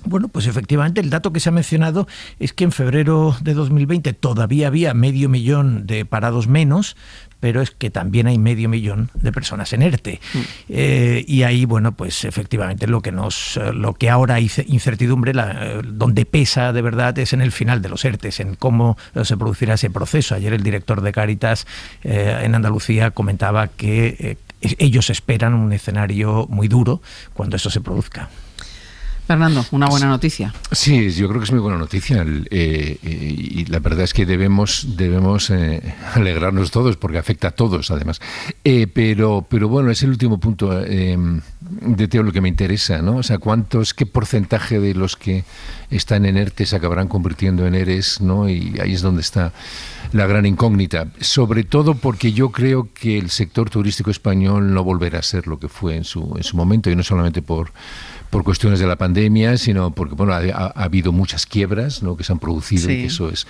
bueno, pues efectivamente el dato que se ha mencionado es que en febrero de 2020 todavía había 500.000 de parados menos, pero es que también hay 500.000 de personas en ERTE. Y ahí, bueno, pues efectivamente lo que ahora hay incertidumbre, donde pesa de verdad es en el final de los ERTEs, en cómo se producirá ese proceso. Ayer el director de Cáritas en Andalucía comentaba que ellos esperan un escenario muy duro cuando eso se produzca. Fernando, una buena noticia. Sí, yo creo que es muy buena noticia y la verdad es que debemos alegrarnos todos porque afecta a todos además. Pero bueno, es el último punto de Teo lo que me interesa, ¿no? O sea, qué porcentaje de los que están en ERTE se acabarán convirtiendo en ERES, ¿no? Y ahí es donde está la gran incógnita. Sobre todo porque yo creo que el sector turístico español no volverá a ser lo que fue en su momento, y no solamente por cuestiones de la pandemia, sino porque bueno, ha habido muchas quiebras, ¿no? Que se han producido, y que eso es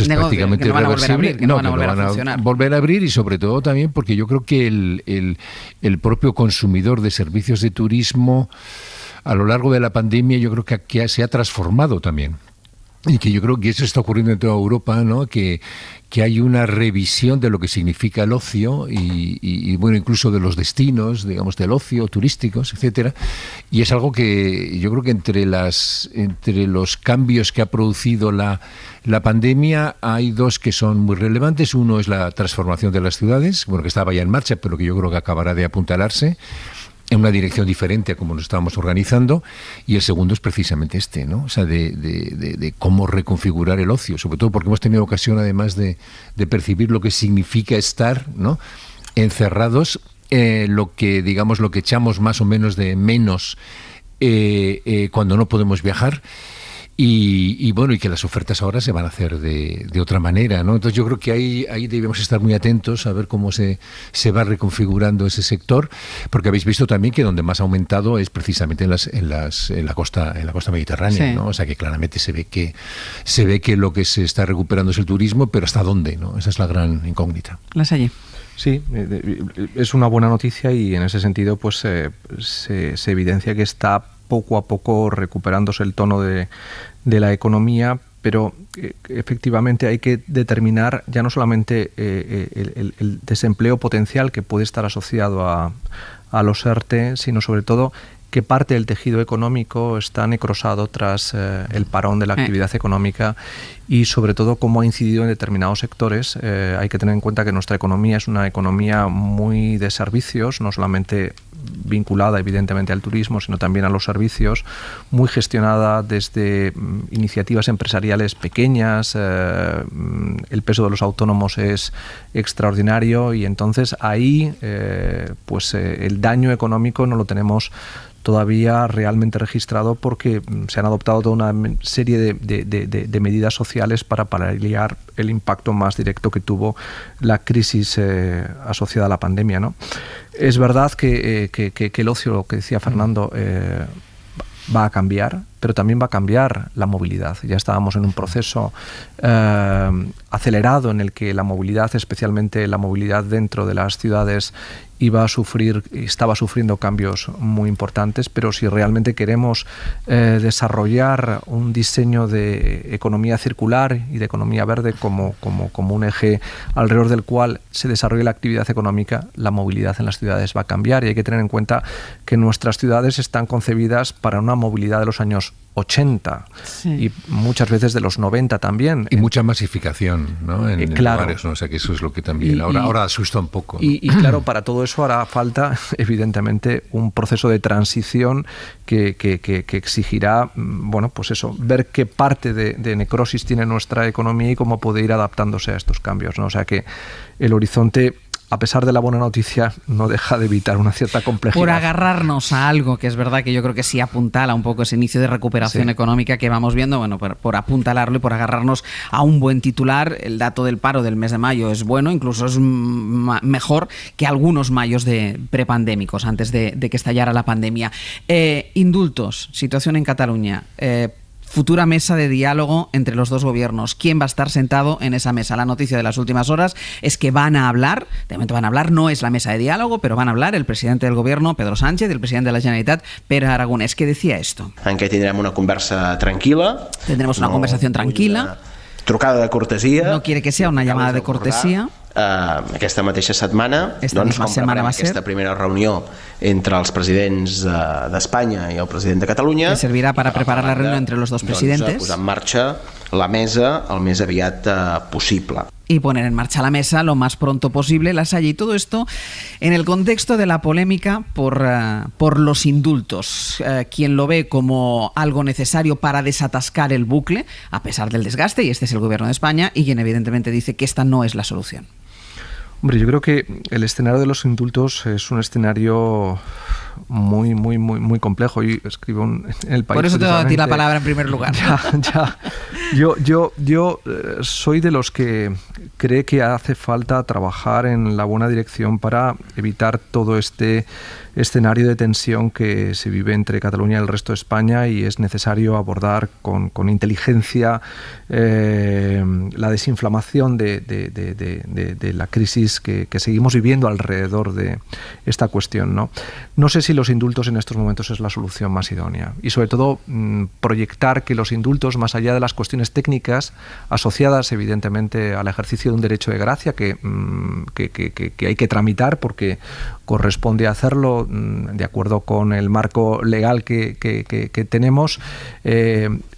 prácticamente irreversible. Que no van a volver a funcionar. Volver a abrir, y sobre todo también porque yo creo que el propio consumidor de servicios de turismo a lo largo de la pandemia yo creo que se ha transformado también. Y que yo creo que eso está ocurriendo en toda Europa, ¿no? Que hay una revisión de lo que significa el ocio y bueno, incluso de los destinos, digamos, del ocio, turísticos, etcétera. Y es algo que yo creo que entre los cambios que ha producido la pandemia hay dos que son muy relevantes. Uno es la transformación de las ciudades, bueno, que estaba ya en marcha, pero que yo creo que acabará de apuntalarse en una dirección diferente a como nos estábamos organizando, y el segundo es precisamente ¿no? O sea, de cómo reconfigurar el ocio, sobre todo porque hemos tenido ocasión además de percibir lo que significa estar, ¿no? Encerrados, lo que echamos más o menos de menos cuando no podemos viajar. y bueno, y que las ofertas ahora se van a hacer de otra manera, ¿no? Entonces yo creo que ahí debemos estar muy atentos a ver cómo se va reconfigurando ese sector, porque habéis visto también que donde más ha aumentado es precisamente en la costa mediterránea, ¿no? O sea que claramente se ve que lo que se está recuperando es el turismo, pero ¿hasta dónde, no? Esa es la gran incógnita. Lasalle. Sí, es una buena noticia y en ese sentido pues se evidencia que está poco a poco recuperándose el tono de la economía, pero efectivamente hay que determinar ya no solamente el desempleo potencial que puede estar asociado a los ERTE, sino sobre todo qué parte del tejido económico está necrosado tras el parón de la actividad económica y sobre todo cómo ha incidido en determinados sectores. Hay que tener en cuenta que nuestra economía es una economía muy de servicios, no solamente vinculada evidentemente al turismo, sino también a los servicios, muy gestionada desde iniciativas empresariales pequeñas, el peso de los autónomos es extraordinario y entonces ahí el daño económico no lo tenemos todavía realmente registrado porque se han adoptado toda una serie de medidas sociales para paliar el impacto más directo que tuvo la crisis asociada a la pandemia, ¿no? Es verdad que el ocio, lo que decía Fernando, va a cambiar, pero también va a cambiar la movilidad. Ya estábamos en un proceso acelerado en el que la movilidad, especialmente la movilidad dentro de las ciudades, estaba sufriendo cambios muy importantes, pero si realmente queremos desarrollar un diseño de economía circular y de economía verde como un eje alrededor del cual se desarrolle la actividad económica, la movilidad en las ciudades va a cambiar y hay que tener en cuenta que nuestras ciudades están concebidas para una movilidad de los años 80 y muchas veces de los 90 también. Y mucha masificación, ¿no? En claro. lugares, ¿no? O sea que eso es lo que también ahora asusta un poco, ¿no? Y claro, para todo eso hará falta evidentemente un proceso de transición que exigirá, bueno, pues eso, ver qué parte de necrosis tiene nuestra economía y cómo puede ir adaptándose a estos cambios, ¿no? O sea que el horizonte, a pesar de la buena noticia, no deja de evitar una cierta complejidad. Por agarrarnos a algo que es verdad que yo creo que sí apuntala un poco ese inicio de recuperación económica que vamos viendo, bueno, por apuntalarlo y por agarrarnos a un buen titular, el dato del paro del mes de mayo es bueno, incluso es mejor que algunos mayos prepandémicos, antes de que estallara la pandemia. Indultos, situación en Cataluña. Futura mesa de diálogo entre los dos gobiernos. ¿Quién va a estar sentado en esa mesa? La noticia de las últimas horas es que van a hablar, de momento van a hablar, no es la mesa de diálogo, pero van a hablar el presidente del gobierno, Pedro Sánchez, y el presidente de la Generalitat, Pere Aragonès, que decía esto. En què tindrem una conversa tranquil·la. Tendremos una conversación tranquila. Trucada de cortesia. No quiere que sea una llamada de cortesía. Aquesta mateixa setmana, esta misma semana va a ser aquesta primera reunió entre els presidents d'Espanya i el president de Catalunya. Que servirá para preparar la reunión entre los dos presidentes. Posar en marxa la mesa el més aviat possible. Y poner en marcha la mesa lo más pronto posible, Lasalle, y todo esto en el contexto de la polémica por los indultos. Quien lo ve como algo necesario para desatascar el bucle, a pesar del desgaste, y este es el gobierno de España, y quien evidentemente dice que esta no es la solución. Hombre, yo creo que el escenario de los indultos es un escenario muy complejo. Y escribo en El País. Por eso te doy a ti la palabra en primer lugar. Yo soy de los que cree que hace falta trabajar en la buena dirección para evitar todo este escenario de tensión que se vive entre Cataluña y el resto de España, y es necesario abordar con inteligencia la desinflamación de la crisis que seguimos viviendo alrededor de esta cuestión, ¿no? No sé si los indultos en estos momentos es la solución más idónea, y sobre todo proyectar que los indultos, más allá de las cuestiones técnicas asociadas evidentemente al ejercicio de un derecho de gracia que hay que tramitar porque corresponde hacerlo de acuerdo con el marco legal que tenemos,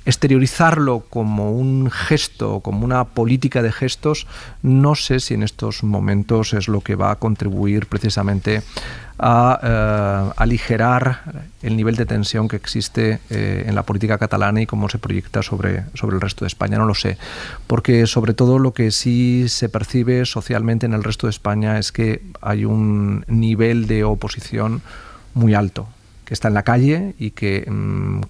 exteriorizarlo como un gesto, como una política de gestos, no sé si en estos momentos es lo que va a contribuir precisamente a aligerar el nivel de tensión que existe en la política catalana y cómo se proyecta sobre el resto de España. No lo sé, porque sobre todo lo que sí se percibe socialmente en el resto de España es que hay un nivel de oposición muy alto, está en la calle y que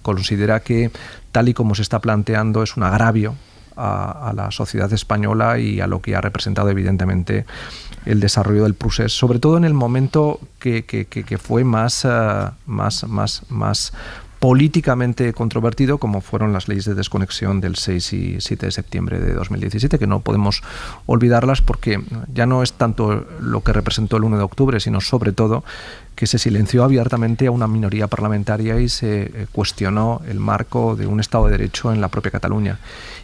considera que tal y como se está planteando es un agravio a la sociedad española y a lo que ha representado evidentemente el desarrollo del procés, sobre todo en el momento que fue más políticamente controvertido, como fueron las leyes de desconexión del 6 y 7 de septiembre de 2017, que no podemos olvidarlas porque ya no es tanto lo que representó el 1 de octubre, sino sobre todo que se silenció abiertamente a una minoría parlamentaria y se cuestionó el marco de un Estado de Derecho en la propia Cataluña.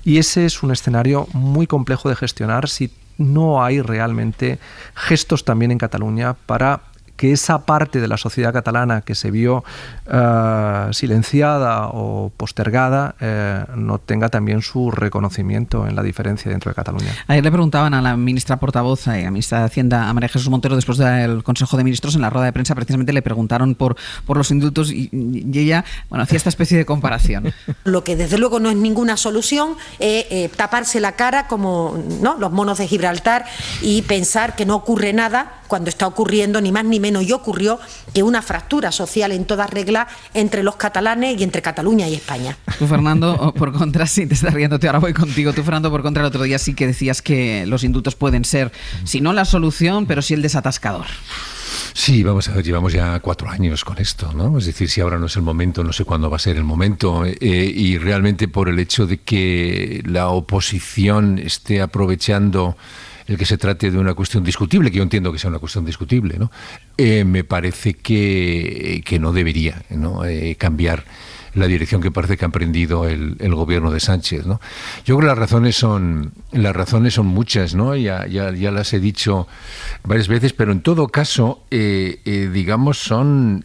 Y ese es un escenario muy complejo de gestionar si no hay realmente gestos también en Cataluña para que esa parte de la sociedad catalana que se vio silenciada o postergada no tenga también su reconocimiento en la diferencia dentro de Cataluña. Ayer le preguntaban a la ministra portavoz, a la ministra de Hacienda, a María Jesús Montero, después del Consejo de Ministros, en la rueda de prensa, precisamente le preguntaron por los indultos y ella hacía esta especie de comparación. Lo que desde luego no es ninguna solución es taparse la cara como los monos de Gibraltar y pensar que no ocurre nada cuando está ocurriendo ni más ni menos y ocurrió que una fractura social en toda regla entre los catalanes y entre Cataluña y España. Tú, Fernando, por contra, sí, te estás riéndote, ahora voy contigo. Tú, Fernando, por contra, el otro día sí que decías que los indultos pueden ser, si no la solución, pero sí el desatascador. Sí, vamos a ver, llevamos ya 4 años con esto, ¿no? Es decir, si ahora no es el momento, no sé cuándo va a ser el momento. Y realmente por el hecho de que la oposición esté aprovechando el que se trate de una cuestión discutible, que yo entiendo que sea una cuestión discutible, ¿no? Me parece que no debería, ¿no? Cambiar la dirección que parece que ha emprendido el gobierno de Sánchez, ¿no? Yo creo que las razones son muchas, ¿no? Ya las he dicho varias veces, pero en todo caso, digamos, son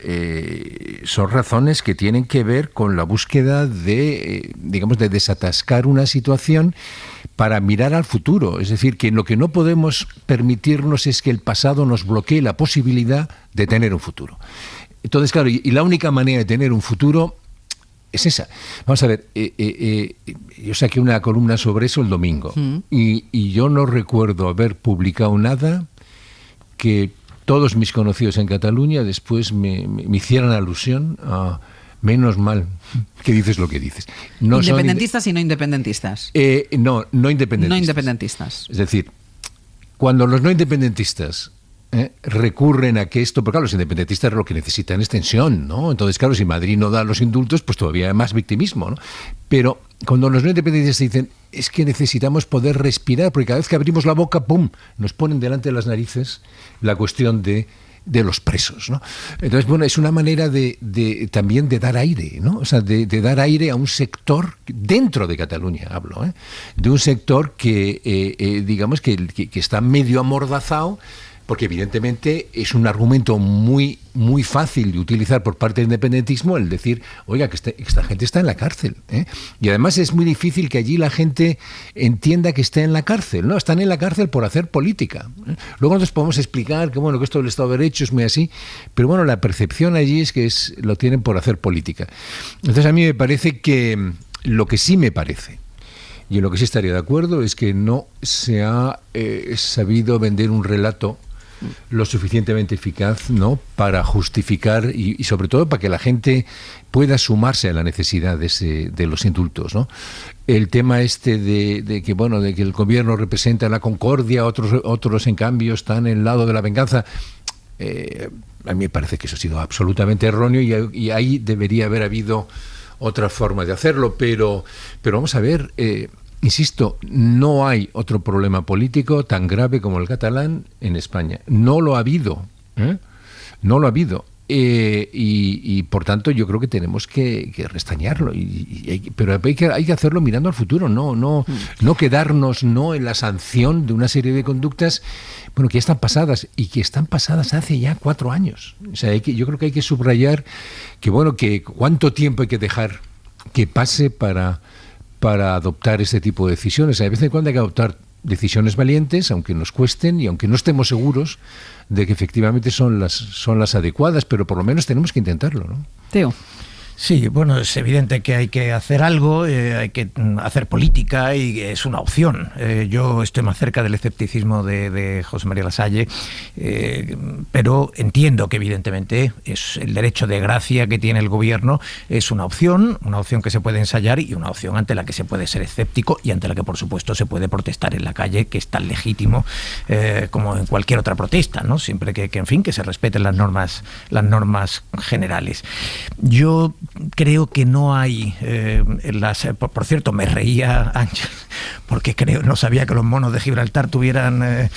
razones que tienen que ver con la búsqueda de desatascar una situación para mirar al futuro. Es decir, que lo que no podemos permitirnos es que el pasado nos bloquee la posibilidad de tener un futuro. Entonces, claro, y la única manera de tener un futuro es esa. Vamos a ver, yo saqué una columna sobre eso el domingo y yo no recuerdo haber publicado nada que todos mis conocidos en Cataluña después me hicieran alusión a menos mal que dices lo que dices. No ¿independentistas y no independentistas? No independentistas. No independentistas. Es decir, cuando los no independentistas recurren a que esto, porque claro, los independentistas lo que necesitan es tensión, ¿no? Entonces, claro, si Madrid no da los indultos, pues todavía hay más victimismo, ¿no? Pero cuando los no independentistas dicen, es que necesitamos poder respirar, porque cada vez que abrimos la boca, ¡pum!, nos ponen delante de las narices la cuestión de los presos, ¿no? Entonces, bueno, es una manera también de dar aire, ¿no? O sea, de dar aire a un sector, dentro de Cataluña hablo, de un sector que, digamos, que está medio amordazado, porque evidentemente es un argumento muy, muy fácil de utilizar por parte del independentismo el decir, oiga, que esta gente está en la cárcel, ¿eh? Y además es muy difícil que allí la gente entienda que está en la cárcel, ¿no? Están en la cárcel por hacer política, ¿eh? Luego nosotros podemos explicar que, bueno, que esto del Estado de Derecho es muy así, pero bueno, la percepción allí es que lo tienen por hacer política. Entonces a mí me parece que lo que sí me parece, y en lo que sí estaría de acuerdo, es que no se ha sabido vender un relato lo suficientemente eficaz, ¿no?, para justificar y sobre todo para que la gente pueda sumarse a la necesidad de los indultos, ¿no? El tema de que el gobierno representa la concordia, otros en cambio están en el lado de la venganza. A mí me parece que eso ha sido absolutamente erróneo y ahí debería haber habido otra forma de hacerlo, pero vamos a ver. Insisto, no hay otro problema político tan grave como el catalán en España. No lo ha habido, ¿eh? No lo ha habido. Y por tanto yo creo que tenemos que restañarlo. Pero hay que hacerlo mirando al futuro, no quedarnos en la sanción de una serie de conductas, bueno, que ya están pasadas y que están pasadas hace ya 4 años. O sea, yo creo que hay que subrayar que cuánto tiempo hay que dejar que pase para adoptar ese tipo de decisiones. A veces en cuando hay que adoptar decisiones valientes, aunque nos cuesten y aunque no estemos seguros de que efectivamente son las adecuadas, pero por lo menos tenemos que intentarlo, ¿no? Teo. Sí, bueno, es evidente que hay que hacer algo, hay que hacer política y es una opción. Yo estoy más cerca del escepticismo de José María Lasalle, pero entiendo que evidentemente es el derecho de gracia que tiene el gobierno, es una opción que se puede ensayar y una opción ante la que se puede ser escéptico y ante la que por supuesto se puede protestar en la calle, que es tan legítimo como en cualquier otra protesta, ¿no? Siempre que en fin, que se respeten las normas generales. Yo creo que no hay por cierto, me reía Ángel porque no sabía que los monos de Gibraltar tuvieran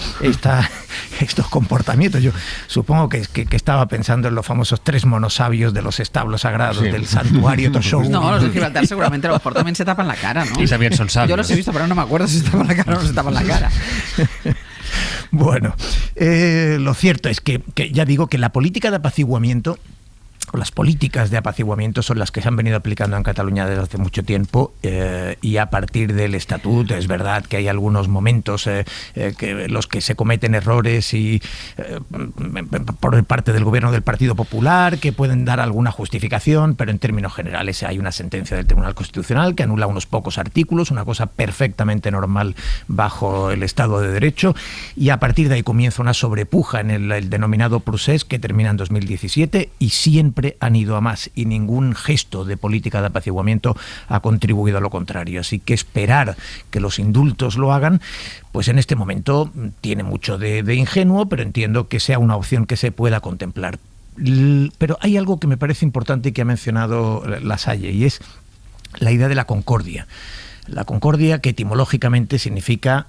estos comportamientos. Yo supongo que estaba pensando en los famosos 3 monos sabios de los establos sagrados del santuario Toshou. No, los de Gibraltar seguramente a lo mejor también se tapan la cara, ¿no? Y también son sabios. Yo los he visto, pero no me acuerdo si se tapan la cara o no se tapan la cara. Bueno, lo cierto es que ya digo que la política de apaciguamiento, o las políticas de apaciguamiento, son las que se han venido aplicando en Cataluña desde hace mucho tiempo, y a partir del estatuto es verdad que hay algunos momentos los que se cometen errores y por parte del gobierno del Partido Popular que pueden dar alguna justificación, pero en términos generales hay una sentencia del Tribunal Constitucional que anula unos pocos artículos, una cosa perfectamente normal bajo el Estado de Derecho, y a partir de ahí comienza una sobrepuja en el denominado procés que termina en 2017 y siempre han ido a más y ningún gesto de política de apaciguamiento ha contribuido a lo contrario. Así que esperar que los indultos lo hagan, pues en este momento tiene mucho de ingenuo, pero entiendo que sea una opción que se pueda contemplar. Pero hay algo que me parece importante y que ha mencionado Lasalle, y es la idea de la concordia. La concordia, que etimológicamente significa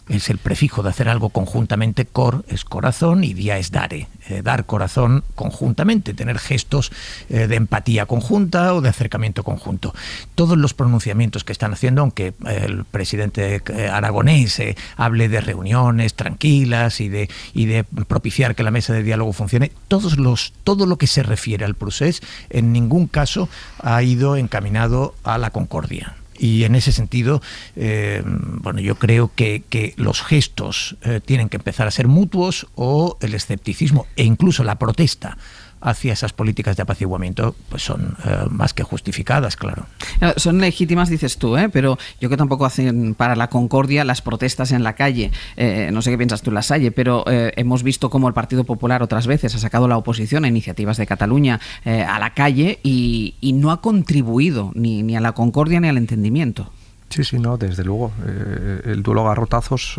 es el prefijo de hacer algo conjuntamente. Cor es corazón y dia es dare, dar corazón conjuntamente, tener gestos de empatía conjunta o de acercamiento conjunto. Todos los pronunciamientos que están haciendo, aunque el presidente aragonés hable de reuniones tranquilas y de propiciar que la mesa de diálogo funcione, todo lo que se refiere al procés en ningún caso ha ido encaminado a la concordia. Y en ese sentido, yo creo que los gestos tienen que empezar a ser mutuos, o el escepticismo e incluso la protesta hacia esas políticas de apaciguamiento pues son más que justificadas, claro. Son legítimas, dices tú, pero yo que tampoco hacen para la concordia las protestas en la calle. No sé qué piensas tú, Lasalle, pero hemos visto cómo el Partido Popular otras veces ha sacado la oposición a iniciativas de Cataluña a la calle y no ha contribuido ni a la concordia ni al entendimiento. Sí, no, desde luego. El duelo a garrotazos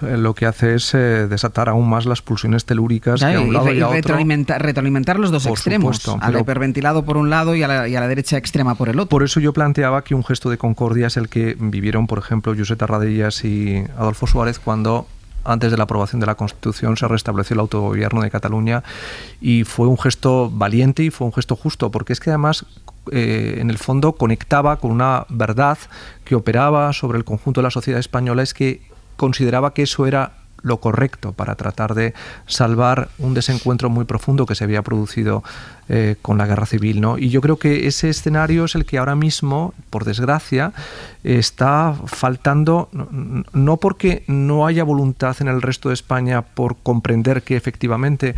lo que hace es desatar aún más las pulsiones telúricas que a un lado y a otro. Retroalimentar los dos extremos, supuesto, al hiperventilado por un lado y a la derecha extrema por el otro. Por eso yo planteaba que un gesto de concordia es el que vivieron, por ejemplo, Josep Tarradellas y Adolfo Suárez cuando, antes de la aprobación de la Constitución, se restableció el autogobierno de Cataluña, y fue un gesto valiente y fue un gesto justo, porque es que además en el fondo conectaba con una verdad que operaba sobre el conjunto de la sociedad española, es que consideraba que eso era lo correcto para tratar de salvar un desencuentro muy profundo que se había producido con la guerra civil, ¿no? Y yo creo que ese escenario es el que ahora mismo, por desgracia, está faltando, no porque no haya voluntad en el resto de España por comprender que efectivamente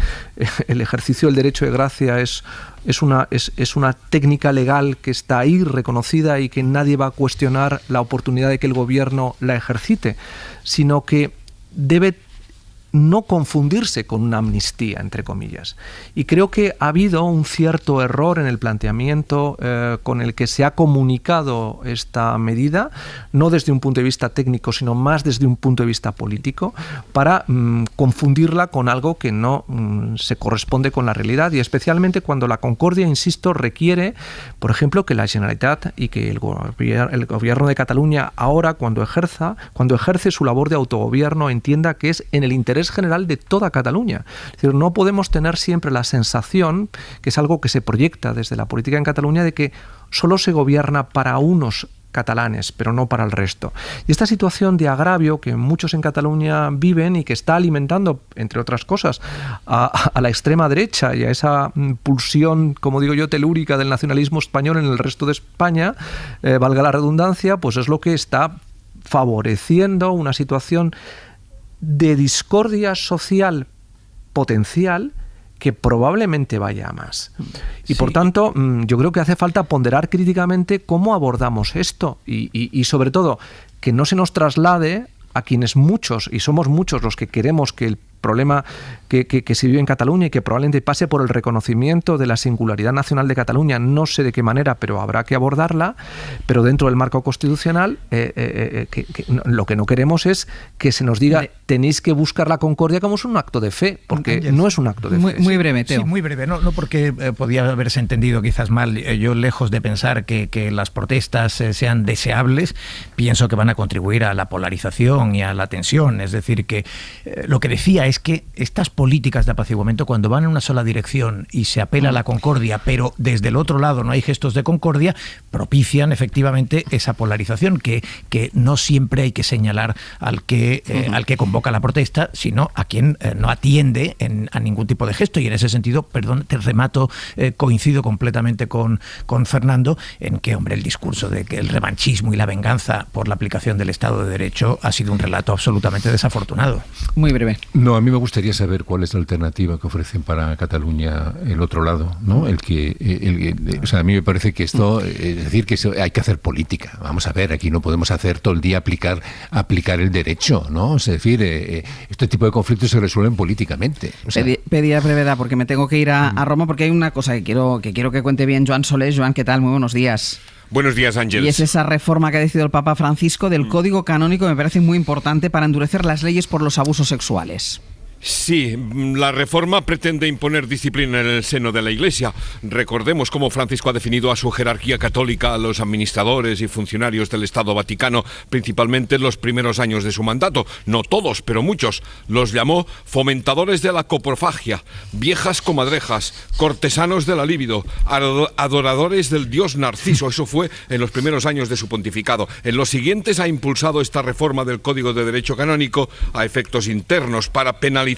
el ejercicio del derecho de gracia es una técnica legal que está ahí reconocida y que nadie va a cuestionar la oportunidad de que el gobierno la ejercite, sino que debe no confundirse con una amnistía, entre comillas. Y creo que ha habido un cierto error en el planteamiento con el que se ha comunicado esta medida, no desde un punto de vista técnico, sino más desde un punto de vista político, para confundirla con algo que no se corresponde con la realidad, y especialmente cuando la concordia, insisto, requiere, por ejemplo, que la Generalitat y que el gobierno de Cataluña ahora, cuando ejerce su labor de autogobierno, entienda que es en el interés general de toda Cataluña. Es decir, no podemos tener siempre la sensación, que es algo que se proyecta desde la política en Cataluña, de que solo se gobierna para unos catalanes, pero no para el resto. Y esta situación de agravio que muchos en Cataluña viven y que está alimentando, entre otras cosas, a la extrema derecha y a esa pulsión, como digo yo, telúrica del nacionalismo español en el resto de España, valga la redundancia, pues es lo que está favoreciendo una situación de discordia social potencial que probablemente vaya a más. Y por tanto, yo creo que hace falta ponderar críticamente cómo abordamos esto y sobre todo que no se nos traslade a quienes muchos, y somos muchos los que queremos que el problema que se vive en Cataluña y que probablemente pase por el reconocimiento de la singularidad nacional de Cataluña, no sé de qué manera, pero habrá que abordarla, pero dentro del marco constitucional lo que no queremos es que se nos diga tenéis que buscar la concordia como es un acto de fe, porque no es un acto de fe. Muy breve, Teo. Sí, muy breve, no porque podía haberse entendido quizás mal. Yo, lejos de pensar que las protestas sean deseables, pienso que van a contribuir a la polarización y a la tensión. Es decir, que lo que decía es que estas políticas de apaciguamiento, cuando van en una sola dirección y se apela a la concordia, pero desde el otro lado no hay gestos de concordia, propician efectivamente esa polarización que no siempre hay que señalar al que convoca la protesta, sino a quien no atiende a ningún tipo de gesto. Y en ese sentido, perdón, te remato, coincido completamente con Fernando en que, hombre, el discurso de que el revanchismo y la venganza por la aplicación del Estado de Derecho ha sido un relato absolutamente desafortunado. Muy breve. No, a mí me gustaría saber cuál es la alternativa que ofrecen para Cataluña el otro lado, ¿no? O sea, a mí me parece que esto, es decir, que hay que hacer política. Vamos a ver, aquí no podemos hacer todo el día aplicar el derecho, ¿no? Es decir, este tipo de conflictos se resuelven políticamente. O sea, pedía brevedad porque me tengo que ir a Roma, porque hay una cosa que quiero que cuente bien Joan Solés. Joan, ¿qué tal? Muy buenos días. Buenos días, Ángel. Y es esa reforma que ha decidido el Papa Francisco del Código Canónico, me parece muy importante para endurecer las leyes por los abusos sexuales. Sí, la reforma pretende imponer disciplina en el seno de la Iglesia. Recordemos cómo Francisco ha definido a su jerarquía católica a los administradores y funcionarios del Estado Vaticano, principalmente en los primeros años de su mandato. No todos, pero muchos. Los llamó fomentadores de la coprofagia, viejas comadrejas, cortesanos de la libido, adoradores del dios Narciso. Eso fue en los primeros años de su pontificado. En los siguientes ha impulsado esta reforma del Código de Derecho Canónico a efectos internos para penalizar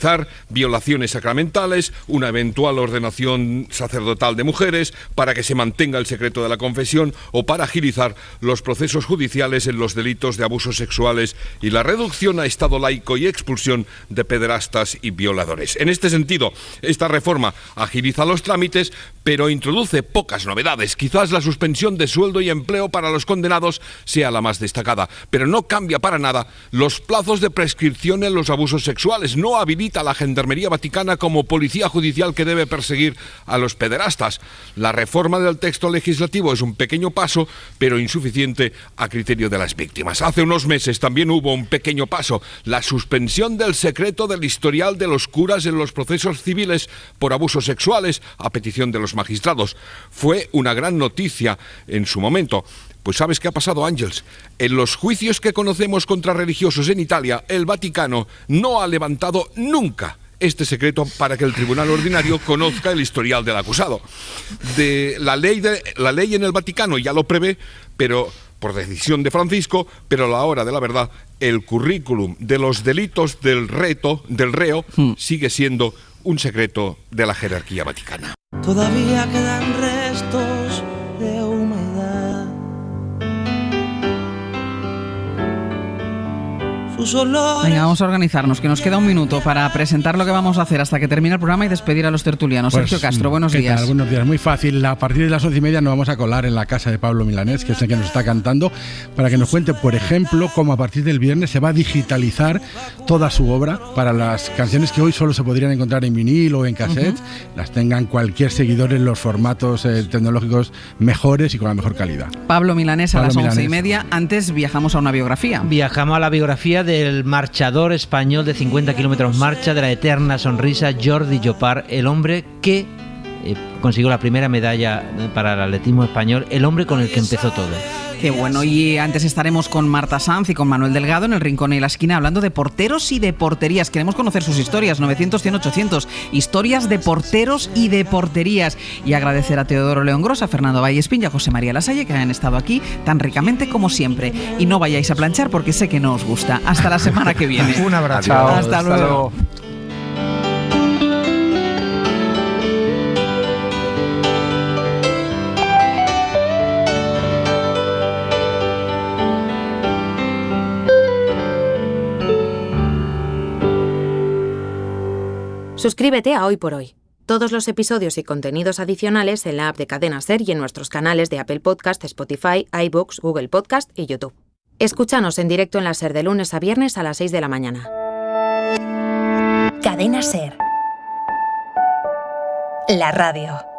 violaciones sacramentales, una eventual ordenación sacerdotal de mujeres, para que se mantenga el secreto de la confesión o para agilizar los procesos judiciales en los delitos de abusos sexuales y la reducción a estado laico y expulsión de pederastas y violadores. En este sentido, esta reforma agiliza los trámites, pero introduce pocas novedades. Quizás la suspensión de sueldo y empleo para los condenados sea la más destacada, pero no cambia para nada los plazos de prescripción en los abusos sexuales. No habilita a la Gendarmería Vaticana como policía judicial que debe perseguir a los pederastas. La reforma del texto legislativo es un pequeño paso, pero insuficiente a criterio de las víctimas. Hace unos meses también hubo un pequeño paso: la suspensión del secreto del historial de los curas en los procesos civiles por abusos sexuales, a petición de los magistrados. Fue una gran noticia en su momento. Pues ¿sabes qué ha pasado, Ángels? En los juicios que conocemos contra religiosos en Italia, el Vaticano no ha levantado nunca este secreto para que el tribunal ordinario conozca el historial del acusado. La ley en el Vaticano ya lo prevé, pero por decisión de Francisco, pero a la hora de la verdad, el currículum de los delitos del reo sigue siendo un secreto de la jerarquía vaticana. Todavía quedan restos de humedad. Venga, vamos a organizarnos, que nos queda un minuto para presentar lo que vamos a hacer hasta que termine el programa y despedir a los tertulianos. Pues, Sergio Castro, buenos ¿qué días. tal? Buenos días, muy fácil. A partir de las 11:30 nos vamos a colar en la casa de Pablo Milanés, que es el que nos está cantando, para que nos cuente, por ejemplo, cómo a partir del viernes se va a digitalizar toda su obra para las canciones que hoy solo se podrían encontrar en vinil o en cassette, las tengan cualquier seguidor en los formatos tecnológicos mejores y con la mejor calidad. Pablo Milanés a las 11:30. Antes viajamos a una biografía. Viajamos a la biografía del marchador español de 50 kilómetros marcha, de la eterna sonrisa, Jordi Llopart, el hombre que consiguió la primera medalla para el atletismo español, el hombre con el que empezó todo. Qué bueno, y antes estaremos con Marta Sanz y con Manuel Delgado en el Rincón y la Esquina hablando de porteros y de porterías. Queremos conocer sus historias, 900-100-800, historias de porteros y de porterías. Y agradecer a Teodoro León Grosa, a Fernando Vallespín y a José María Lasalle, que han estado aquí tan ricamente como siempre. Y no vayáis a planchar porque sé que no os gusta. Hasta la semana que viene. Un abrazo. Chao. Hasta luego. Suscríbete a Hoy por Hoy. Todos los episodios y contenidos adicionales en la app de Cadena SER y en nuestros canales de Apple Podcast, Spotify, iVoox, Google Podcast y YouTube. Escúchanos en directo en la SER de lunes a viernes a las 6 de la mañana. Cadena SER. La radio.